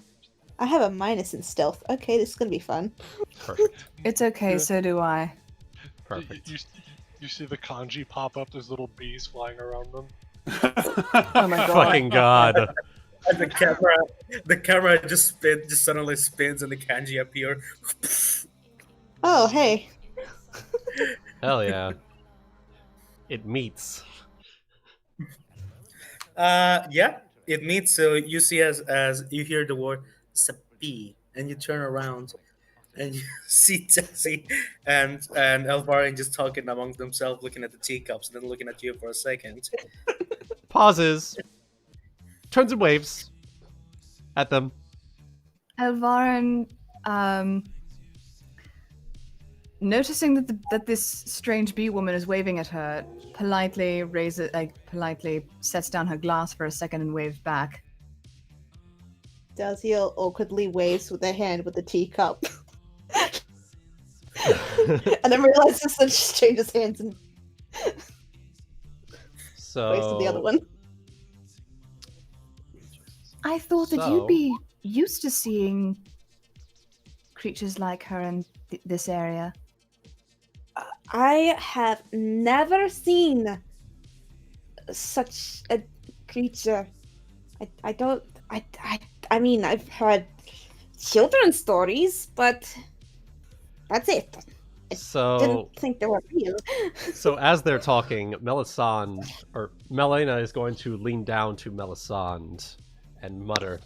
I have a minus in stealth. Okay, this is gonna be fun. Perfect. It's okay, Yeah. so do I. Perfect. You see the kanji pop up, there's little bees flying around them. Oh my god. Fucking god. And the camera just suddenly spins and the kanji appear. Oh, hey. Hell yeah. It meets. Yeah, it meets. So you see as you hear the word "sapi" and you turn around and you see Tessie and Elvarin just talking among themselves, looking at the teacups, and then looking at you for a second. Pauses. Turns and waves at them. Elvarin, noticing that this strange bee woman is waving at her, politely sets down her glass for a second and waves back. Dazielle awkwardly waves with her hand with the teacup. And then realizes that she changes hands and waves to the other So one. I thought that So- you'd be used to seeing creatures like her in this area. I have never seen such a creature. I mean, I've heard children's stories, but that's it. So Didn't think they were real. so as they're talking, Melisande or Melaina is going to lean down to Melisande and mutter,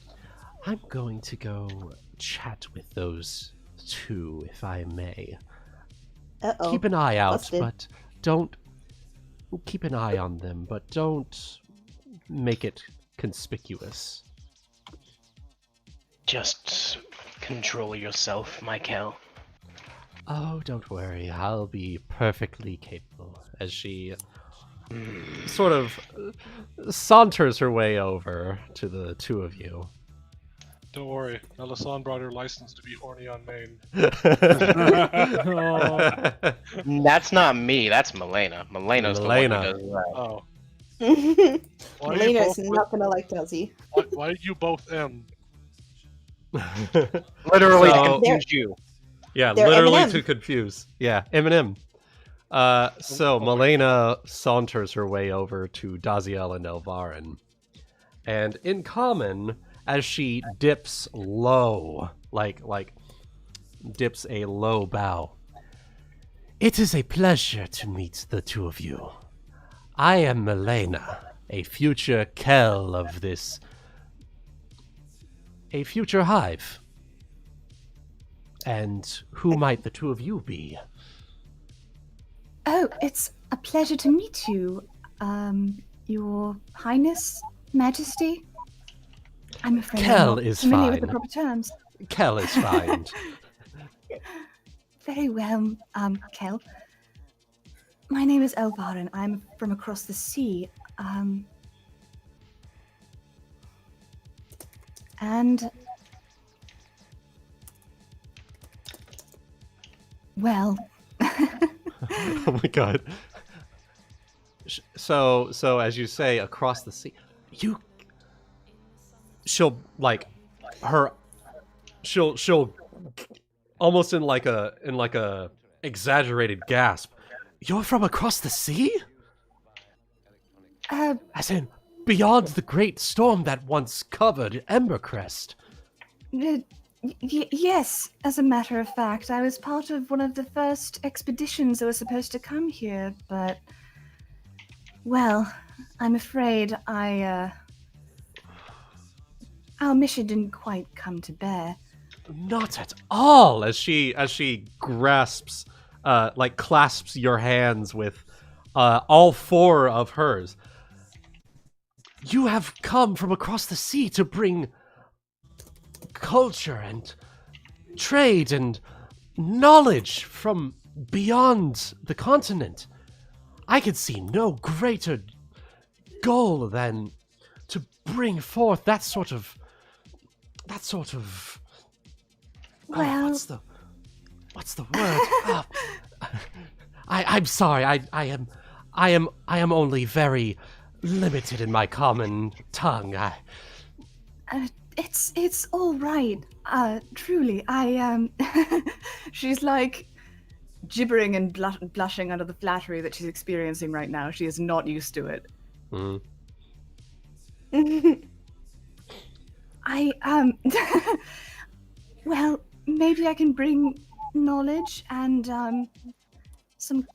"I'm going to go chat with those two, if I may. Uh-oh. Keep an eye out, busted. but don't keep an eye on them, but don't make it conspicuous. Just control yourself, Michael. Oh, don't worry. I'll be perfectly capable. As she sort of saunters her way over to the two of you. Don't worry, Melisande brought her license to be horny on main. That's not me. That's Melaina. Melaina's the one who does that. Oh. Why are you Melina is both not gonna like Dazzy. why did you both M? Literally So- to confuse you. Yeah, They're literally M&M. to confuse. Yeah, Eminem. So Melaina saunters her way over to Dazielle and Elvarin. And in common, as she dips low, like dips a low bow. It is a pleasure to meet the two of you. I am Melaina, a future Kel of this... a future hive. And who might the two of you be? Oh, it's a pleasure to meet you, Your Highness, Majesty. I'm afraid Kel I'm not is familiar with the fine. proper terms. Kel is fine. Very well, Kel. My name is Elvarin. I'm from across the sea. And well, Oh my god. So as you say, across the sea, she'll almost in like a exaggerated gasp. You're from across the sea? As in, beyond the great storm that once covered Embercrest. Yes, as a matter of fact, I was part of one of the first expeditions that was supposed to come here, but well, I'm afraid our mission didn't quite come to bear. Not at all. As she grasps, clasps your hands with all four of hers. You have come from across the sea to bring culture and trade and knowledge from beyond the continent. I could see no greater goal than to bring forth that sort of. Well, what's the word? I'm sorry. I am only very limited in my common tongue. It's all right. Truly, she's like gibbering and blushing under the flattery that she's experiencing right now. She is not used to it. Mm. Well, maybe I can bring knowledge and some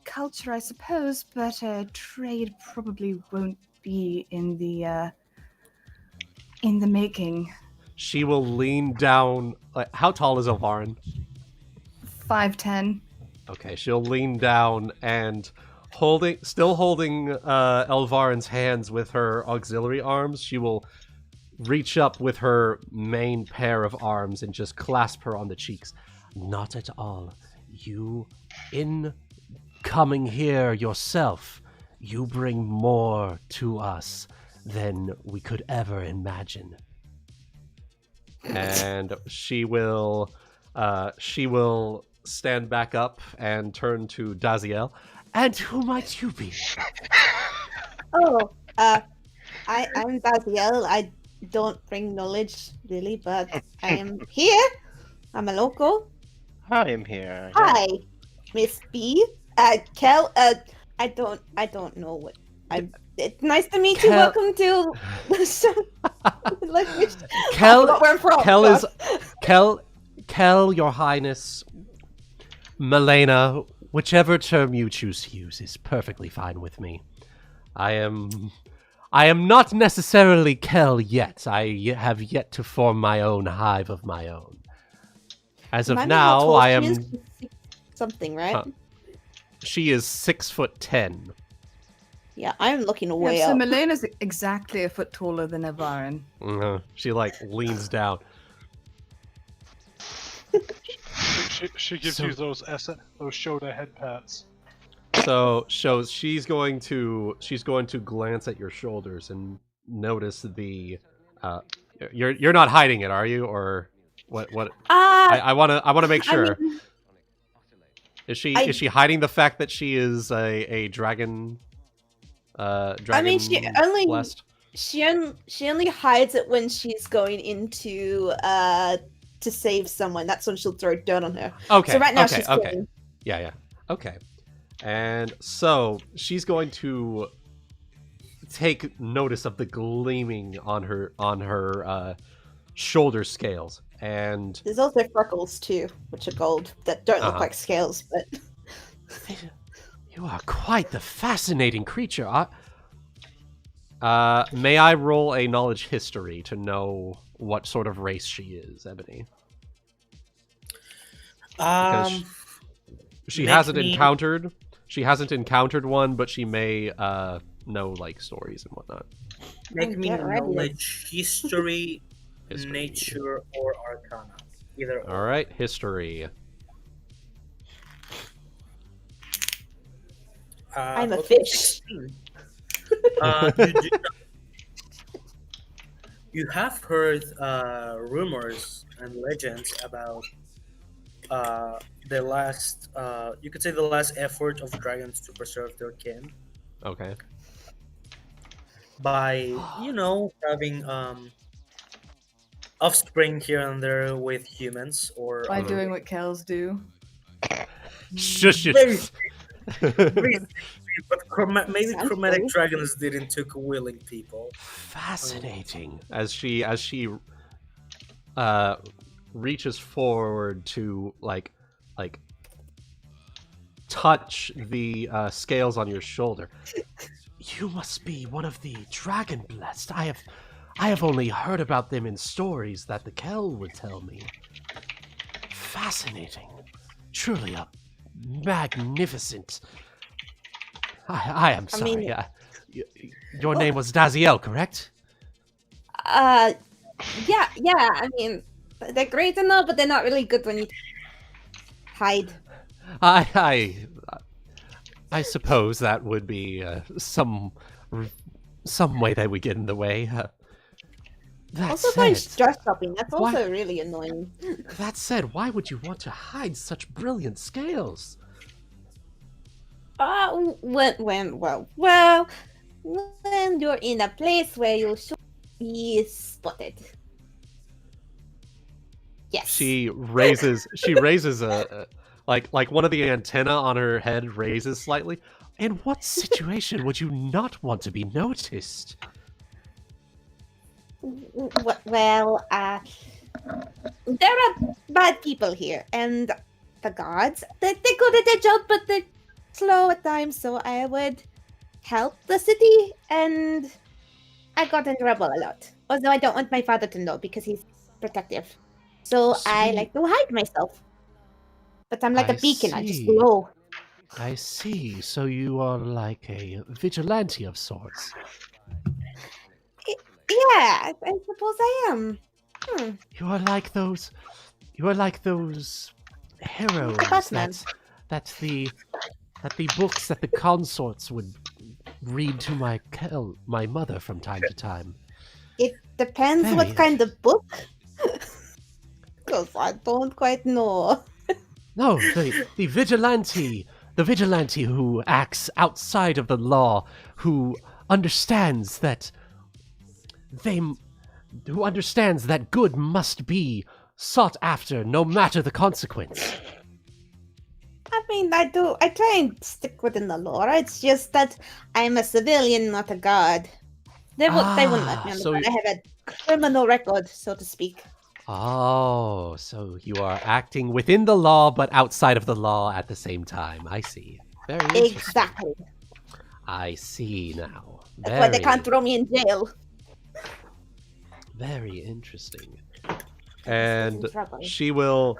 culture, I suppose, but trade probably won't be in the making. She will lean down. How tall is Elvarin? 5'10". Okay, she'll lean down and still holding Elvarin's hands with her auxiliary arms, she will reach up with her main pair of arms and just clasp her on the cheeks. Not at all. You, in coming here yourself, you bring more to us than we could ever imagine. And she will stand back up and turn to Dazielle. And who might you be? I'm Dazielle. I don't bring knowledge really, but I am here. I'm a local. I am here. Hi, Miss B. Kel. I don't know what. It's nice to meet you. Kel- Welcome to language. Kel, Where I'm from. Kel God. is Kel, Your Highness, Melaina, whichever term you choose to use is perfectly fine with me. I am not necessarily Kel yet. I have yet to form my own hive of my own. As of Remind me how now, tall I she am. is? Something, right? She is 6'10". Yeah, I'm looking Yeah, way so up. Melaina's exactly a foot taller than Elvarin. She like leans down. She gives So- you those Shoda head pats. So she's going to glance at your shoulders and notice the you're not hiding it, are you? Or what I want to make sure. I mean, Is she hiding the fact that she is a dragon she only blessed? she only hides it when she's going into to save someone. That's when she'll throw dirt on her. Okay. So right now okay, she's okay. clean. Yeah. Okay. And so she's going to take notice of the gleaming on her shoulder scales, and There's also freckles too, which are gold that don't look Uh-huh. like scales, but you are quite the fascinating creature. May I roll a knowledge history to know what sort of race she is, Ebony? Because she make hasn't me- encountered. She hasn't encountered one, but she may know like stories and whatnot. Make me Get ready. knowledge, history, History. nature, or arcana. Either or. All right, history. I'm a okay, fish. 16. You have heard rumors and legends about the last, you could say the last effort of dragons to preserve their kin Okay. by, having offspring here and there with humans or By other- doing what Kells do. Shush it. Very very but maybe Sounds chromatic cool. dragons didn't took willing people. Fascinating. As she reaches forward to like touch the scales on your shoulder. You must be one of the Dragonblessed. I have only heard about them in stories that the Kell would tell me. Fascinating. Truly a magnificent. I am sorry. mean- Your name was Dazielle, correct? Yeah. I mean, they're great and all, but they're not really good when you hide. I suppose that would be some way that we get in the way. That Also, going said, dress shopping. That's why- also really annoying. that said, why would you want to hide such brilliant scales? When you're in a place where you should be spotted. Yes. She raises a like one of the antenna on her head raises slightly. In what situation would you not want to be noticed? Well, there are bad people here, and the guards, they're good at their job, but they're slow at times, so I would help the city, and I got in trouble a lot. Although I don't want my father to know because he's protective. So I See. like to hide myself. But I'm like I a beacon, I just see. glow. I see. So you are like a vigilante of sorts. Yeah, I suppose I am. You are like those heroes Batman. that the books that the consorts would read to my mother from time to time. It depends Very what kind of book. Because I don't quite know. No, the vigilante who acts outside of the law, who understands that good must be sought after no matter the consequence. I mean, I try and stick within the law. It's just that I'm a civilian, not a god. They wouldn't let me on the so board. I have a criminal record, so to speak. Oh, so you are acting within the law but outside of the law at the same time. I see. Very interesting. Exactly. I see now. That's why they can't throw me in jail. Very interesting. And trouble. she will.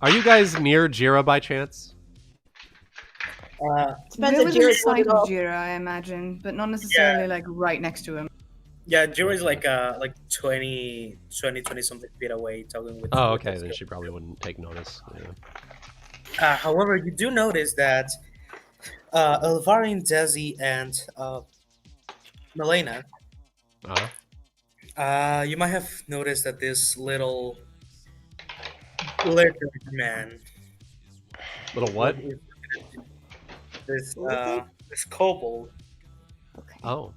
Are you guys near Jeera by chance? Depends We're if within Jeera's sight got it of all. Jeera, I imagine, but not necessarily like right next to him. Yeah, Jeera is like 20 something feet away, talking with. Oh, with okay, this then girl. she probably wouldn't take notice. Yeah. However, you do notice that Elvarin, Desi, and Melaina. Uh-huh. You might have noticed that this little lizard man, Little what? this Lizard? this kobold, Okay. Oh.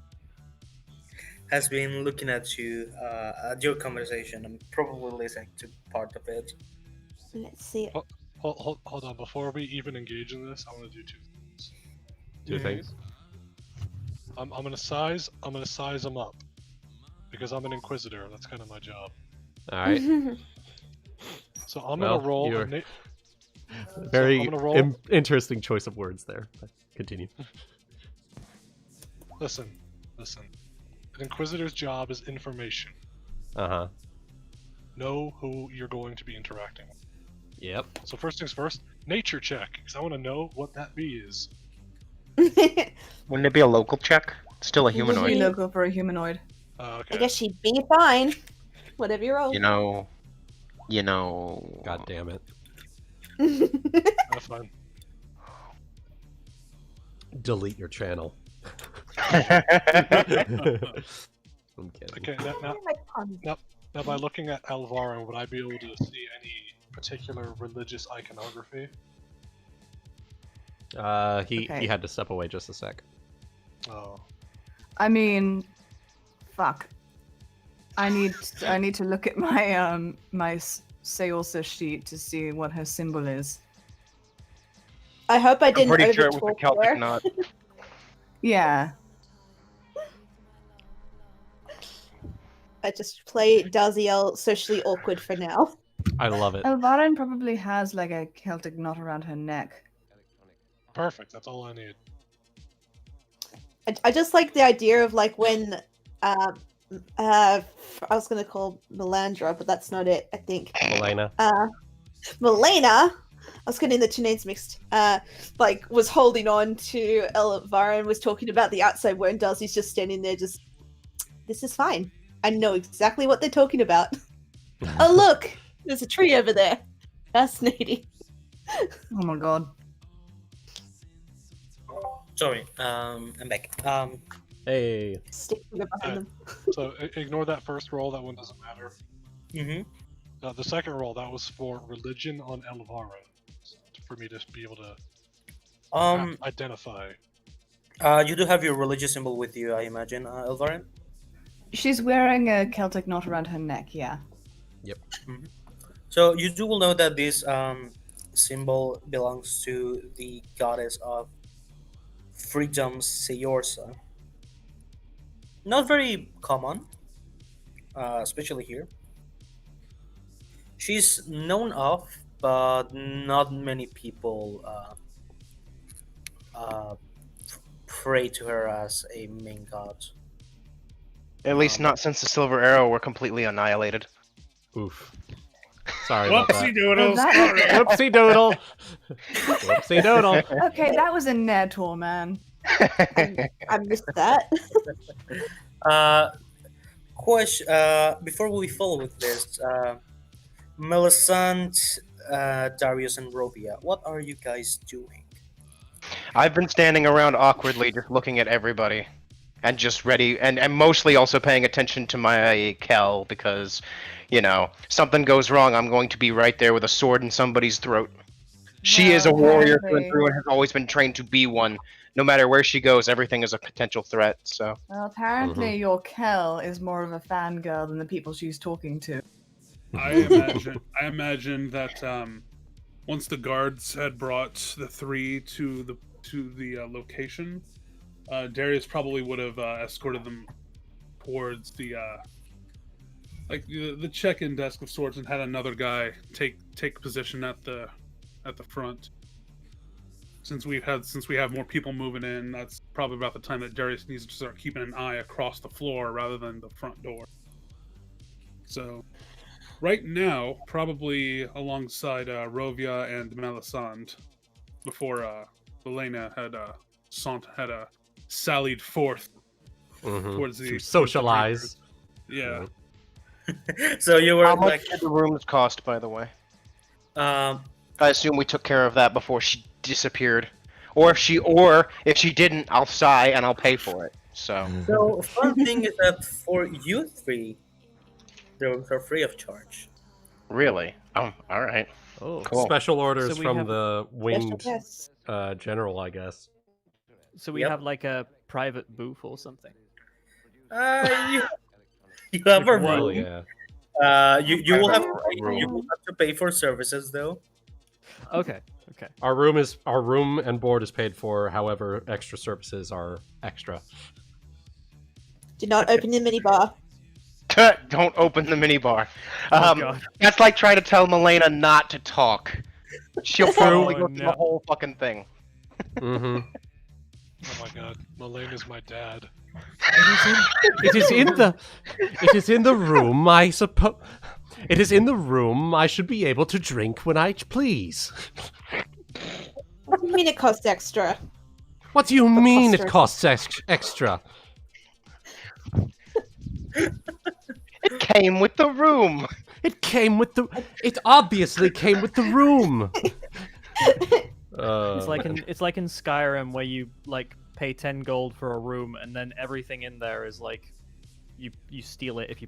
has been looking at you at your conversation and probably listening to part of it. Let's see. Hold on. Before we even engage in this, I want to do two things. Two Mhm. things. I'm gonna size them up because I'm an inquisitor. That's kind of my job. All right. So I'm Well, gonna roll. you're- Very I'm gonna roll. interesting choice of words there. But continue. Listen. An inquisitor's job is information. Uh-huh. Know who you're going to be interacting with. Yep. So first things first, nature check, because I want to know what that bee is. Wouldn't it be a local check? Still a You Would be humanoid. local for a humanoid. Okay. I guess she'd be fine. Whatever you roll. You know. God damn it. That's fine. Delete your channel. I'm kidding. Okay. Now by looking at Elvarin, would I be able to see any particular religious iconography? He Okay. had to step away just a sec. Oh. I mean, fuck. I need to look at my my Seolsa sheet to see what her symbol is. I hope I I'm didn't pretty sure it was a overtalk Celtic her. knot. Yeah. I just play Dazielle socially awkward for now. I love it. Elvarin probably has like a Celtic knot around her neck. Perfect. That's all I need. I just like the idea of like when I was gonna call Melandra, but that's not it, I think. Melaina. Melaina, I was getting the two names mixed. Like was holding on to Elvarin, was talking about the outside where Darcy's just standing there, just this is fine. I know exactly what they're talking about. Oh look, there's a tree over there. Fascinating. Oh my god. Sorry, I'm back. Hey. Stick finger behind them. So ignore that first roll. That one doesn't matter. Mm-hmm. The second roll, that was for religion on Elvarin, for me to be able to identify. You do have your religious symbol with you, I imagine, Elvarin? She's wearing a Celtic knot around her neck, yeah. So you do will know that this symbol belongs to the goddess of freedom, Seorsa. Not very common, especially here. She's known of, but not many people pray to her as a main god. At least not since the Silver Arrow were completely annihilated. Oof. Sorry about that. Whoopsie doodles. that- Sorry. Whoopsie doodle. Whoopsie doodle. Okay, that was a Narr'tor, man. I missed that. Question. Before we follow with this, Melisande, Darius, and Rovya, what are you guys doing? I've been standing around awkwardly, just looking at everybody, and just ready, and mostly also paying attention to my Kel because, you know, something goes wrong, I'm going to be right there with a sword in somebody's throat. She is a Well, warrior through and apparently- through and has always been trained to be one. No matter where she goes, everything is a potential threat. So Well, apparently your Kel is more of a fangirl than the people she's talking to. I imagine that once the guards had brought the three to the location, Darius probably would have escorted them towards the the check-in desk of sorts and had another guy take position at the front. Since we have more people moving in, that's probably about the time that Darius needs to start keeping an eye across the floor rather than the front door. So, right now, probably alongside Rovya and Melisande, before Melaina had sallied forth towards the to socialize. Yeah. So you were How much like, did the rooms cost, by the way? um, I assume we took care of that before she disappeared. Or if she didn't, I'll sigh and I'll pay for it. So so fun thing is that for you three, the rooms are free of charge. really? Oh, all right. Oh, Cool. special orders So we from have- the winged Yes. general, I guess. So we Yep. have like a private booth or something. You have a Hell room. yeah. You will have to Room. you will have to pay for services though. Okay. Our room and board is paid for. However, extra services are extra. Do not open your minibar. Don't open the minibar. Oh, God. That's like trying to tell Melaina not to talk. She'll probably Oh, go through no. the whole fucking thing. Mm-hmm. Oh my god, Melaina's my dad. It is in the room. I suppose. It is in the room. I should be able to drink when I please. What do you mean it costs extra? What do you mean it Preposterous. costs extra? It came with the room. It obviously came with the room. It's like in Skyrim where you like pay 10 gold for a room and then everything in there is like you steal it if you.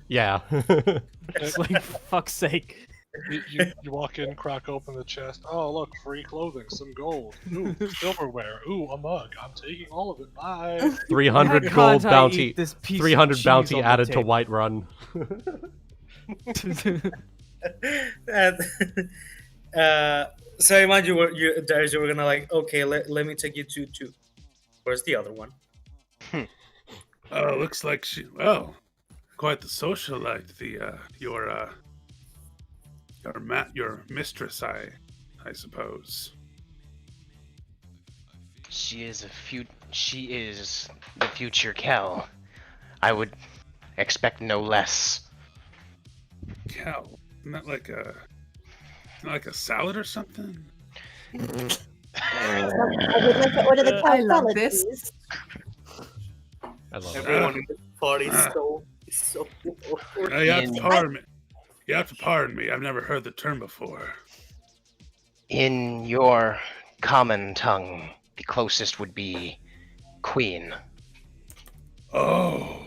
Yeah. It's like fuck's sake. You walk in, crack open the chest. Oh, look, free clothing, some gold. Ooh, silverware. Ooh, a mug. I'm taking all of it. Bye. 300 Why gold can't I bounty. eat this piece of 300 cheese bounty on the added to table? Whiterun. So imagine Darius, you were gonna like, okay, let me take you to where's the other one? Oh, looks like quite the socialite. Your mistress, I suppose. She is the future Kel. I would expect no less. Cow, not like a salad or something. I would like to order the I cow love salad, this. please. I love it. Everyone in the party is so You have to pardon me. You have to pardon me. I've never heard the term before. In your common tongue, the closest would be queen. Oh,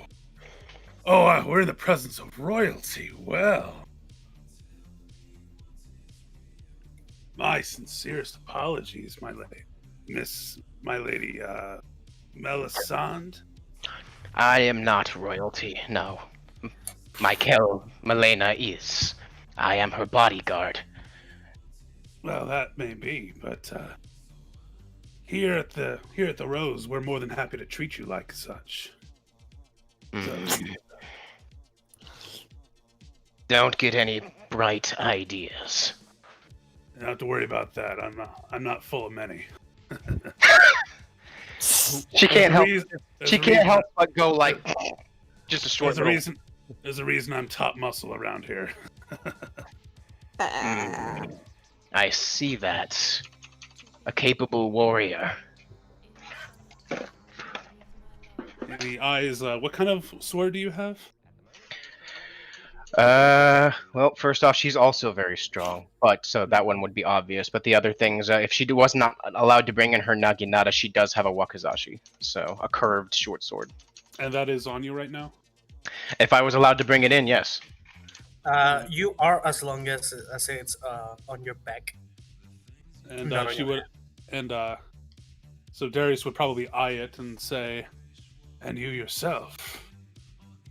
we're in the presence of royalty. Well, my sincerest apologies, my lady, Melisande. I am not royalty, no. My Kel, Melaina, is. I am her bodyguard. Well, that may be, but here at the Rose, we're more than happy to treat you like such. So, Don't get any bright ideas. you don't have to worry about that. I'm not full of many. She can't help. She can't help but go like just a short. There's a reason I'm top muscle around here. I see that. A capable warrior. The eyes. What kind of sword do you have? Well, first off, she's also very strong, but so that one would be obvious. But the other things, if she was not allowed to bring in her naginata, she does have a wakizashi, so a curved short sword. And that is on you right now? If I was allowed to bring it in, yes. You are, as long as it's on your back. And Not on she your would, and so Darius would probably eye it and say, "And you yourself,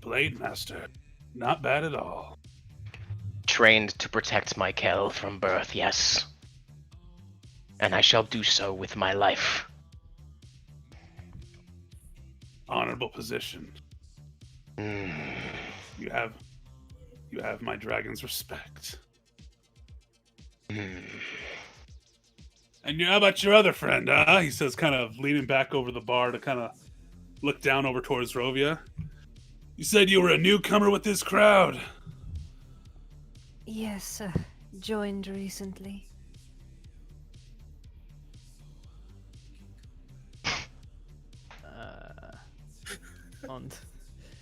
Blade Master, not bad at all." Trained to protect my Kel from birth, yes. And I shall do so with my life. Honorable position. Mm. You have my dragon's respect. Mm. And how about your other friend, huh? He says, kind of leaning back over the bar to kind of look down over towards Rovya. You said you were a newcomer with this crowd. Yes, joined recently. around.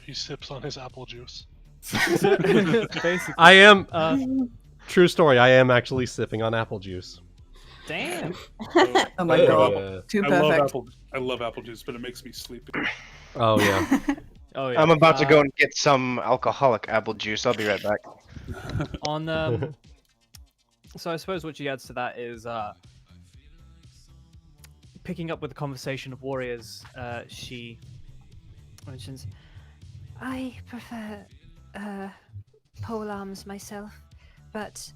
He sips on his apple juice. Basically. I am. True story. I am actually sipping on apple juice. Damn. Oh my god. Yeah. Too I love perfect. apple juice, but it makes me sleepy. Oh yeah. Oh yeah. I'm about to go and get some alcoholic apple juice. I'll be right back. On so I suppose what she adds to that is picking up with the conversation of warriors. She mentions, I prefer pole arms myself, but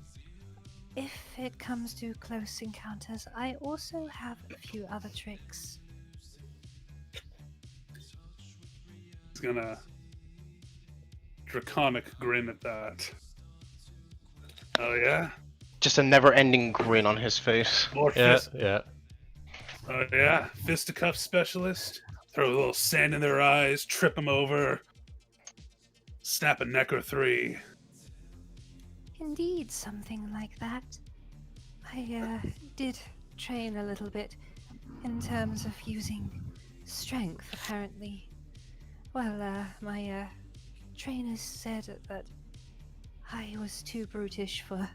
if it comes to close encounters, I also have a few other tricks. He's gonna draconic grin at that. Oh yeah? Just a never-ending grin on his face. More Yeah. fist. Yeah. Oh yeah? Fisticuff specialist? Throw a little sand in their eyes, trip them over, snap a neck or three. Indeed, something like that. I did train a little bit in terms of using strength, apparently. Well, my trainers said that I was too brutish for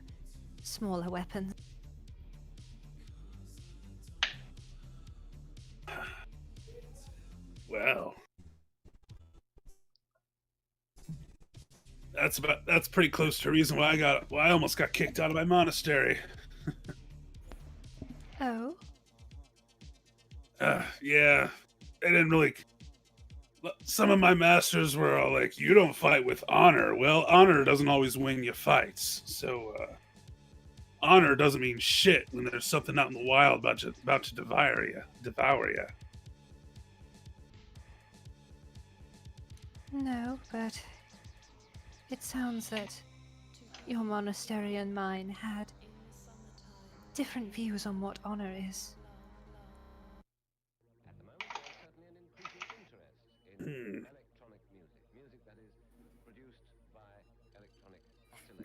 smaller weapons. Well, that's pretty close to the reason why I almost got kicked out of my monastery. Oh? Yeah, they didn't really. Some of my masters were all like, "You don't fight with honor." Well, honor doesn't always win you fights. So, honor doesn't mean shit when there's something out in the wild about to devour you. No, but it sounds that your monastery and mine had different views on what honor is. I'm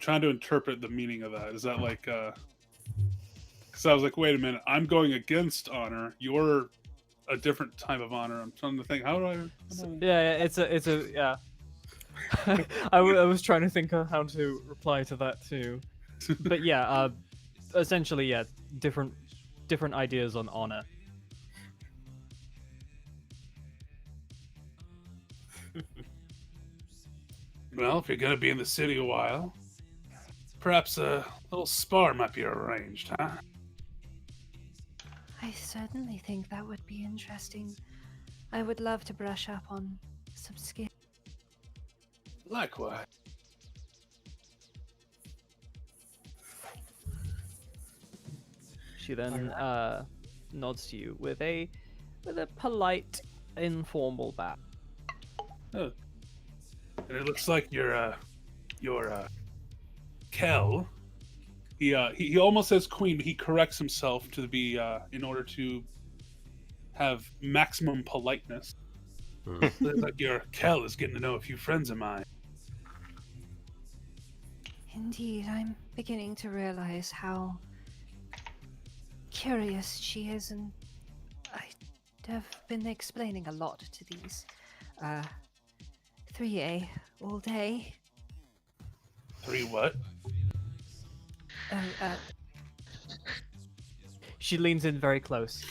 trying to interpret the meaning of that. Is that like, because I was like, wait a minute, I'm going against honor. You're a different type of honor. I'm trying to think, how do I? yeah, it's a yeah. I was trying to think of how to reply to that too, but yeah, essentially, yeah, different ideas on honor. Well, if you're gonna be in the city a while, perhaps a little spar might be arranged, huh? I certainly think that would be interesting. I would love to brush up on some skill. Likewise. She then nods to you with a polite, informal bow. Oh. And it looks like your Kel. He almost says queen, but he corrects himself to be in order to have maximum politeness. Looks like your Kel is getting to know a few friends of mine. Indeed, I'm beginning to realize how curious she is, and I have been explaining a lot to these Thriae all day. Three what? She leans in very close.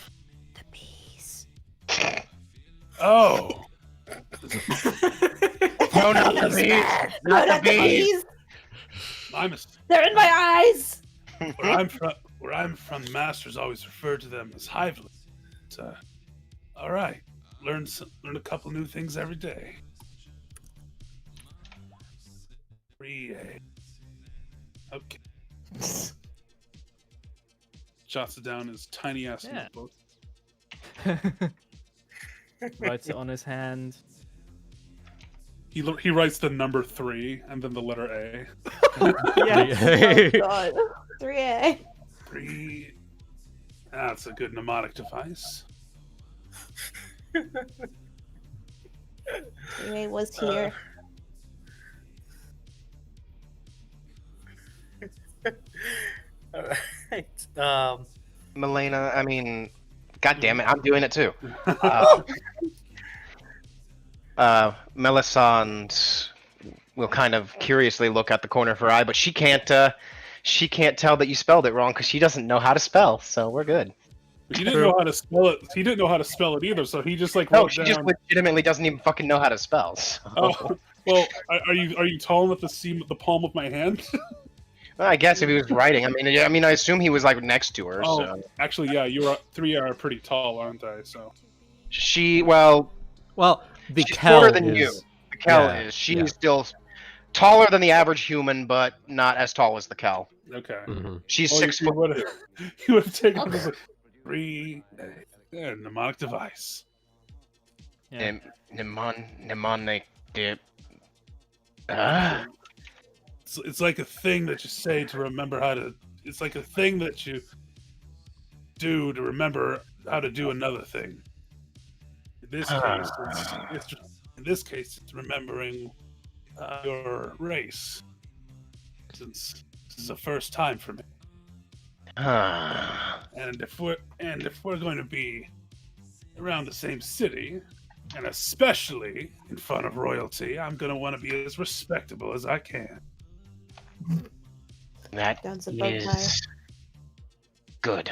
The bees. Oh. No, not the bees! Not the bees! My mistake. They're in my eyes. Where I'm from, the masters always refer to them as hivelings. All right, learn a couple new things every day. Thriae. Okay. Jots it down his tiny ass Yeah. notebook. Writes it on his hand. He writes the number 3 and then the letter A. Oh god. 3A. 3. That's a good mnemonic device. 3A was here. All right. Melaina, I mean, god damn it, I'm doing it too. Melisande will kind of curiously look at the corner of her eye, but she can't tell that you spelled it wrong because she doesn't know how to spell. So we're good. He didn't know how to spell it. He didn't know how to spell it either, so he just like No, wrote she down. just legitimately doesn't even fucking know how to spell. So. Oh, well, are you tall enough to see the palm of my hand? Well, I guess if he was writing, I assume he was like next to her. Oh, So. actually, yeah, you three are pretty tall, aren't they? So Well, the she's Kel shorter than is... you. The Kel yeah, is. She's yeah. still taller than the average human, but not as tall as the Kel. okay. Mm-hmm. She's Well, 6 foot. You would have taken this like 3 mnemonic device. Yeah. Mnemonic dip. It's like a thing that you say to remember how to. It's like a thing that you do to remember how to do another thing. In this case, it's remembering your race. Since this is the first time for me, and if we're going to be around the same city, and especially in front of royalty, I'm going to want to be as respectable as I can. That Down some bow tie. is good.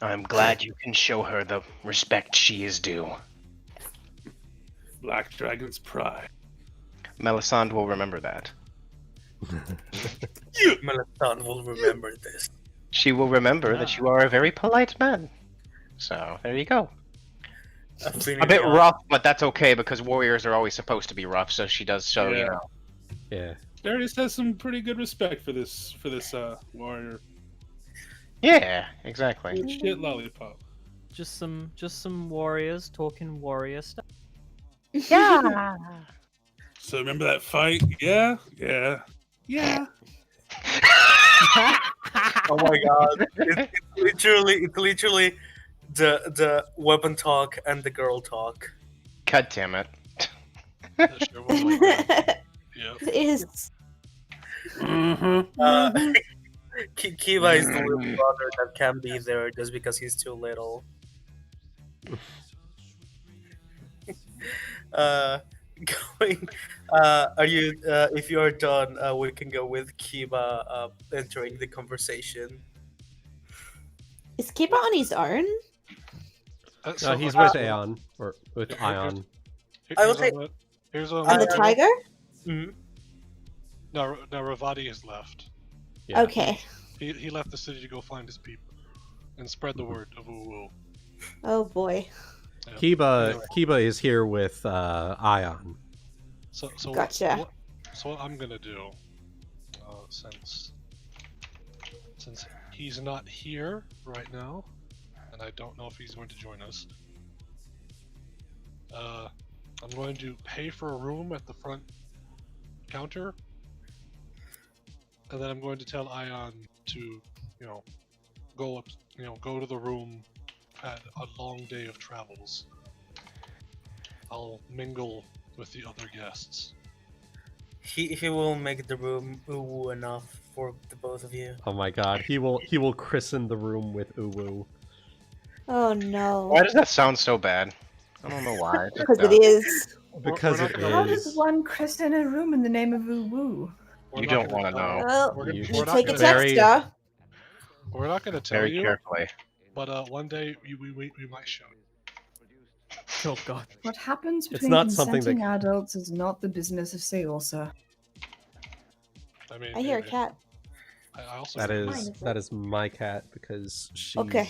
I'm glad you can show her the respect she is due. Black Dragon's pride. Melisande will remember that. Melisande will remember this. She will remember that you are a very polite man. So, there you go. A bit rough, but that's okay because warriors are always supposed to be rough, so she does show, you know. Yeah. Darius has some pretty good respect for this warrior. Yeah, exactly. Shit lollipop. Just some warriors talking warrior stuff. Yeah. So remember that fight? Yeah. Oh my god! It's literally the weapon talk and the girl talk. God damn it. That sure was like that. Yeah. It is. Kiva is the little brother that can be there just because he's too little. Going. Are you? If you are done, we can go with Kiva entering the conversation. Is Kiba on his own? So, He's with Aeon, or with Ion. I will say- Here's On the tiger? Mhm. Now Ravati has left. Yeah. Okay. He left the city to go find his people and spread the word of Uwu. Oh boy. Yeah. Kiba is here with Ion. So Gotcha. What I'm gonna do, since he's not here right now, and I don't know if he's going to join us, I'm going to pay for a room at the front counter, and then I'm going to tell Ion to, go to the room at a long day of travels. I'll mingle with the other guests. He will make the room ooh enough for the both of you. Oh my god, he will christen the room with Uwu. Oh no. Why does that sound so bad? I don't know why. It just Because it does. is. Because We're it not gonna- How does is. one christen a room in the name of Uwu? We're You not don't gonna wanna tell- know. Well, We're gonna- you we're not take a gonna- Very- texture. We're not going to tell Very you, carefully. but one day we might show you. Oh god. What happens It's between not something consenting that- adults is not the business of Seolsa. I mean, I hear a maybe. cat. I also That is my cat because she's Okay.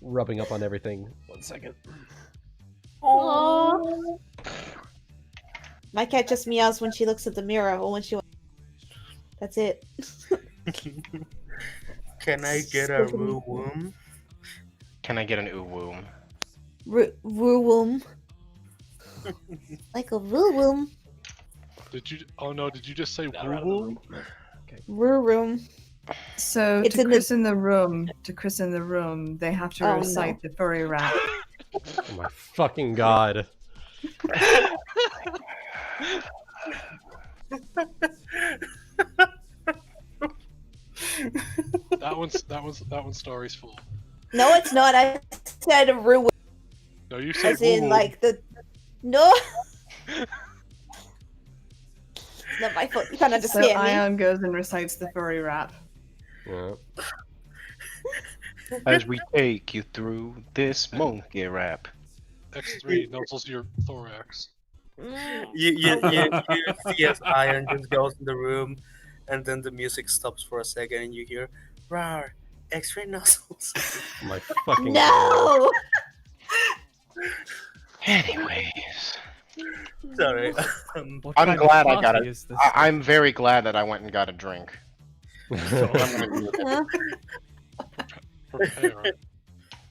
rubbing up on everything. 1 second. Aww. My cat just meows when she looks at the mirror or when she. That's it. Can I get a room? Can I get an Uwu? Wyrwood. Like a Wyrwood. Did you? Oh no! Did you just say woo? Wyrwood. So It's to in the- christen the room, they have to Oh, recite the furry rap. Oh my fucking god. That one's Starry's fault. No, it's not. I said Wyrwood. No, you say As in, woo. like, the... No! It's not my fault. You can't So understand me. Ion goes and recites the furry rap. Yeah. As we take you through this monkey rap. X3 nuzzles your thorax. You see as Iron just goes in the room, and then the music stops for a second, and you hear, "Rawr, X-ray nozzles." Oh my fucking God. No! Anyways, Sorry. What I'm kind of glad I got party it. is this? I'm very glad that I went and got a drink. So I'm gonna do it. Prepare.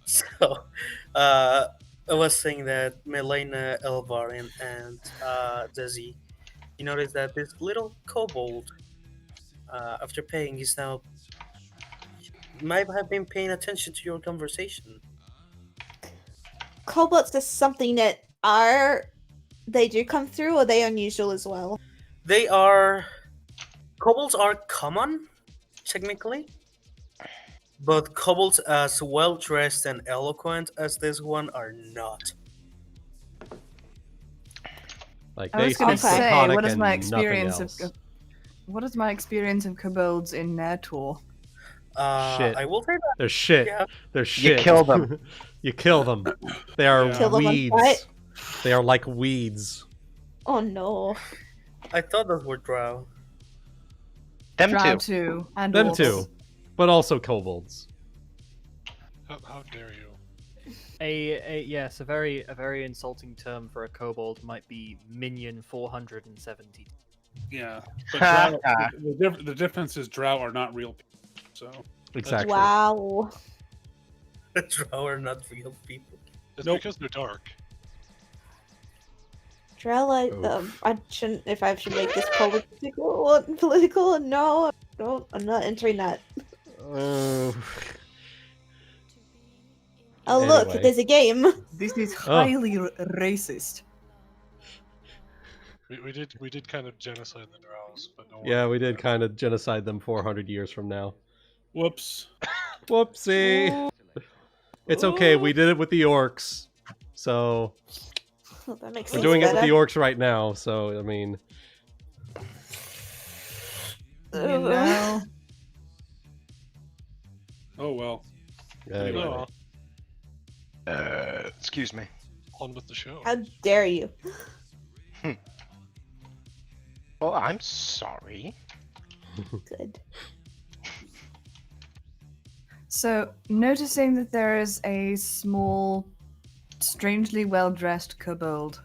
So, I was saying that Melaina, Elvarin, and Dazielle, you notice that this little kobold, after paying, is now might have been paying attention to your conversation. Kobolds is something that they do come through, or they unusual as well? They are kobolds are common, technically, but kobolds as well dressed and eloquent as this one are not. Like I they was going to speak Okay. say, Draconic what is and my nothing experience else. of what is my experience of kobolds in Narr'tor? Shit. I will say that. They're shit. Yeah. They're shit. kill them. You kill them. They are Yeah. Kill them on weeds. sight? They are like weeds. Oh no. I thought those were drow. Them Drow too. too, and Them wolves. too. But also kobolds. How dare you? Yes, a very insulting term for a kobold might be minion 470. Yeah, but drow, the difference is drow are not real people. So Exactly. Wow. Drow are not real people. It's Nope. because they're dark. Oof. I shouldn't, if I should make this political, no, I'm not entering that. Uh, Oh look, Anyway. there's a game. This is Oh. highly racist. We did kind of genocide the drows, but no. yeah, we did kind of genocide them 400 years from now. whoops. Whoopsie. It's okay. We did it with the orcs. So Oh, that makes we're sense doing it with better. the orcs right now. So I mean, You know, Oh well. anyway. Excuse me. On with the show. How dare you? Well, I'm sorry. Good. so noticing that there is a small, strangely well-dressed kobold.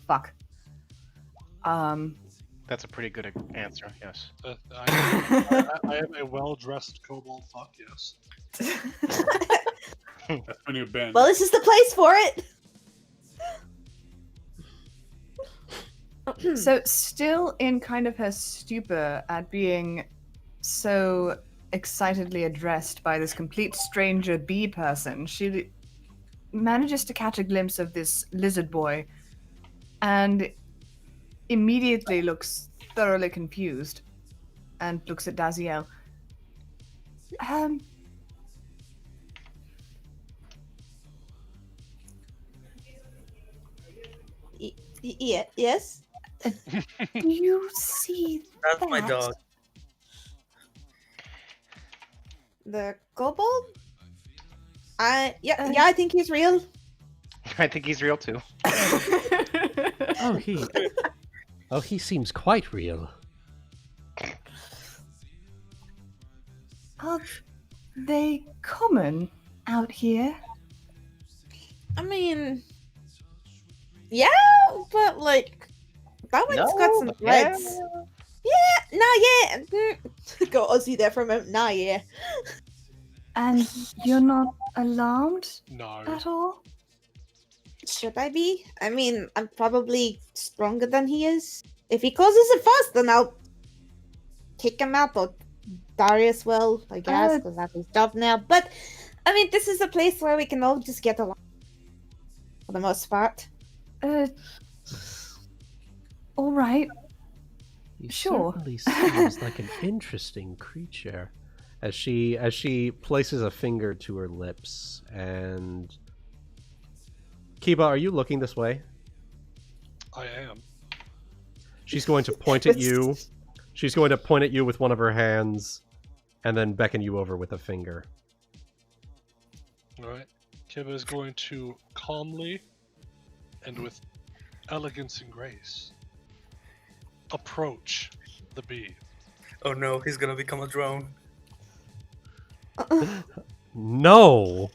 Fuck. That's a pretty good answer. Yes. I am a well-dressed kobold. Fuck yes. That's my new band. Well, this is the place for it. So, still in kind of her stupor at being so excitedly addressed by this complete stranger bee person, she manages to catch a glimpse of this lizard boy and immediately looks thoroughly confused and looks at Dazielle. Yeah, yes. Do you see That's my that? dog. The kobold? Yeah, I think he's real. I think he's real too. Oh, he seems quite real. Are they common out here? I mean, yeah, but like that one's No, got some but threads. Yeah, nah, yeah. Go Aussie there for a moment. Nah, yeah. And you're not alarmed No. at all? Should I be? I mean, I'm probably stronger than he is. If he causes a fuss, then I'll kick him out, or Darius will, I guess, because that's his job now. But, I mean, this is a place where we can all just get along. For the most part. All right. He Sure. certainly seems like an interesting creature. As she places a finger to her lips and Kiba, are you looking this way? I am. She's going to point at you. She's going to point at you with one of her hands, and then beckon you over with a finger. All right. Kiba is going to calmly and with elegance and grace approach the bee. Oh no, he's gonna become a drone. No!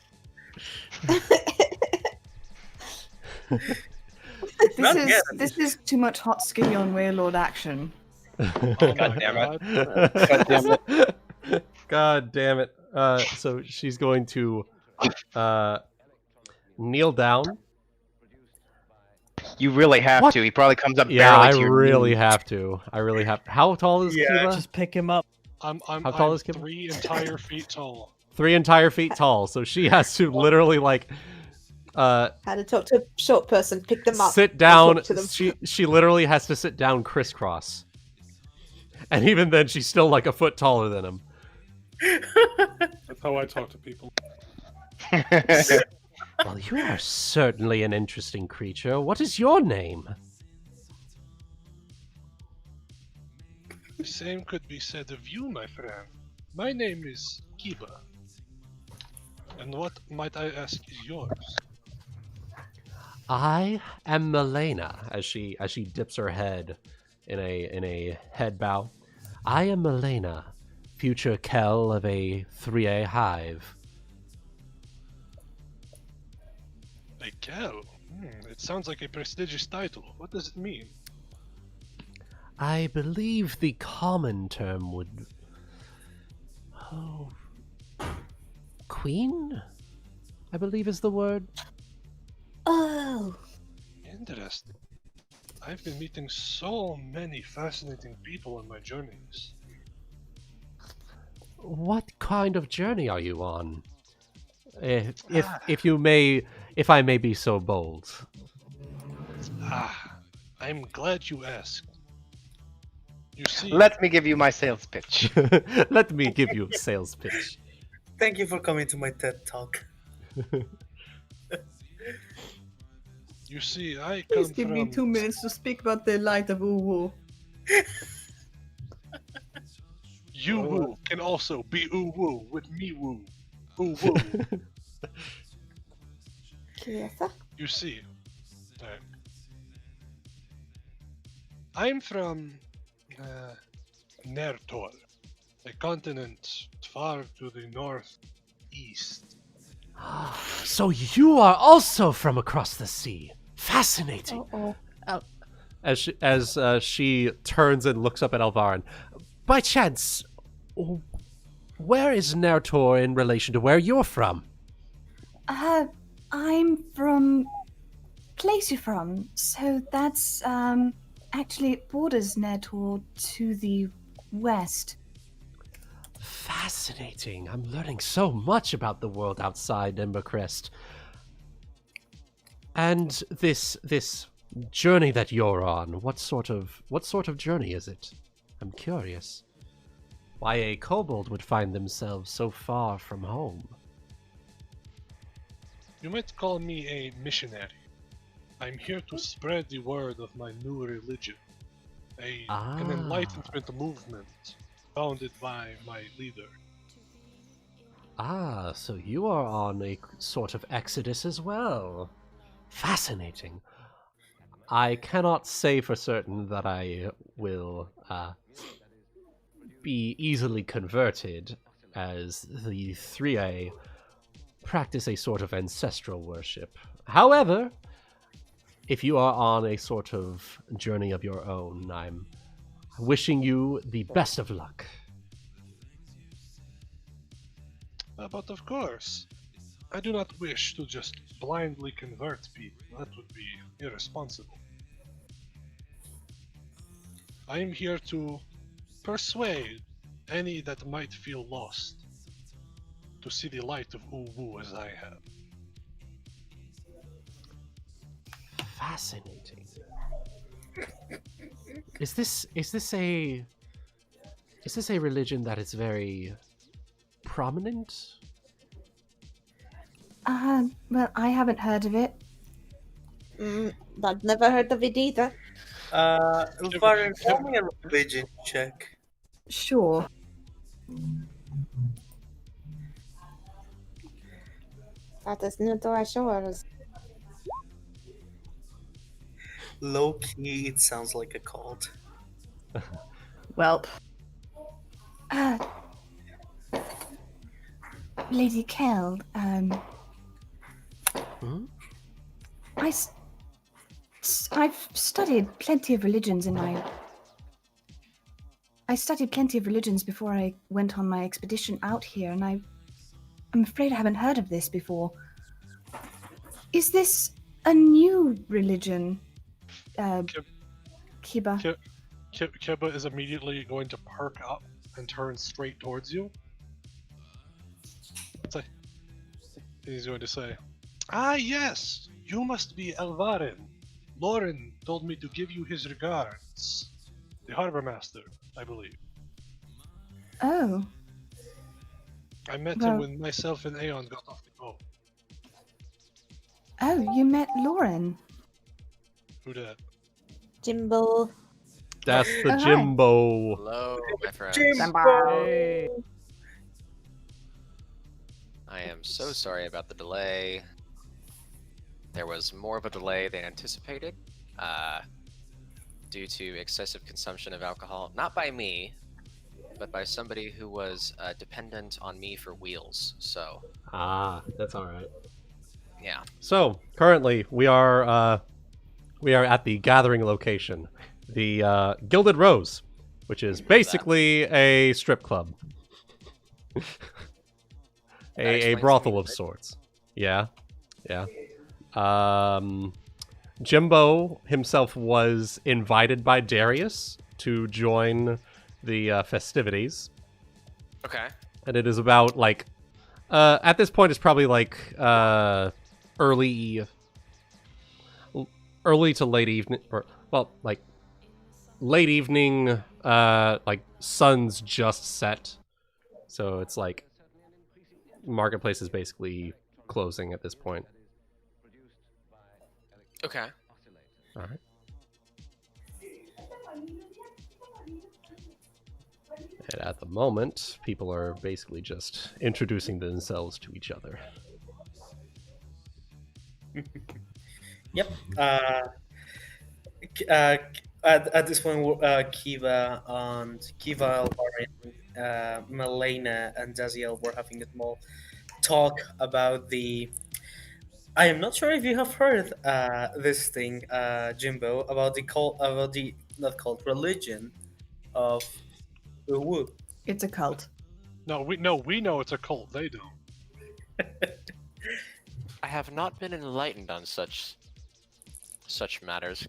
Not yet. This is too much hot Skillion Wailord action. God damn it. God damn it. God damn it. So she's going to kneel down. You really have What? to. He probably comes up Yeah, barely I to your really knees. have to. I really have. How tall is Yeah, Kiba? Just pick him up. I'm How tall is Kiba? 3 entire feet tall. 3 entire feet tall. So she has to literally like How to talk to a short person, pick them up. sit and down. talk to them. She literally has to sit down crisscross. And even then, she's still like a foot taller than him. That's how I talk to people. Well, you are certainly an interesting creature. What is your name? The same could be said of you, my friend. My name is Kiba. And what, might I ask, is yours? I am Melaina, as she dips her head in a head bow. I am Melaina, future Kel of a Thriae hive. A Kel? It sounds like a prestigious title. What does it mean? I believe the common term would... Oh... Queen? I believe is the word. Oh, Interesting. I've been meeting so many fascinating people on my journeys. What kind of journey are you on? If I may be so bold. I'm glad you asked. You see, Let me give you my sales pitch. Let me give you a sales pitch. Thank you for coming to my TED Talk. you see, I Please come give from... me 2 minutes to speak about the light of Uwu. You woo can also be ooh woo with me woo. Ooh woo. yes, sir. You see, I'm from Narr'tor, a continent far to the northeast. So you are also from across the sea. Fascinating. Uh-oh. As she turns and looks up at Elvarin. By chance, where is Narr'tor in relation to where you're from? I'm from... Place you're from. So that's, actually it borders Narr'tor to the west. Fascinating. I'm learning so much about the world outside Embercrest. And this journey that you're on, what sort of journey is it? I'm curious. Why a kobold would find themselves so far from home. You might call me a missionary. I'm here to spread the word of my new religion. An enlightenment movement founded by my leader. So you are on a sort of exodus as well. Fascinating. I cannot say for certain that I will be easily converted, as the Thriae practice a sort of ancestral worship. However, if you are on a sort of journey of your own, I'm wishing you the best of luck. But of course, I do not wish to just blindly convert people. That would be irresponsible. I am here to persuade any that might feel lost to see the light of Uwu as I have. Fascinating. Is this a religion that is very prominent? Well, I haven't heard of it. I've never heard of it either. Elvarin, roll me a religion check. Sure. That is new to our shores. Low key, it sounds like a cult. Welp. Lady Kell, I've studied plenty of religions I studied plenty of religions before I went on my expedition out here, and I'm afraid I haven't heard of this before. Is this a new religion, Kiba? Kiba is immediately going to perk up and turn straight towards you. He's going to say, "Ah, yes, you must be Elvarin. Lauren told me to give you his regards. The Harbor Master, I believe. Oh, I met him when myself and Aeon got off the boat." oh, you met Lauren. Who dat? Jimbo. That's the Oh, hi. Jimbo. Hello, my friends. Hey. I am so sorry about the delay. There was more of a delay than anticipated, due to excessive consumption of alcohol. Not by me, but by somebody who was dependent on me for wheels. So, That's all right. yeah. So currently we are at the gathering location, the Gilded Rose, which is basically a strip club, a brothel of sorts. Yeah. Jimbo himself was invited by Darius to join the festivities. Okay. And it is about like at this point it's probably like early to late evening, or well, like late evening, like sun's just set, so it's like marketplace is basically closing at this point. Okay. All right. And at the moment, people are basically just introducing themselves to each other. Yep. At this point, Kiva, Elvarin, Melaina, and Dazielle were having a small talk about the. I am not sure if you have heard this thing, Jimbo, about the not cult religion of Wyrwood. It's a cult. No, we know it's a cult. They don't. I have not been enlightened on such matters.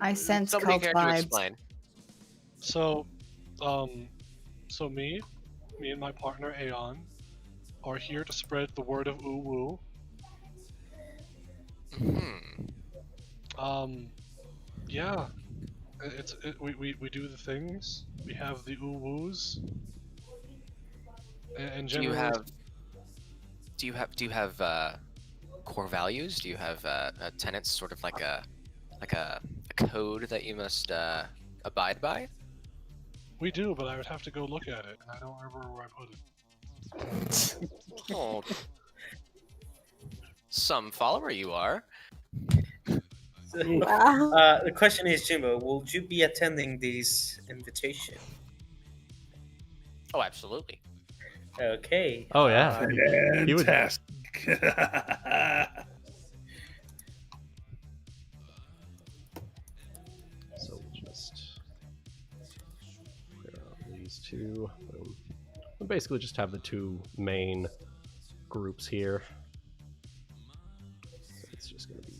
I sense Somebody cult care to vibes. explain? So, so me and my partner Aeon are here to spread the word of Uwu. Yeah, we do the things. We have the Uwus. And Do you generally, have core values? Do you have tenets, sort of like a code that you must abide by? we do, but I would have to go look at it, and I don't remember where I put it. Oh, some follower you are. Wow. The question is, Jimbo, will you be attending this invitation? Oh, absolutely. Okay. Oh yeah. He would- Fantastic. So we'll just clear out these two. Boom. We'll basically just have the two main groups here. So it's just going to be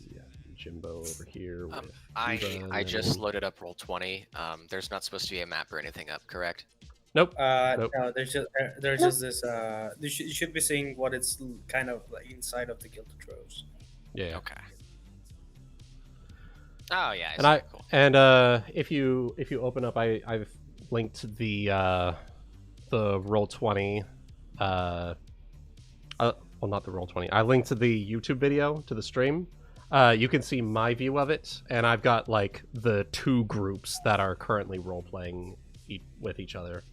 Jimbo over here with I Eva, and just then- loaded up Roll20. There's not supposed to be a map or anything up, correct? Nope. No, there's just this. You should be seeing what it's kind of like inside of the Gilded Rose. Yeah. Okay. Oh yeah. And see, cool. if you open up, I've linked the Roll20. Well, not the Roll20. I linked to the YouTube video to the stream. You can see my view of it, and I've got like the two groups that are currently role-playing with each other.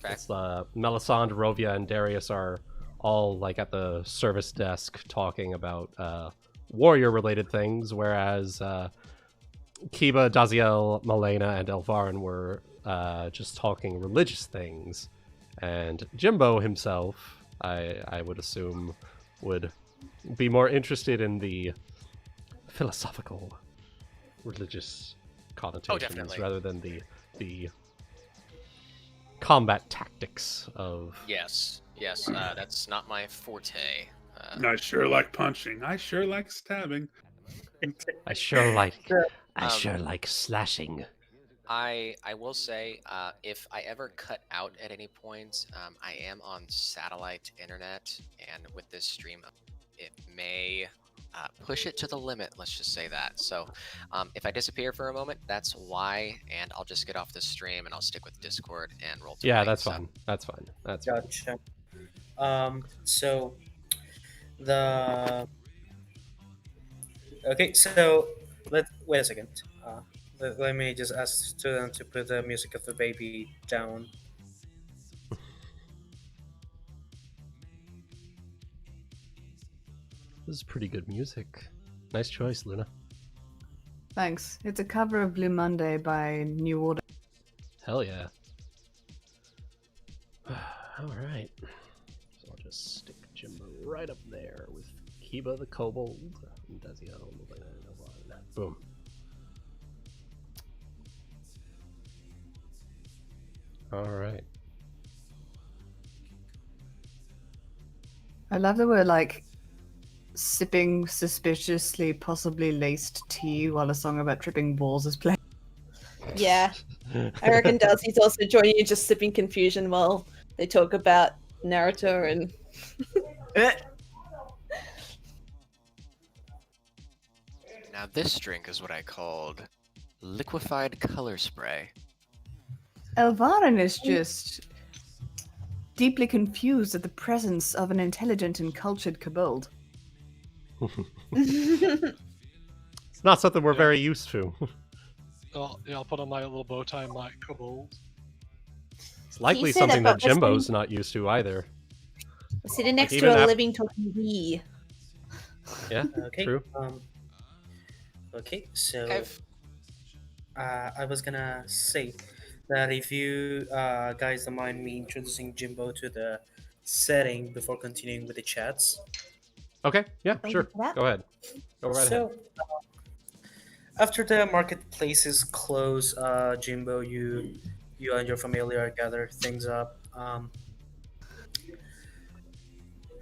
Okay. It's Melisande, Rovya, and Darius are all like at the service desk talking about warrior-related things, whereas Kiba, Dazielle, Melaina, and Elvarin were just talking religious things, and Jimbo himself, I would assume, would be more interested in the philosophical, religious connotations definitely. rather than the combat tactics of. Yes, that's not my forte. I sure like punching. I sure like stabbing. I sure like. I Um, sure like slashing. I will say, if I ever cut out at any point, I am on satellite internet, and with this stream, it may push it to the limit. Let's just say that. So, if I disappear for a moment, that's why, and I'll just get off the stream and I'll stick with Discord and roll. Yeah, that's fine. That's fine. That's fine. Gotcha. So the okay. So wait a second. Let me just ask the student to put the music of the baby down. This is pretty good music. Nice choice, Luna. Thanks. It's a cover of Blue Monday by New Order. Hell yeah. Alright. So I'll just stick Jimbo right up there with Kiba the Kobold and Dazielle. Boom. Alright. I love that we're like sipping suspiciously, possibly laced tea while a song about tripping balls is playing. Yeah. I reckon Darcy's also joining you, just sipping confusion while they talk about Narr'tor and. Now this drink is what I called liquefied color spray. Elvarin is just deeply confused at the presence of an intelligent and cultured kobold. It's not something we're very used to. I'll put on my little bow tie and my kobold. It's likely say something that that Jimbo's not used to either. Sitting next even to a af- living talking bee. Yeah, Okay. true. Okay. So I was gonna say that if you guys don't mind me introducing Jimbo to the setting before continuing with the chats. Okay, yeah, Thank sure. you for that. Go ahead. Go right ahead. So, after the marketplaces close, Jimbo, you and your familiar gather things up,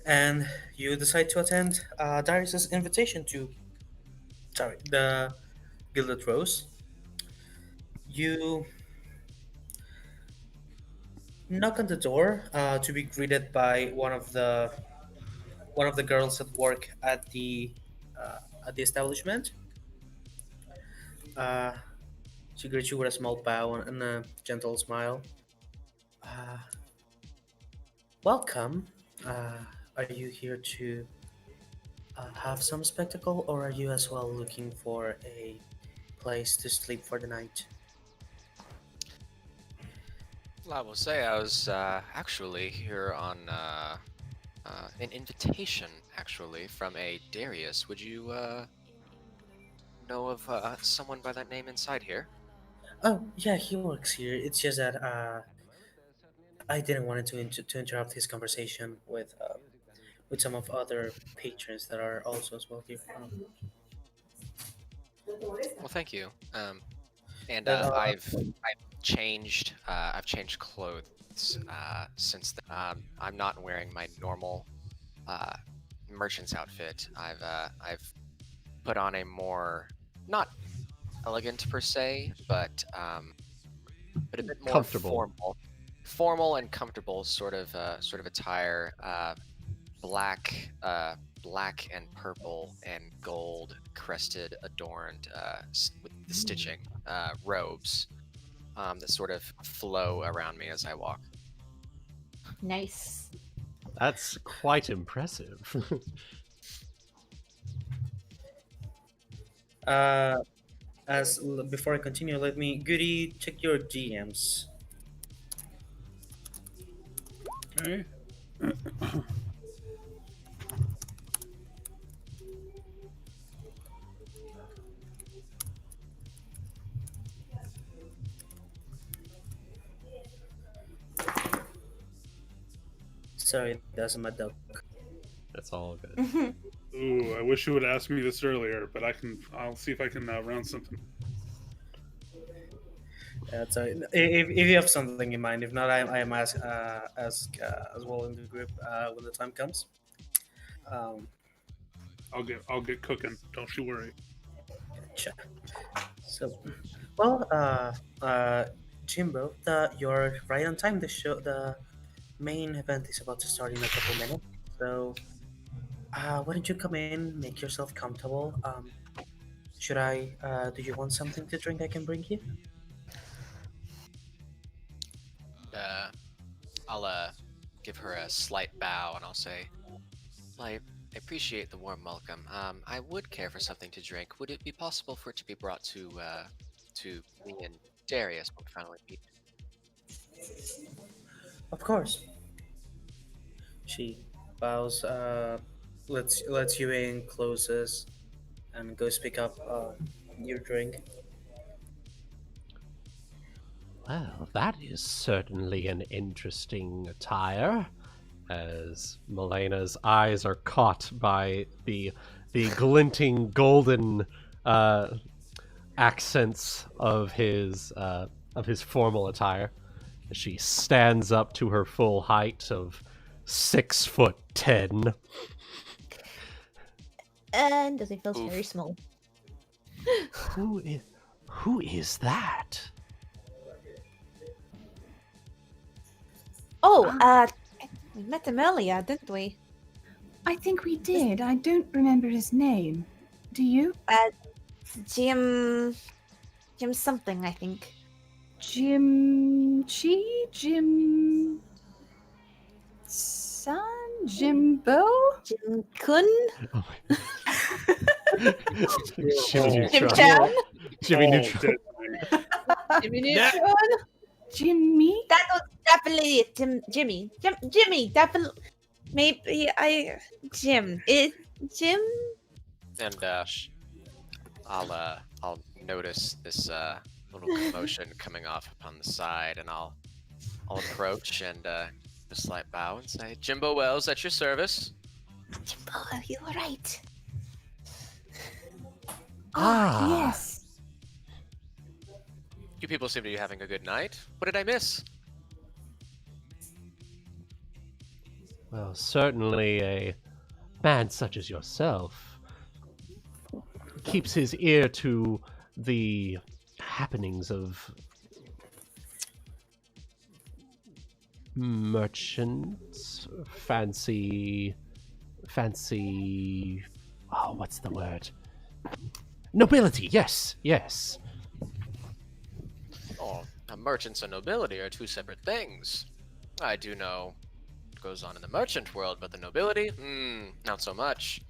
and you decide to attend Darius's invitation to, the Gilded Rose. You knock on the door to be greeted by one of the girls that work at the establishment. Uh, she greets you with a small bow and a gentle smile. Welcome. Are you here to have some spectacle, or are you as well looking for a place to sleep for the night? Well, I will say I was actually here on an invitation, actually, from a Darius. Would you know of someone by that name inside here? Oh, yeah, he works here. It's just that I didn't want to interrupt his conversation with some of other patrons that are also as well here. Well, thank you. And But, I've changed clothes since then. I'm not wearing my normal merchant's outfit. I've put on a more not elegant per se, but a bit more Comfortable. formal and comfortable sort of attire. Black and purple and gold crested, adorned with the stitching robes that sort of flow around me as I walk. Nice. That's quite impressive. Before I continue, let me Goody check your DMs. Okay. Sorry, that's my dog. That's all good. Ooh, I wish you would ask me this earlier, but I'll see if I can round something. Sorry. If you have something in mind, if not, I am ask as well in the group when the time comes. I'll get cooking. Don't you worry. Gotcha. So, well, Jimbo, you're right on time. The main event is about to start in a couple minutes. So, why don't you come in, make yourself comfortable? Should I? Do you want something to drink? I can bring you. I'll give her a slight bow and I'll say, I appreciate the warm welcome. I would care for something to drink. Would it be possible for it to be brought to me and Darius when we finally meet? Of course. She bows, lets you in, closes, and goes pick up your drink. Well, that is certainly an interesting attire. As Melaina's eyes are caught by the glinting golden accents of his formal attire, as she stands up to her full height of 6'10". And does it feel very small? Who is that? Oh, we met him earlier, didn't we? I think we did. I don't remember his name. Do you? Jim something, I think. Jim San? Jimbo? Jim Kun? Oh Jimmy Jim Neutron. Chan? Jimmy Neutron. Jimmy Neutron? Jimmy? That was definitely it. Jimmy, definitely. Maybe Jim. Jim? And I'll notice this little commotion coming off upon the side, and I'll approach and a slight bow and say, "Jimbo Wells, at your service." Jimbo, you were right. Yes. You people seem to be having a good night. What did I miss? Well, certainly a man such as yourself keeps his ear to the happenings of merchants, fancy, oh, what's the word? Nobility, yes. Oh, merchants and nobility are two separate things. I do know what goes on in the merchant world, but the nobility, not so much.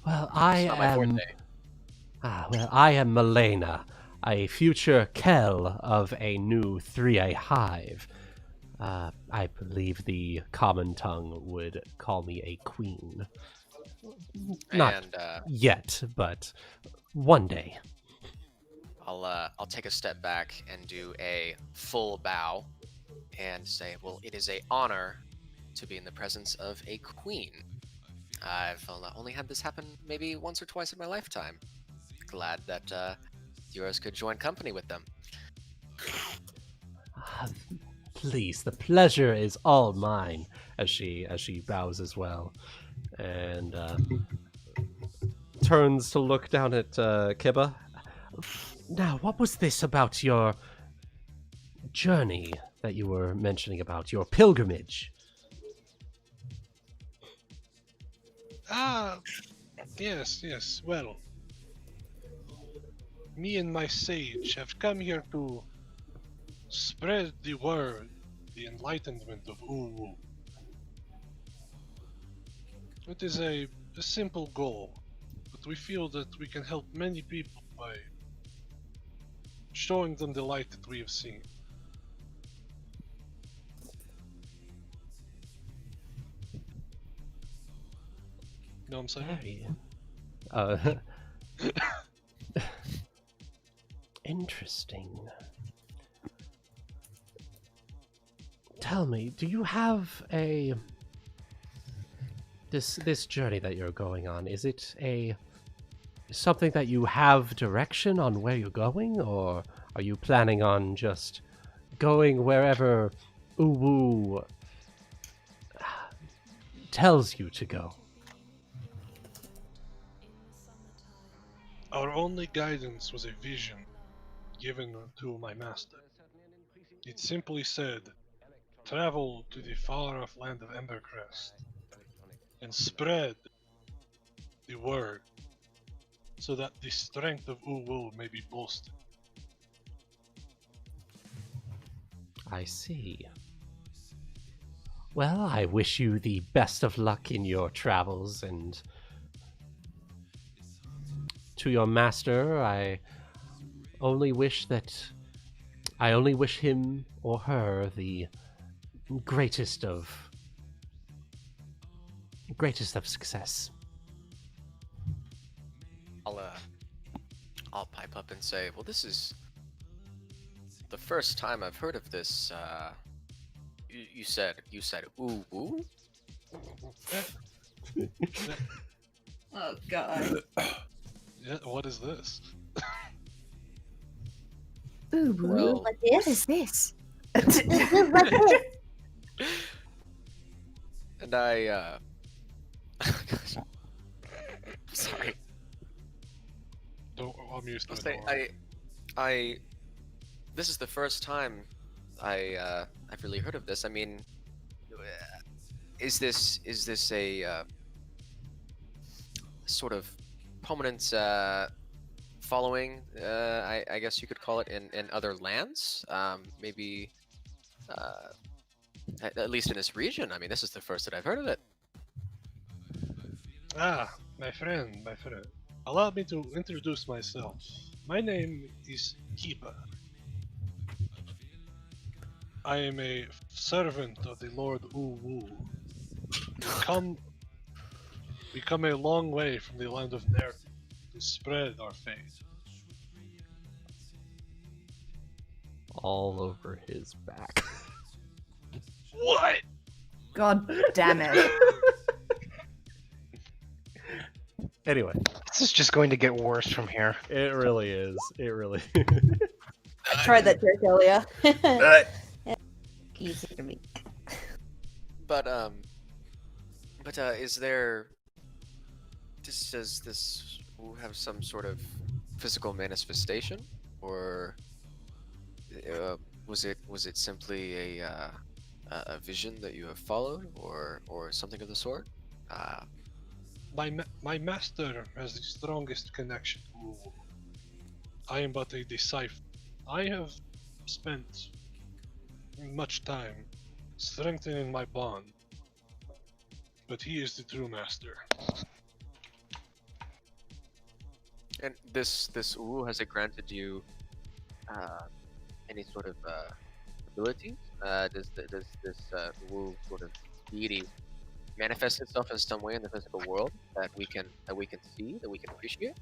Well, I It's not my forte. I am Melaina, a future Kell of a new Thriae hive. I believe the common tongue would call me a queen. Not yet, but one day. I'll take a step back and do a full bow and say, well, it is an honor to be in the presence of a queen. I've only had this happen maybe once or twice in my lifetime. Glad that yours could join company with them. Please, the pleasure is all mine. As she bows as well, and turns to look down at Kiba. Now, what was this about your journey that you were mentioning about, your pilgrimage? Yes. Well, me and my sage have come here to spread the word, the enlightenment of Uwu. It is a simple goal. but we feel that we can help many people by showing them the light that we have seen. You know what I'm saying? Very. Interesting. Tell me, do you have a this journey that you're going on? Is it something that you have direction on where you're going, or are you planning on just going wherever Uwu tells you to go? Our only guidance was a vision given to my master. It simply said, travel to the far-off land of Embercrest and spread the word so that the strength of Uwu may be boosted. I see. Well, I wish you the best of luck in your travels, and to your master, I only wish him or her the greatest of success. I'll pipe up and say, well, this is the first time I've heard of this. You said ooh woo? Oh god. Yeah, what is this? Ooh, Well- what is this? And I gosh. Sorry. I'm used to I'll it. say, don't worry. I this is the first time I've really heard of this. I mean, is this a sort of prominent following? I guess you could call it in other lands. Maybe at least in this region. I mean, this is the first that I've heard of it. Ah, my friend. Allow me to introduce myself. My name is Keeper. I am a servant of the Lord Uwu. We come a long way from the land of Narr'tor to spread our faith. All over his back. What? God damn it. Anyway, This is just going to get worse from here. it really is. It really. I tried that joke earlier. Easy for me. But is there? Does this have some sort of physical manifestation, or was it simply a vision that you have followed, or something of the sort? My master has the strongest connection to Uwu. I am but a disciple. I have spent much time strengthening my bond, but he is the true master. And this Uwu, has it granted you any sort of abilities? Does this Uwu sort of deity manifest itself in some way in the physical world that we can see, that we can appreciate?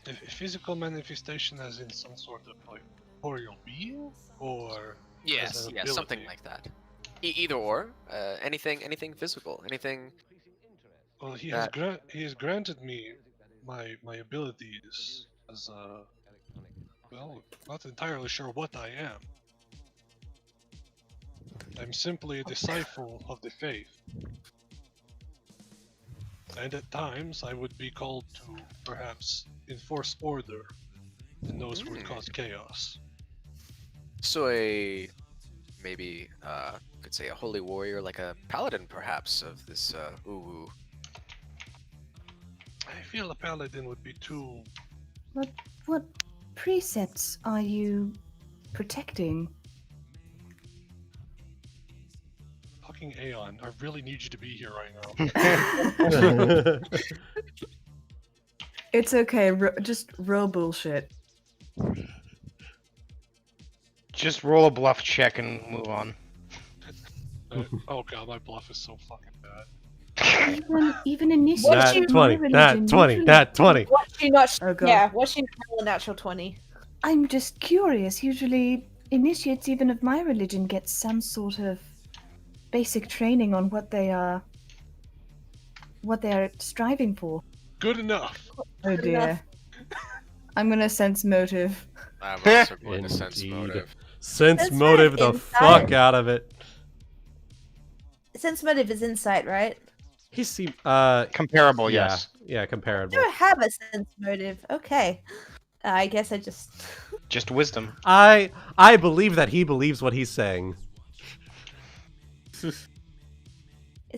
A physical manifestation as in some sort of like corporeal being, or Yes, as an yes, something ability? like that. Either or, anything physical, anything. Well, he has granted me my abilities as a, well, not entirely sure what I am. I'm simply a disciple of the faith. And at times I would be called to perhaps enforce order, and those would cause chaos. So maybe could say a holy warrior, like a paladin perhaps of this Uwu. I feel a paladin would be too. What precepts are you protecting? fucking Aeon. I really need you to be here right now. It's okay. Just roll bullshit. Just roll a bluff check and move on. Oh god, my bluff is so fucking bad. Even initiates. Nat in my 20, religion nat 20, usually- nat 20. What's she not? Oh, God. Yeah, what's she roll a natural 20? I'm just curious. Usually, initiates, even of my religion, get some sort of basic training on what they are striving for. Good enough. Oh Good dear. enough. I'm gonna sense motive. I'm also going to sense Indeed. motive. Sense That's motive right, the inside. fuck out of it. Sense motive is insight, right? He seemed Comparable, yeah, yes. yeah, comparable. I don't have a sense motive. Okay. I guess I just. Just wisdom. I believe that he believes what he's saying. Is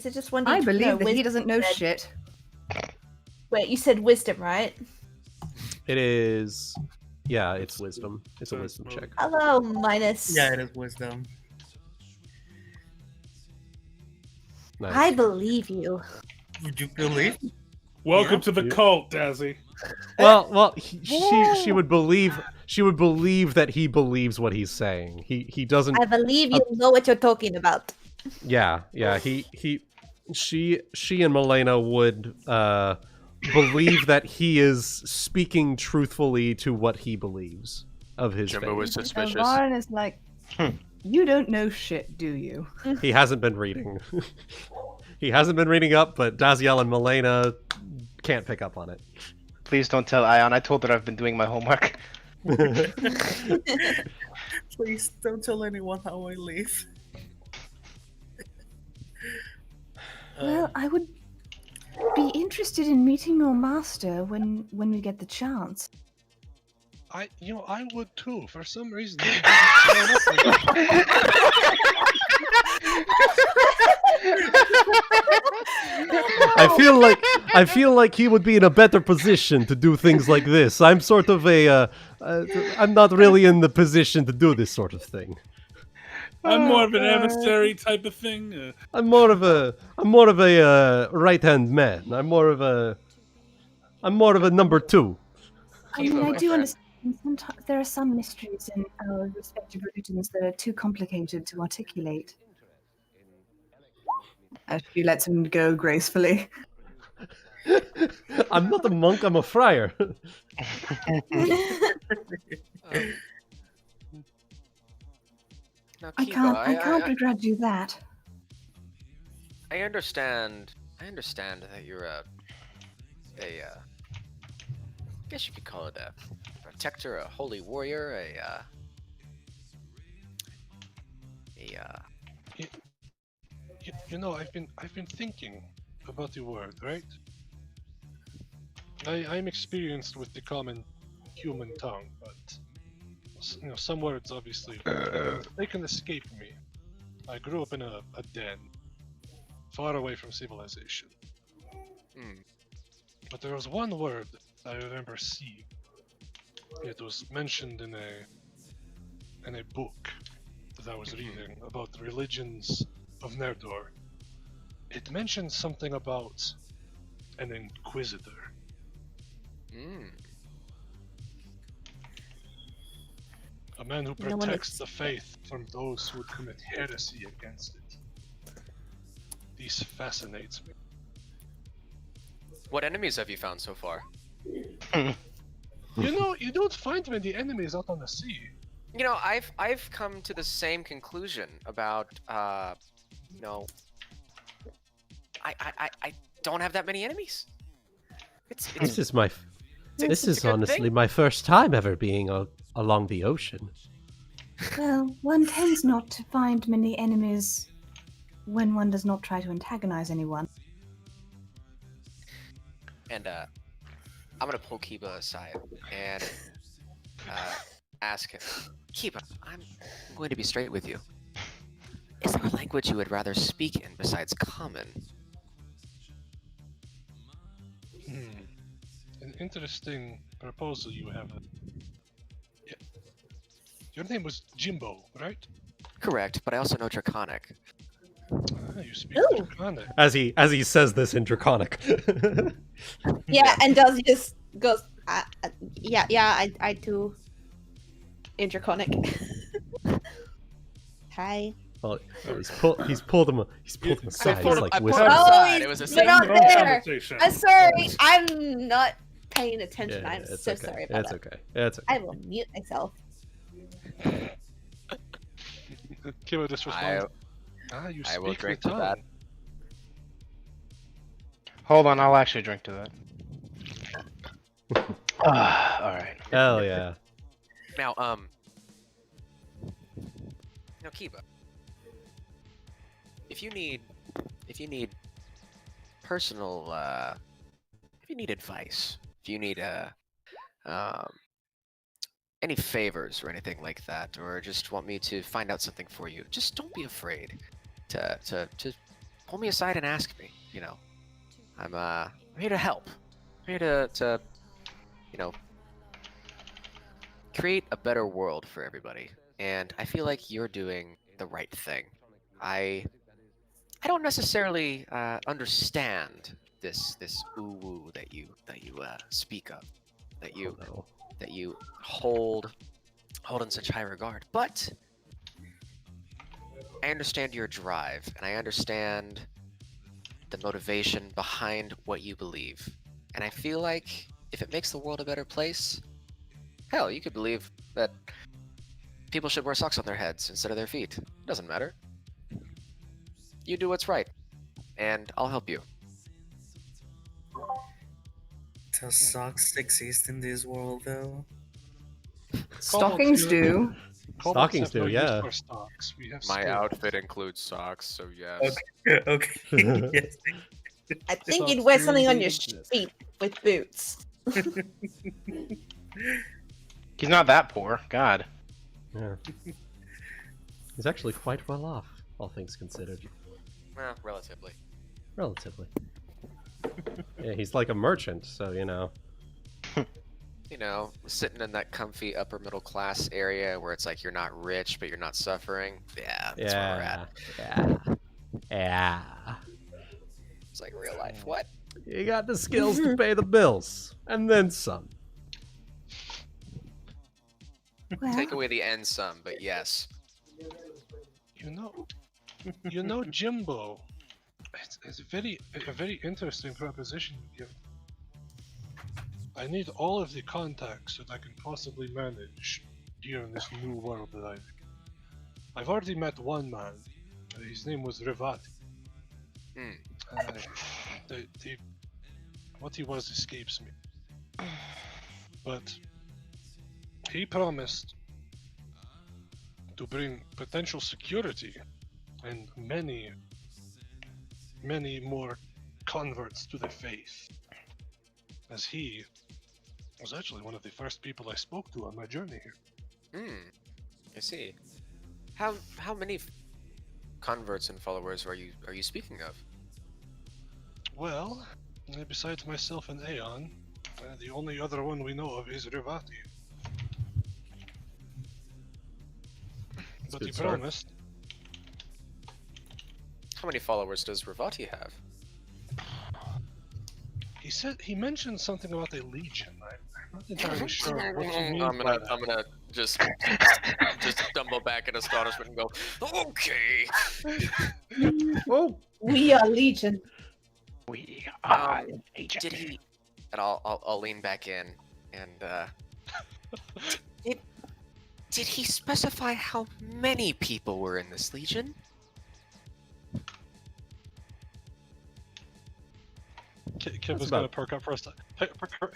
it just one? I believe no, that he wisdom doesn't know said- shit. Wait, you said wisdom, right? It is, yeah, it's wisdom. It's a wisdom check. Hello, minus. Yeah, it is wisdom. Nice. I believe you. Would you believe? Welcome Yeah. to the You- cult, Dazzy. Well, she would believe that he believes what he's saying. He doesn't. I believe you know what you're talking about. Yeah. She and Melaina would believe that he is speaking truthfully to what he believes of his Jimbo faith. was suspicious. Elvarin is like, you don't know shit, do you? He hasn't been reading. He hasn't been reading up, but Dazielle and Melaina can't pick up on it. Please don't tell Ion. I told her I've been doing my homework. Please don't tell anyone how I leave. Well, I would be interested in meeting your master when we get the chance. I would too. For some reason, he didn't turn up like I feel like he would be in a better position to do things like this. I'm sort of I'm not really in the position to do this sort of thing. I'm more of an emissary type of thing. I'm more of a right-hand man. I'm more of a number two. I mean, I do understand. Sometimes there are some mysteries in our respective religions that are too complicated to articulate. As she lets him go gracefully. I'm not a monk. I'm a friar. Now, I Kiva, can't begrudge you that. I understand. I understand that you're I guess you could call it a protector, a holy warrior, You know, I've been thinking about the word, right? I'm experienced with the common human tongue, but some words obviously they can escape me. I grew up in a den, far away from civilization. But there was one word I remember seeing. It was mentioned in a book that I was reading about the religions of Narr'tor. It mentioned something about an inquisitor. A man who No one protects the faith from those who would commit heresy against it. This fascinates me. What enemies have you found so far? You know, you don't find many enemies out on the sea. You know, I've come to the same conclusion about I don't have that many enemies. This is my. This it's a is good honestly thing. my first time ever being along the ocean. Well, one tends not to find many enemies when one does not try to antagonize anyone. And I'm gonna pull Kiba aside and ask him, Kiba, I'm going to be straight with you. Is there a language you would rather speak in besides Common? An interesting proposal you have. Yeah. Your name was Jimbo, right? Correct, but I also know Draconic. You speak Ooh. Draconic. As he says this in Draconic. Yeah, and Does just goes, yeah, I do. In Draconic. Hi. Well, he's pulled him aside. pulled He's him- like I pulled whispering. him Oh, aside. he's It was a but not Phone there. conversation. I'm sorry. I'm not paying attention. I'm it's so okay. sorry about It's that. okay. It's okay. I will mute myself. Kiba just responds. You I will speak drink the to tongue. that. Hold on, I'll actually drink to that. Alright. Hell yeah. Now, Kiba, if you need personal, if you need advice, if you need any favors or anything like that, or just want me to find out something for you, just don't be afraid to pull me aside and ask me. You know, I'm here to help. I'm here to create a better world for everybody. And I feel like you're doing the right thing. I don't necessarily understand this woo that you speak of, that you hold in such high regard. But I understand your drive, and I understand the motivation behind what you believe. And I feel like if it makes the world a better place, hell, you could believe that people should wear socks on their heads instead of their feet. Doesn't matter. You do what's right, and I'll help you. Does socks exist in this world, though? Stockings do. Stockings do, yeah. For stocks. We have My skills. outfit includes socks, so yes. Okay. Yes. I think Socks you'd wear do something on your indeed exist. feet with boots. He's not that poor. God. Yeah. He's actually quite well off, all things considered. Well, relatively. Relatively. Yeah, he's like a merchant, so you know. You know, sitting in that comfy upper middle class area where it's like you're not rich, but you're not suffering. Yeah, that's where we're at. Yeah. It's like real life. What? You got the skills to pay the bills, and then some. Well, Take away the end sum, but yes. You know, Jimbo. It's a very interesting proposition you give. I need all of the contacts that I can possibly manage here in this new world that I've already met one man. His name was Rivati. What he was escapes me. But he promised to bring potential security and many more converts to the faith. As he was actually one of the first people I spoke to on my journey here. I see. How many converts and followers are you speaking of? Well, besides myself and Aeon, the only other one we know of is Rivati. But good he start. promised. How many followers does Ravati have? He mentioned something about a legion. I'm not entirely sure what he means I'm by gonna that. just stumble back in astonishment and go, okay. Oh, we are Legion. We are Did he? And I'll lean back in and did he specify how many people were in this legion? Kiva's gonna perk up for a second.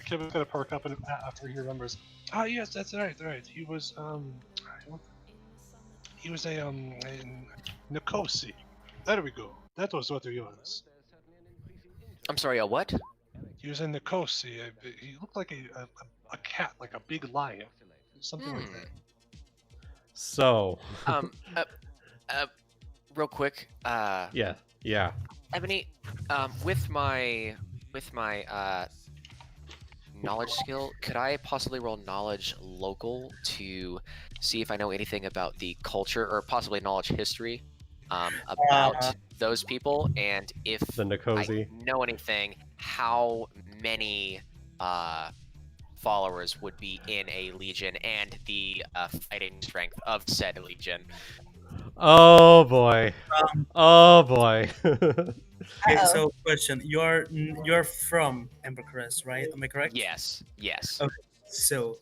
Kiva's gonna perk up after he remembers. Ah, yes, that's right. He was he was a Nikosi. There we go. That was what he was. I'm sorry, a what? He was in Nikosi. He looked like a cat, like a big lion, something like that. so. Real quick. Yeah. Ebony, with my knowledge skill, could I possibly roll knowledge local to see if I know anything about the culture or possibly knowledge history about Uh, those people, and if The Nikosi. I know anything, how many followers would be in a legion, and the fighting strength of said legion. Oh boy. Oh boy. Okay, Uh-oh. so question: you're from Embercrest, right? Am I correct? Yes. Okay. So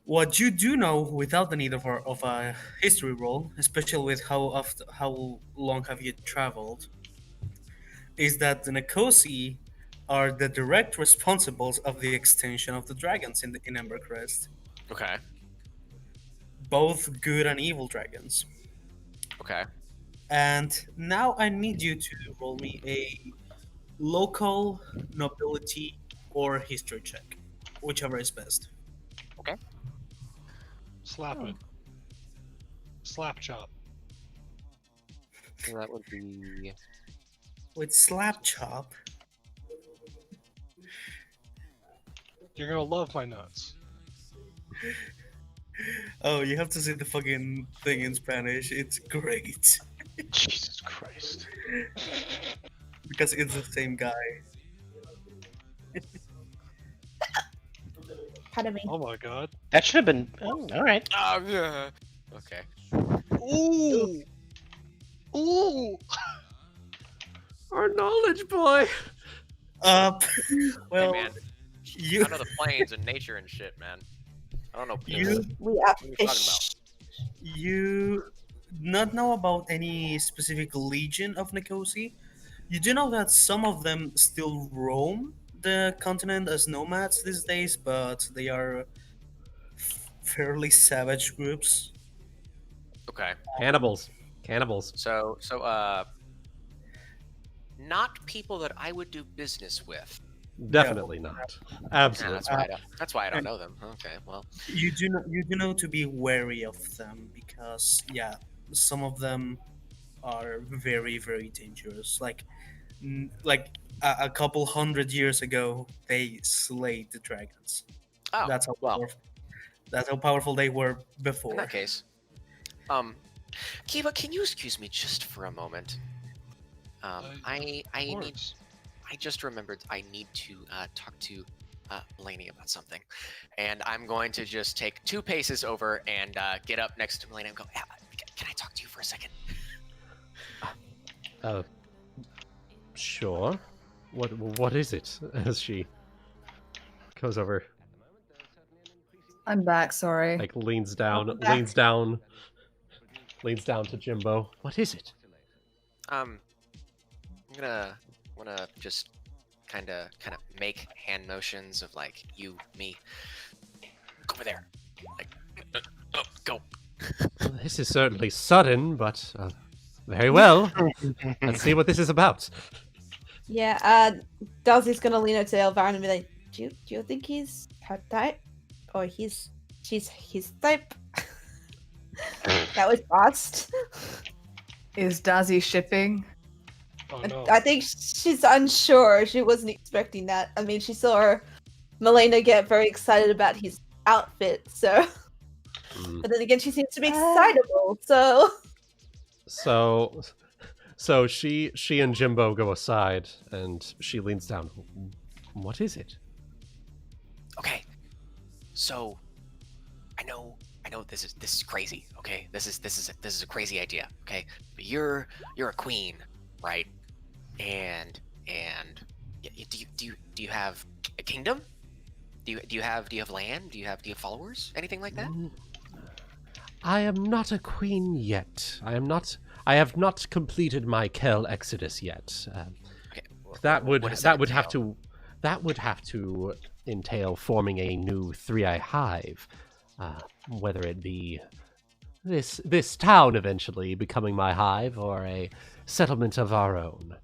what you do know, without the need of a history roll, especially with how long have you traveled, is that the Nikosi are the direct responsibles of the extension of the dragons in Embercrest, Okay. both good and evil dragons. Okay. And now I need you to roll me a local nobility or history check, whichever is best. Slap it. Slap chop. So that would be With slap chop, You're gonna love my nuts. oh, you have to see the fucking thing in Spanish. It's great Jesus Christ. because it's the same guy. Pardon me. Oh my god. That should have been. Oh, all right. yeah. Okay. Ooh. Ooh. Our knowledge boy. Well, Hey man, you I know the plains and nature and shit, man. I don't know. you We are What are you talking fish. you not know about any specific legion of Nikosi. You do know that some of them still roam the continent as nomads these days, but they are fairly savage groups. Okay. Cannibals. Cannibals. So not people that I would do business with. Definitely not. Yeah, Absolutely. that's why I don't know them. Okay, well. You do know to be wary of them because some of them are very very dangerous. Like a couple hundred years ago, they slayed the dragons. Oh, That's how well. powerful. That's how powerful they were In before. that case, Kiva, can you excuse me just for a moment? I need. I just remembered I need to talk to Melaina about something, and I'm going to just take 2 paces over and get up next to Melaina and go, "Yeah, can I talk to you for a second?" Sure. What is it? As she goes over, I'm back, sorry. like leans down, Welcome back. leans down to Jimbo. What is it? I'm gonna wanna just kind of make hand motions of like you, me, go over there, like go. Well, this is certainly sudden, but very well. Let's see what this is about. Yeah, Darcy's gonna lean over to Elvarin and be like, do you think he's her type? Or she's his type? That was fast. Is Dazi shipping? Oh no. I think she's unsure. She wasn't expecting that. I mean, she saw Melaina get very excited about his outfit, so. But then again, she seems to be excitable, so. So she and Jimbo go aside, and she leans down. What is it? Okay, so I know this is crazy. Okay, this is a crazy idea. Okay, but you're a queen, right? And do you have a kingdom? Do you have land? Do you have followers? Anything like that? I am not a queen yet. I have not completed my Kel Exodus yet. Okay, That would what does have to entail forming a new Thriae hive, whether it be this town eventually becoming my hive or a settlement of our own.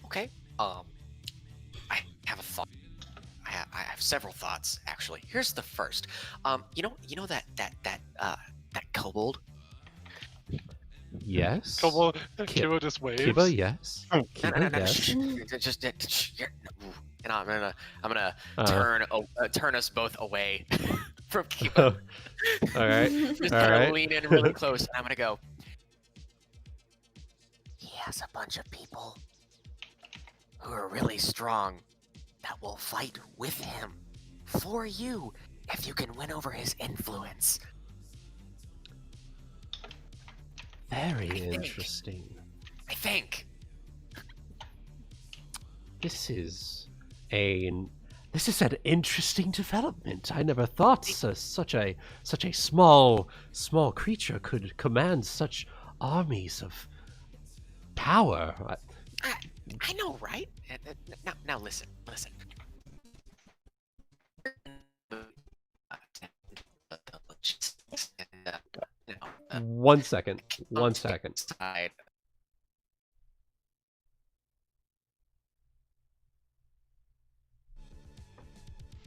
Okay. I have a thought. I have several thoughts actually. Here's the first. You know that kobold. Yes. Kiva just waves. Kiba, yes. Kiba, yes. And I'm gonna turn us both away from Kiba. All right. Just All kind of right. lean in really close, and I'm gonna go. He has a bunch of people who are really strong that will fight with him for you if you can win over his influence. Very interesting. I think. This is an interesting development. I never thought such a small creature could command such armies of power. I know, right? Now listen. One second. Side.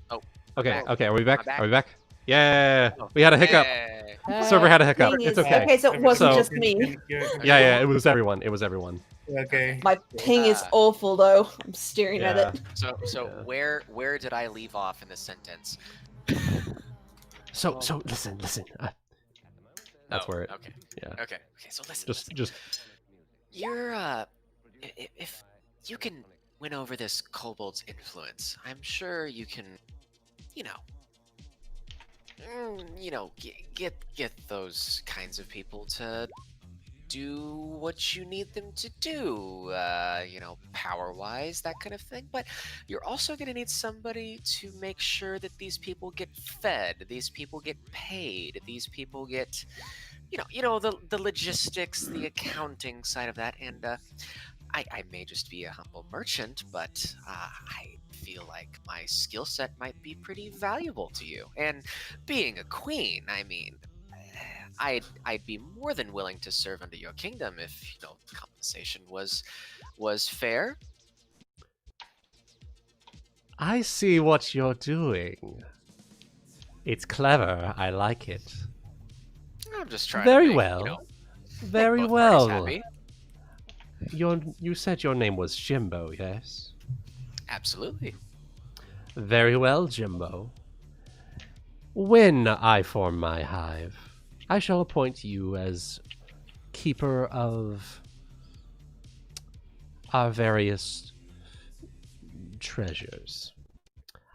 Oh. Okay. back. Okay. Are we back? I'm back. Are we back? Yeah. Oh. We had a hiccup. Hey. Server had a hiccup. Thing It's is- okay. Okay, so it wasn't So- just me. Yeah. It was everyone. Okay. My ping is awful though. I'm staring at Yeah. it. So Yeah. where did I leave off in the sentence? So listen. That's where it. Okay. Yeah. Okay. So listen. Just. You're if you can win over this kobold's influence, I'm sure you can, get those kinds of people to do what you need them to do, power-wise, that kind of thing. But you're also going to need somebody to make sure that these people get fed, these people get paid, these people get, the logistics, the accounting side of that. And I may just be a humble merchant, but I feel like my skill set might be pretty valuable to you. And being a queen, I mean, I'd be more than willing to serve under your kingdom if compensation was fair. I see what you're doing. It's clever. I like it. I'm just trying. Very to make, well. make Very both parties well. happy. You said your name was Jimbo, yes? Absolutely. Very well, Jimbo. When I form my hive, I shall appoint you as keeper of our various treasures.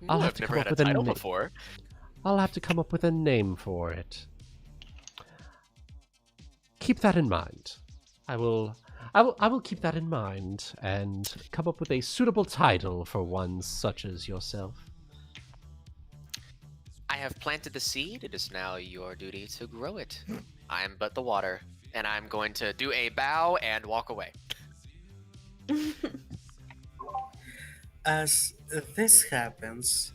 I'll have I've to never come had up a with a title name. before. I'll have to come up with a name for it. Keep that in mind. I will keep that in mind and come up with a suitable title for one such as yourself. I have planted the seed. It is now your duty to grow it. I am but the water, and I'm going to do a bow and walk away. As this happens,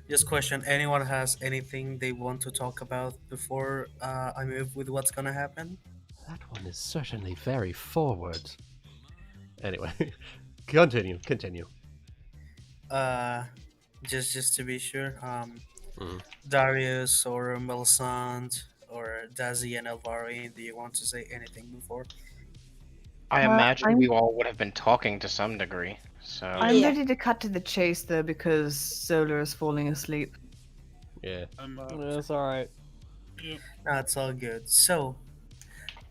just question: anyone has anything they want to talk about before I move with what's gonna happen? That one is certainly very forward. Anyway, continue. Just to be sure, Mhm. Darius or Melisande or Dazielle and Elvarin, do you want to say anything before? I imagine I'm- we all would have been talking to some degree. So I'm Yeah. ready to cut to the chase though because Solar is falling asleep. Yeah. That's all right. That's all good. So,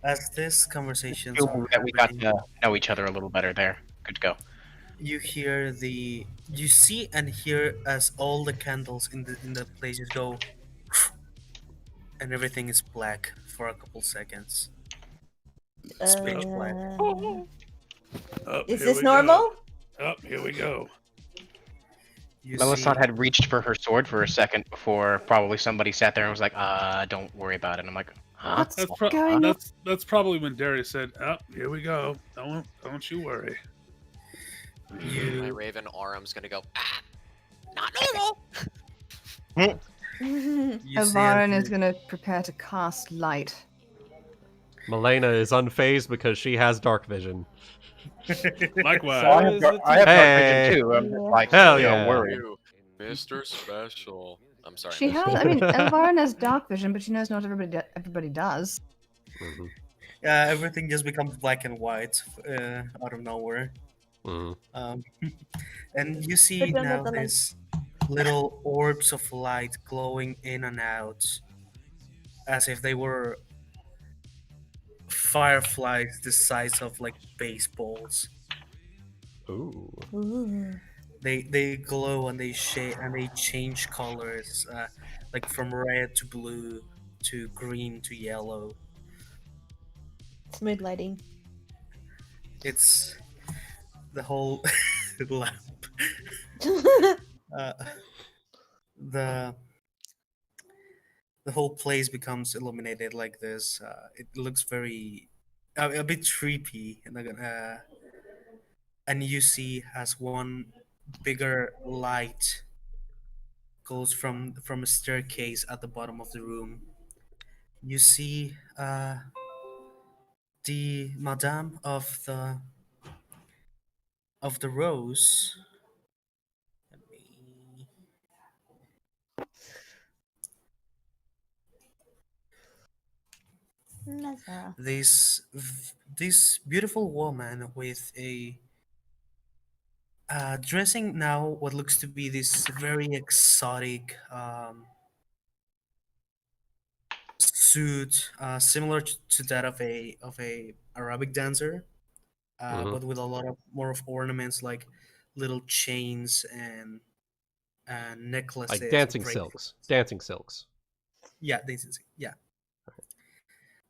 as this conversation feel that we got to know each other a little better there. Good to go. you see and hear as all the candles in the places go, and everything is black for a couple seconds. It's pitch black. Is this normal? Here we go. You Melisande see, had reached for her sword for a second before probably somebody sat there and was like, don't worry about it. And I'm like, huh? That's probably when Darius said, here we go. Don't you worry. My raven Auram's gonna go, not normal! you see Elvarin and is going to prepare to cast light. Melaina is unfazed because she has dark vision. Likewise. So I have, I have dark Hey. vision too. I'm just like, Hell don't yeah. worry. Mr. Special. I'm sorry. She has, I mean, Elvarin has dark vision, but she knows not everybody does. Mhm. everything just becomes black and white out of nowhere. Mhm. And you see But don't now let the light- this little orbs of light glowing in and out, as if they were fireflies the size of like baseballs. Ooh. Ooh. They glow and they shade and they change colors, like from red to blue to green to yellow. Smooth lighting. It's the whole lamp. Uh, the the whole place becomes illuminated like this. It looks very a bit creepy, and you see as one bigger light goes from a staircase at the bottom of the room. You see the Madame of the Rose. Let me- Nazara. This beautiful woman with a dressing now what looks to be this very exotic suit, similar to that of a Arabic dancer, Mhm. but with a lot of more of ornaments like little chains and necklaces Like and dancing bracelets. silks. Dancing silks. Yeah, this is yeah.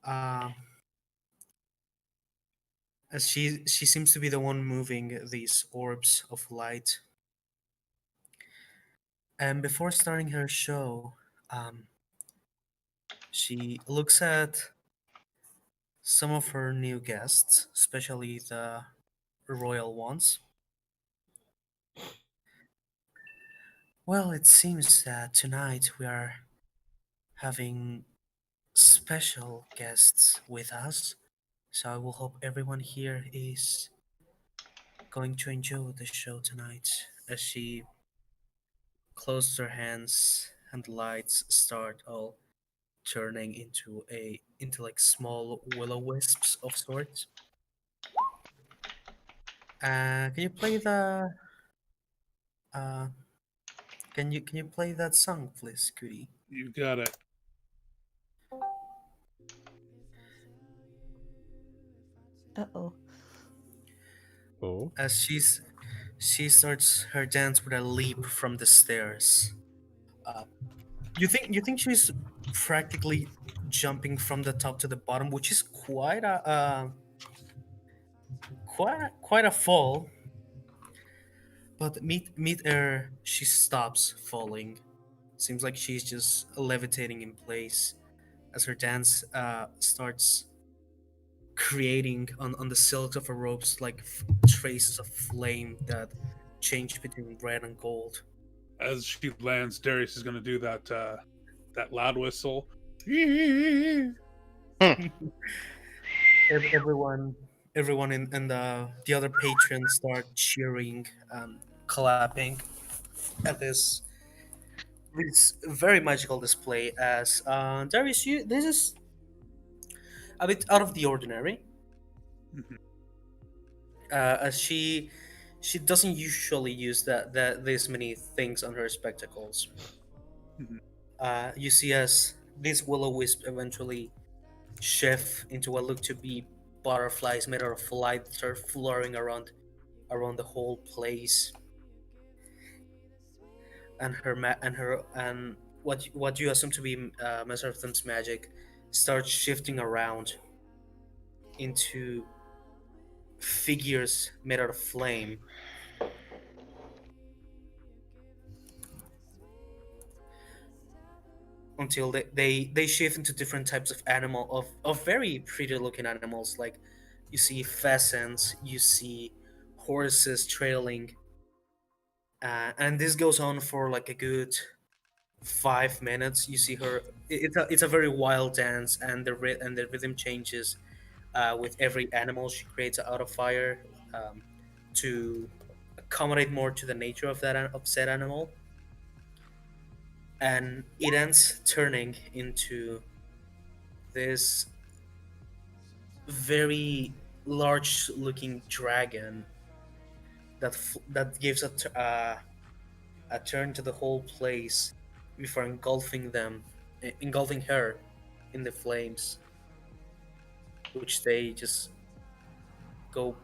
Um, as she seems to be the one moving these orbs of light. And before starting her show, she looks at some of her new guests, especially the royal ones. Well, it seems that tonight we are having special guests with us, so I will hope everyone here is going to enjoy the show tonight as she closes her hands and the lights start all turning into like small willow wisps of sorts. Can you play the uh can you play that song please, Goody? You got it. Uh-oh. Oh. As she starts her dance with a leap from the stairs. Uh, you think she's practically jumping from the top to the bottom, which is quite a fall. But mid air, she stops falling. Seems like she's just levitating in place as her dance starts creating on the silks of her robes like traces of flame that change between red and gold. As she lands, Darius is going to do that loud whistle. Everyone in the other patrons start cheering, clapping at this very magical display. As Darius, you this is a bit out of the ordinary. Mhm. As she doesn't usually use that this many things on her spectacles. Mhm. You see as this willow wisp eventually shift into what look to be butterflies made out of light that start fluttering around the whole place, and what you assume to be Messerthum's magic starts shifting around into figures made out of flame. Until they shift into different types of of very pretty looking animals, like you see pheasants, you see horses trailing, and this goes on for like a good 5 minutes. You see her. It's a very wild dance, and the rhythm changes with every animal she creates out of fire, to accommodate more to the nature of of said animal, and it ends turning into this very large looking dragon that gives turn to the whole place before engulfing her in the flames, which they just go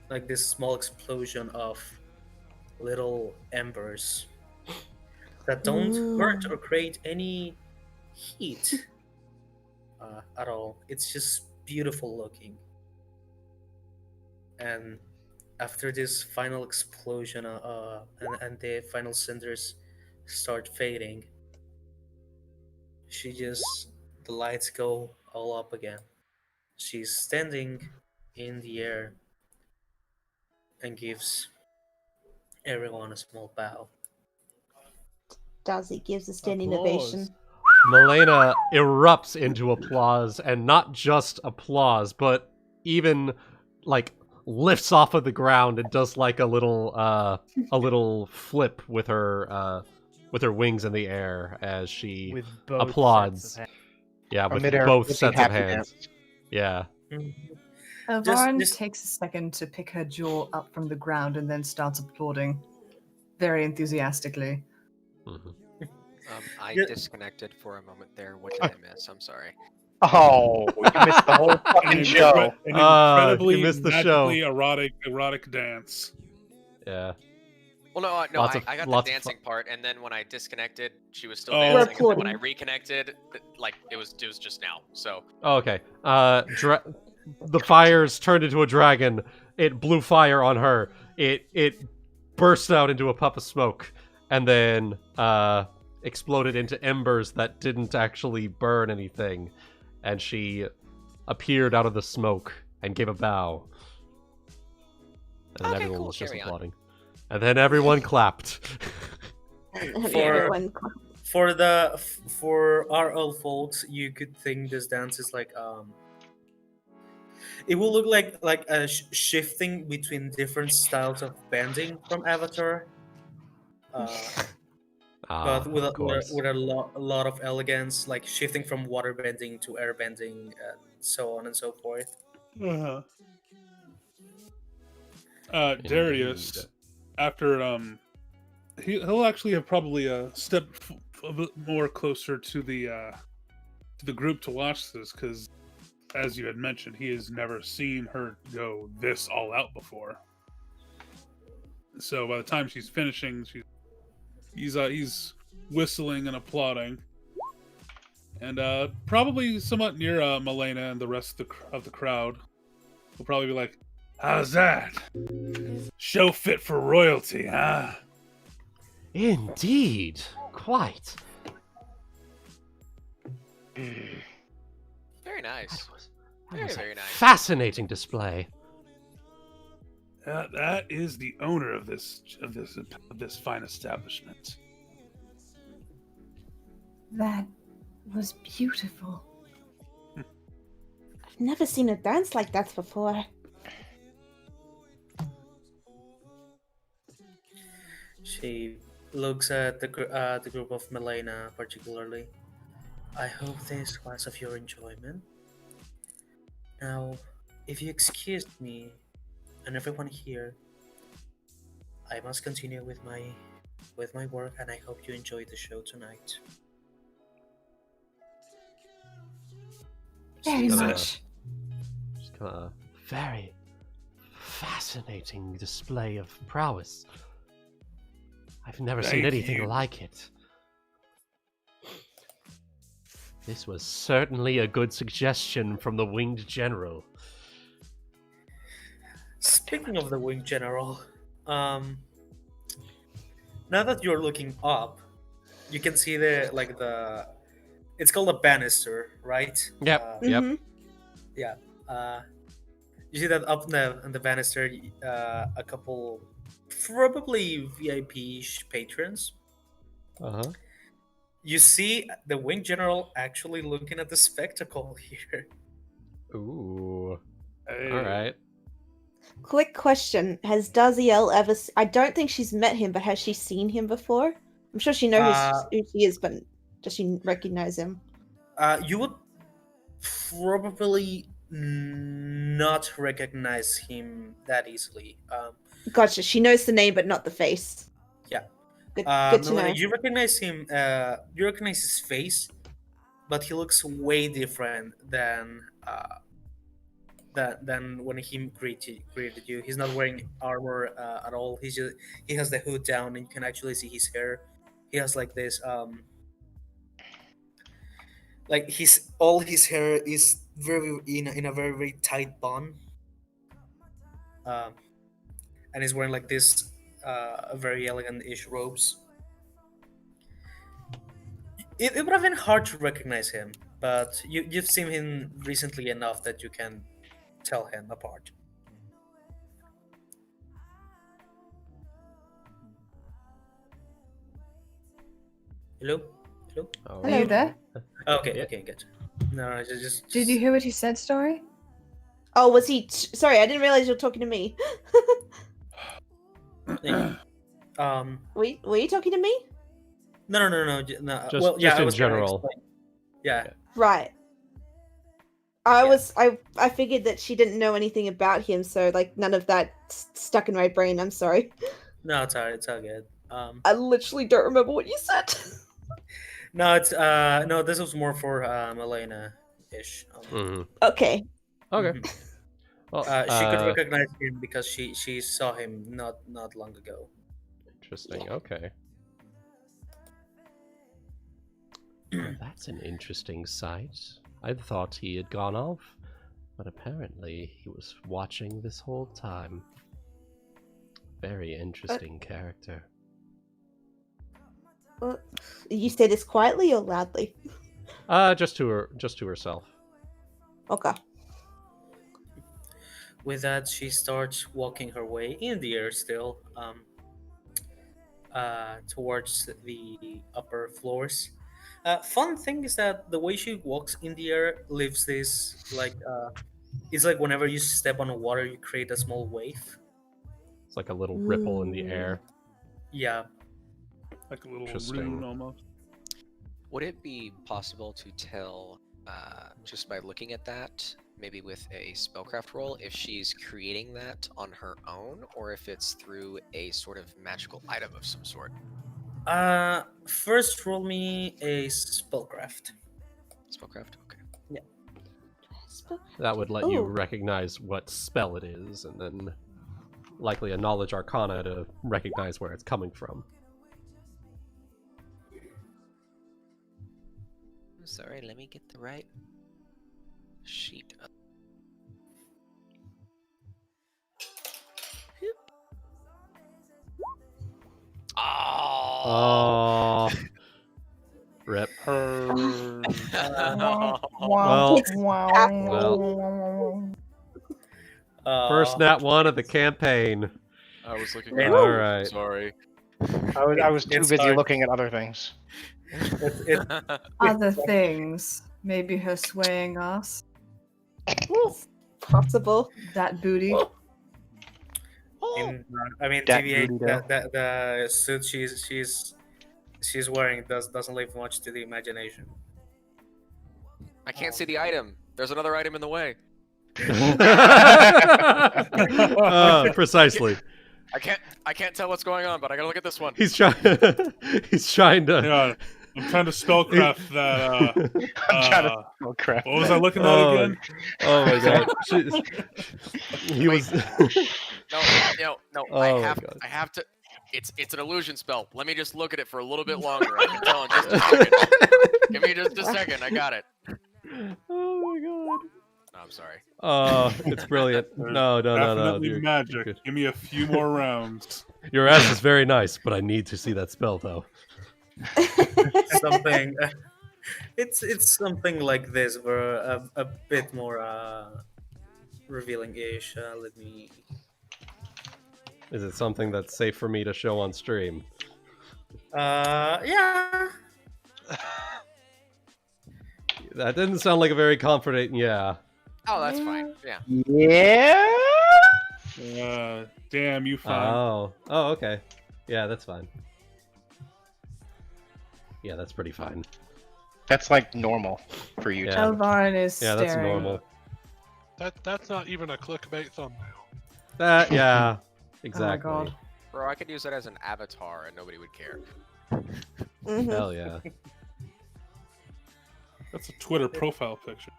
like this small explosion of little embers that don't hurt or create any heat at all. It's just beautiful looking. And after this final explosion and the final cinders start fading, the lights go all up again. She's standing in the air and gives everyone a small bow. Dazzy gives a standing Applause. ovation. Melaina erupts into applause, and not just applause, but even like lifts off of the ground and does like a little flip with her wings in the air as she With both applauds. sets of hands. Yeah, with Midair, both flipping sets of happy hands. dance. Yeah. Elvarin Just- takes a second to pick her jaw up from the ground and then starts applauding very enthusiastically. Mm-hmm. I Yeah. disconnected for a moment there. What did I miss? I'm sorry. Oh, you missed the whole fucking show. An You incredibly missed the show. magically erotic dance. Yeah. Well, no, Lots I of- got the lots of dancing part, and then when I disconnected, she was still Oh. dancing, and then when Applauding. I reconnected, like it was just now. So Oh, okay. The fires turned into a dragon. It blew fire on her. It burst out into a puff of smoke, and then exploded into embers that didn't actually burn anything. And she appeared out of the smoke and gave a bow. And then Okay, everyone cool, was just carry on. applauding. And then everyone clapped. Everyone- For our old folks, you could think this dance is like it will look like a shifting between different styles of bending from Avatar, but with Of course. a lot of elegance, like shifting from water bending to air bending and so on and so forth. Uh-huh. Darius, Indeed. after he'll actually have probably stepped a bit more closer to the group to watch this, because as you had mentioned, he has never seen her go this all out before. So by the time she's finishing, he's whistling and applauding, and probably somewhat near Melaina and the rest of the crowd. Will probably be like, "How's that? Show fit for royalty, huh?" Indeed. Quite. very nice. That was Very a nice. fascinating display. That is the owner of this fine establishment. That was beautiful. I've never seen a dance like that before. She looks at the group of Melaina particularly. I hope this was of your enjoyment. Now, if you excuse me and everyone here, I must continue with my work, and I hope you enjoyed the show tonight. Very Just much. Just kind of very fascinating display of prowess. I've never seen Thank anything you. like it. This was certainly a good suggestion from the Winged General. Speaking of the Wing General, now that you're looking up, you can see it's called a banister, right? Yep, yep. Mhm. Yeah. You see that up on the banister, a couple probably VIP-ish patrons. Uh-huh. You see the Wing General actually looking at the spectacle here. Ooh. Hey. All right. Quick question: has Dazielle ever? I don't think she's met him, but has she seen him before? I'm sure she knows who he is, but does she recognize him? You would probably not recognize him that easily. Gotcha. She knows the name, but not the face. Good to know. Melaina, you recognize him. You recognize his face, but he looks way different than when he greeted you. He's not wearing armor at all. He has the hood down, and you can actually see his hair. He has like this like all his hair is very in a very very tight bun, and he's wearing like this very elegant-ish robes. It would have been hard to recognize him, but you've seen him recently enough that you can tell him apart. Hello? Hello? Oh, Are you there? Okay, Yeah. okay, good. No, just Did you hear what he said, Story? Oh, was he? Sorry, I didn't realize you were talking to me. Were you talking to me? No. Just in general. Yeah. Right. I figured that she didn't know anything about him, so like none of that stuck in my brain. I'm sorry. No, it's alright. It's all good. I literally don't remember what you said. No, it's no. This was more for Melaina-ish. Okay. Okay. Mhm. Well, She could recognize him because she saw him not long ago. Interesting. Okay. Well, that's an interesting sight. I thought he had gone off, but apparently he was watching this whole time. Very interesting character. Well, you say this quietly or loudly? Just to herself. Okay. With that, she starts walking her way in the air still, towards the upper floors. Fun thing is that the way she walks in the air leaves this like it's like whenever you step on water, you create a small wave. It's like a little ripple in the air. Yeah. Like a little Interesting. rune almost. Would it be possible to tell, just by looking at that, maybe with a spellcraft roll, if she's creating that on her own, or if it's through a sort of magical item of some sort? First roll me a spellcraft. Spellcraft? Okay. Yeah. That would let you Ooh. recognize what spell it is, and then likely a knowledge arcana to recognize where it's coming from. I'm sorry, let me get the right sheet up. Oh. Rip. First nat 1 of the campaign. I was looking Hey, at all right. Sorry. I was too It's busy hard. looking at other things. Other things. Maybe her swaying ass. Possible. That booty. I mean, That TVA, booty though. the suit she's wearing doesn't leave much to the imagination. I can't see the item. There's another item in the way. Precisely. I can't tell what's going on, but I gotta look at this one. He's trying. He's trying to. Yeah, I'm trying to spellcraft that. I'm trying to spellcraft What was that. I looking at again? Oh my god. He was. No. Oh I my have God. to. It's an illusion spell. Let me just look at it for a little bit longer. I can tell in just a second. Give me just a second. I got it. Oh my god. No, I'm sorry. Oh, it's brilliant. No. Definitely You're magic. good. Give me a few more rounds. Your ass is very nice, but I need to see that spell though. Something. It's something like this, where a bit more revealing-ish. Let me. Is it something that's safe for me to show on stream? Yeah. That didn't sound like a very confident. Yeah. Oh, that's fine. Yeah. Yeah. Damn, you fine. Oh. Oh, okay. Yeah, that's fine. Yeah, that's pretty fine. That's like normal for you. Yeah. Elvarin is Yeah, staring. that's normal. That's not even a clickbait thumbnail. That yeah, Oh my exactly. god. Bro, I could use that as an avatar and nobody would care. Mhm. Hell yeah. That's a Twitter profile picture.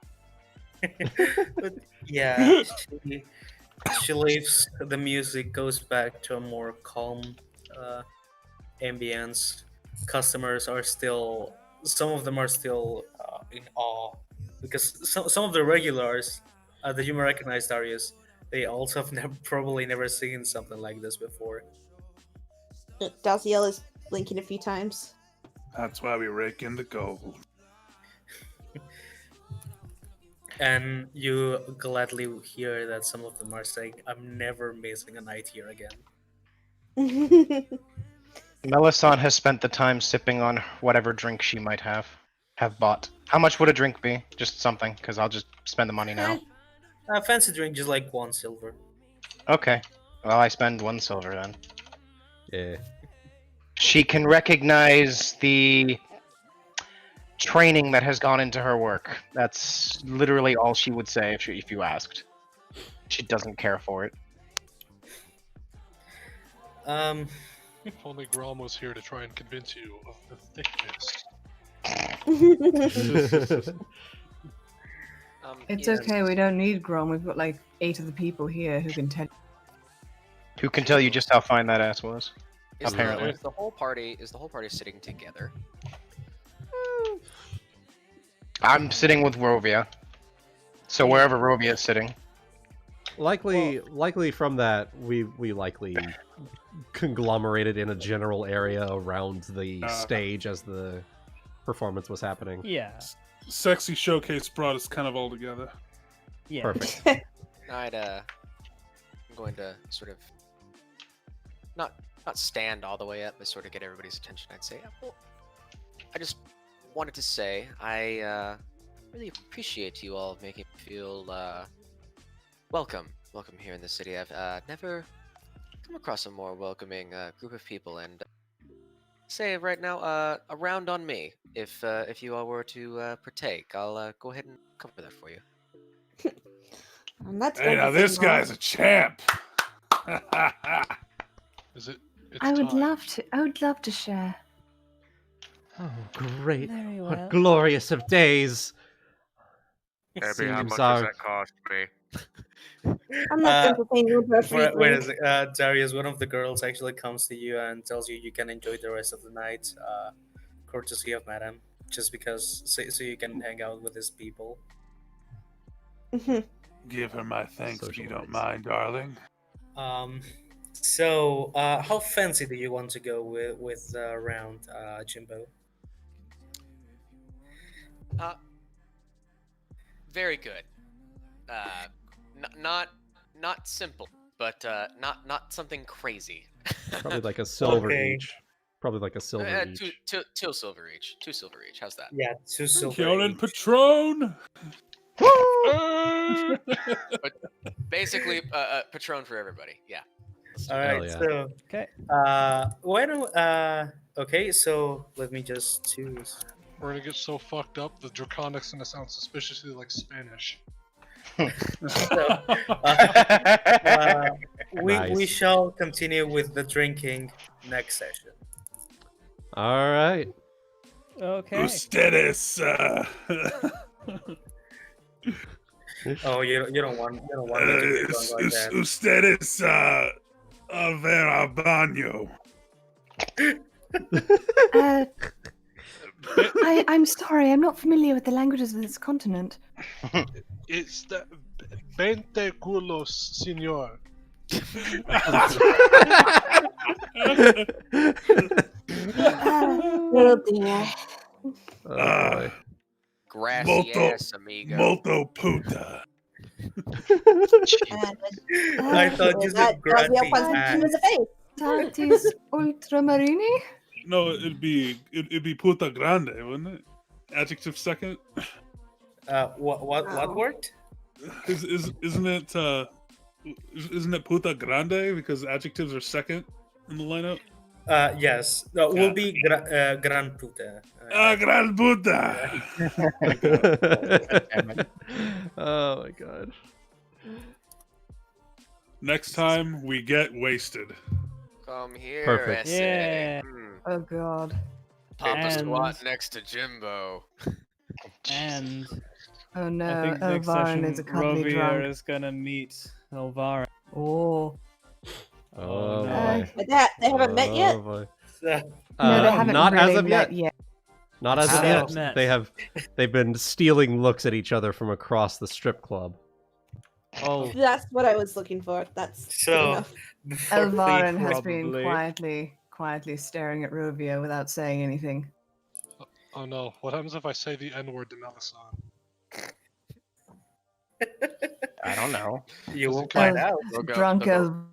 But yeah, she leaves. The music goes back to a more calm ambience. Customers are still, some of them are still in awe because some of the regulars that you may recognize, Darius, they also have probably never seen something like this before. Dazielle is blinking a few times. That's why we rake in the gold. And you gladly hear that some of them are saying, "I'm never missing a night here again." Melisande has spent the time sipping on whatever drink she might have bought. How much would a drink be? Just something, because I'll just spend the money now. Fancy drink, just like 1 silver. Okay. Well, I spend 1 silver then. Yeah. She can recognize the training that has gone into her work. That's literally all she would say if you asked. She doesn't care for it. If only Grom was here to try and convince you of the thickness. It's yes. okay, we don't need Grom. We've got like 8 of the people here who can tell. Who can tell you just how fine that ass was? Apparently. Is the whole party sitting together? I'm sitting with Rovya. So wherever Rovya is sitting. Likely from that, we likely conglomerated in a general area around the stage as the performance was happening. Yeah. Sexy showcase brought us kind of all together. Yeah. Perfect. I'm going to sort of not stand all the way up, but sort of get everybody's attention. I'd say, well, I just wanted to say I really appreciate you all making me feel welcome here in the city. I've never come across a more welcoming group of people, and say right now, a round on me. If you all were to partake, I'll go ahead and cover that for you. Hey, now this guy's a champ. Is it? I would love to share. Oh, great. Very What well. glorious of days. Abby, how Seems much our- does that cost me? I'm not entertaining you for a free Wait a drink. sec, Darius, one of the girls actually comes to you and tells you can enjoy the rest of the night, courtesy of Madam, just because, so you can hang out with his people. Give her my thanks if you don't Socialize. mind, darling. So, how fancy do you want to go with the round, Jimbo? Very good. Not simple, but not something crazy. Probably like a silver Okay. each. Probably like a silver each. Two silver each. 2 silver each. How's that? Yeah, 2 silver. Kieran each. Patron. Basically, Patron for everybody. Yeah. All Hell right, yeah. so Okay. why don't okay, so let me just choose. We're gonna get so fucked up, the Draconic's gonna sound suspiciously like Spanish. We Nice. shall continue with the drinking next session. All right. Okay. Ustedes. Oh, you don't want me to be drunk like that. Ustedes a ver al baño. I'm sorry, I'm not familiar with the languages of this continent. It's the 20 culos, senor. Oh dear. Oh, boy. Gracias, amigo. Molto puta. I thought you said Dazielle gratis. punches him in the face. Tartis ultramarini? No, it'd be puta grande, wouldn't it? Adjective second. What worked? Isn't it puta grande because adjectives are second in the lineup? Yes. No, will be gran puta. Gran puta. Oh my god. Next time we get wasted. Come here, Perfect. SA. Yeah. Oh god. Papa And- squat next to Jimbo. And Oh I no, think next session Elvarin is a cuddly Rovya drunk. is gonna meet Elvarin. Oh. Oh, no. boy. But they haven't met yet. Oh, boy. So, No, they haven't not really as of met yet. Not as of Haven't yet. met. They've been stealing looks at each other from across the strip club. Oh, That's what I was looking for. That's good so enough. before Elvarin has been probably. quietly staring at Rovia without saying anything. Oh no, what happens if I say the N-word to Melisande? I don't know. you will find out. Look up Drunk the- El-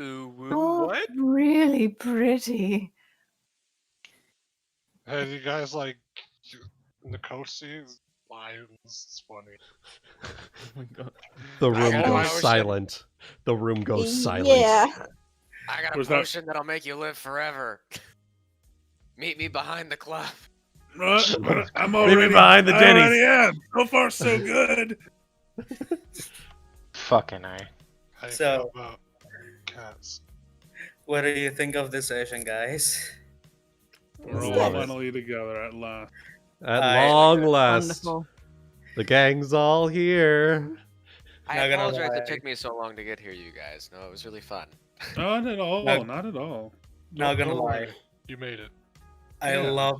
Ooh, woo, Oh, what? really pretty. Hey, you guys like Nikosi? Lions, it's funny. Oh my god. The I room got a goes potion. silent. The room goes silent. Yeah. I got a Where's that? potion that'll make you live forever. Meet me behind the club. I'm me already behind the I Denny's. already am. So far, so good. Fucking I. How you So- feel about cats? What do you think of this session, guys? We're all Love it. finally together at last. At I- long last, Wonderful. the gang's all here. I Not gonna apologize lie. it took me so long to get here, you guys. No, it was really fun. Not at all. No. Not at all. Not gonna Don't lie. worry, you made it. I Yeah. love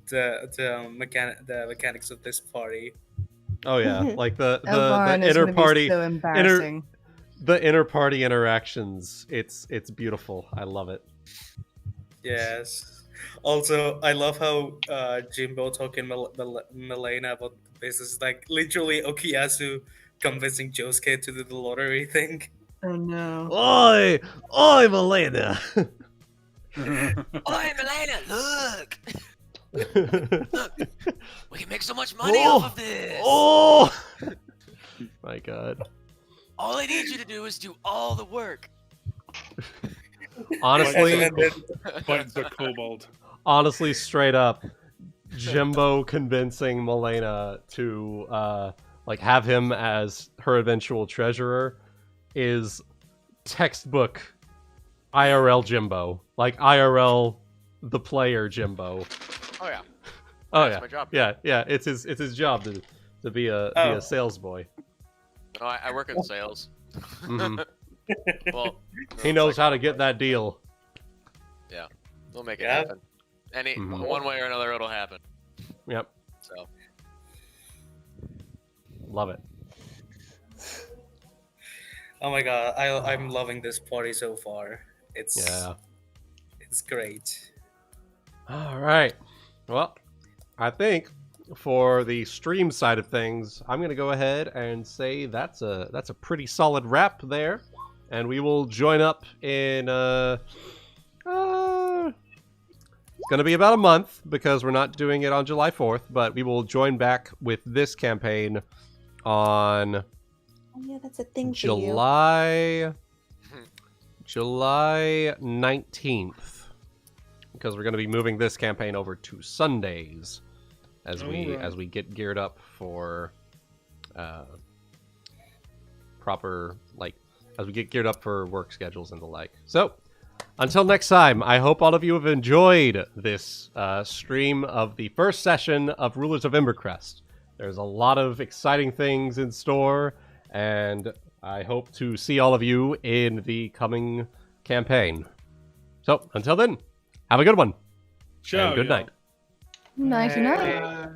the mechanics of this party. Oh yeah, like the Elvarin is inner gonna party, be so embarrassing. the inner party interactions. It's beautiful. I love it. Yes. Also, I love how Jimbo talking Melaina about the business. Like literally Okuyasu convincing Josuke to do the lottery thing. Oh no. Oi, Melaina. Oi, Melaina, look! We can make so much money Oh. off of this! Oh, my God. All I need you to do is do all the work. Honestly, And then- Fights a kobold. honestly, straight up, Jimbo convincing Melaina to like have him as her eventual treasurer is textbook IRL Jimbo, like IRL the player Jimbo. Oh yeah. Oh That's yeah, my job. yeah. It's his job to be a Oh. sales boy. No, I work in sales. Mhm. Well, He knows how to get that deal. we'll make it Yeah. happen. Mhm. One way or another, it'll happen. Yep, So love it. Oh my god, I'm loving this party so far. It's great. All right. Well, I think for the stream side of things, I'm going to go ahead and say that's a pretty solid wrap there, and we will join up in it's going to be about a month because we're not doing it on July 4th, but we will join back with this campaign on Oh yeah, that's a thing for you. July 19th, because we're going to be moving this campaign over to Sundays as we get geared up for proper, like, as we get geared up for work schedules and the like. So until next time, I hope all of you have enjoyed this stream of the first session of Rulers of Embercrest. There's a lot of exciting things in store, and I hope to see all of you in the coming campaign. So, until then, have a good one. Ciao, and good y'all. night. Nighty night.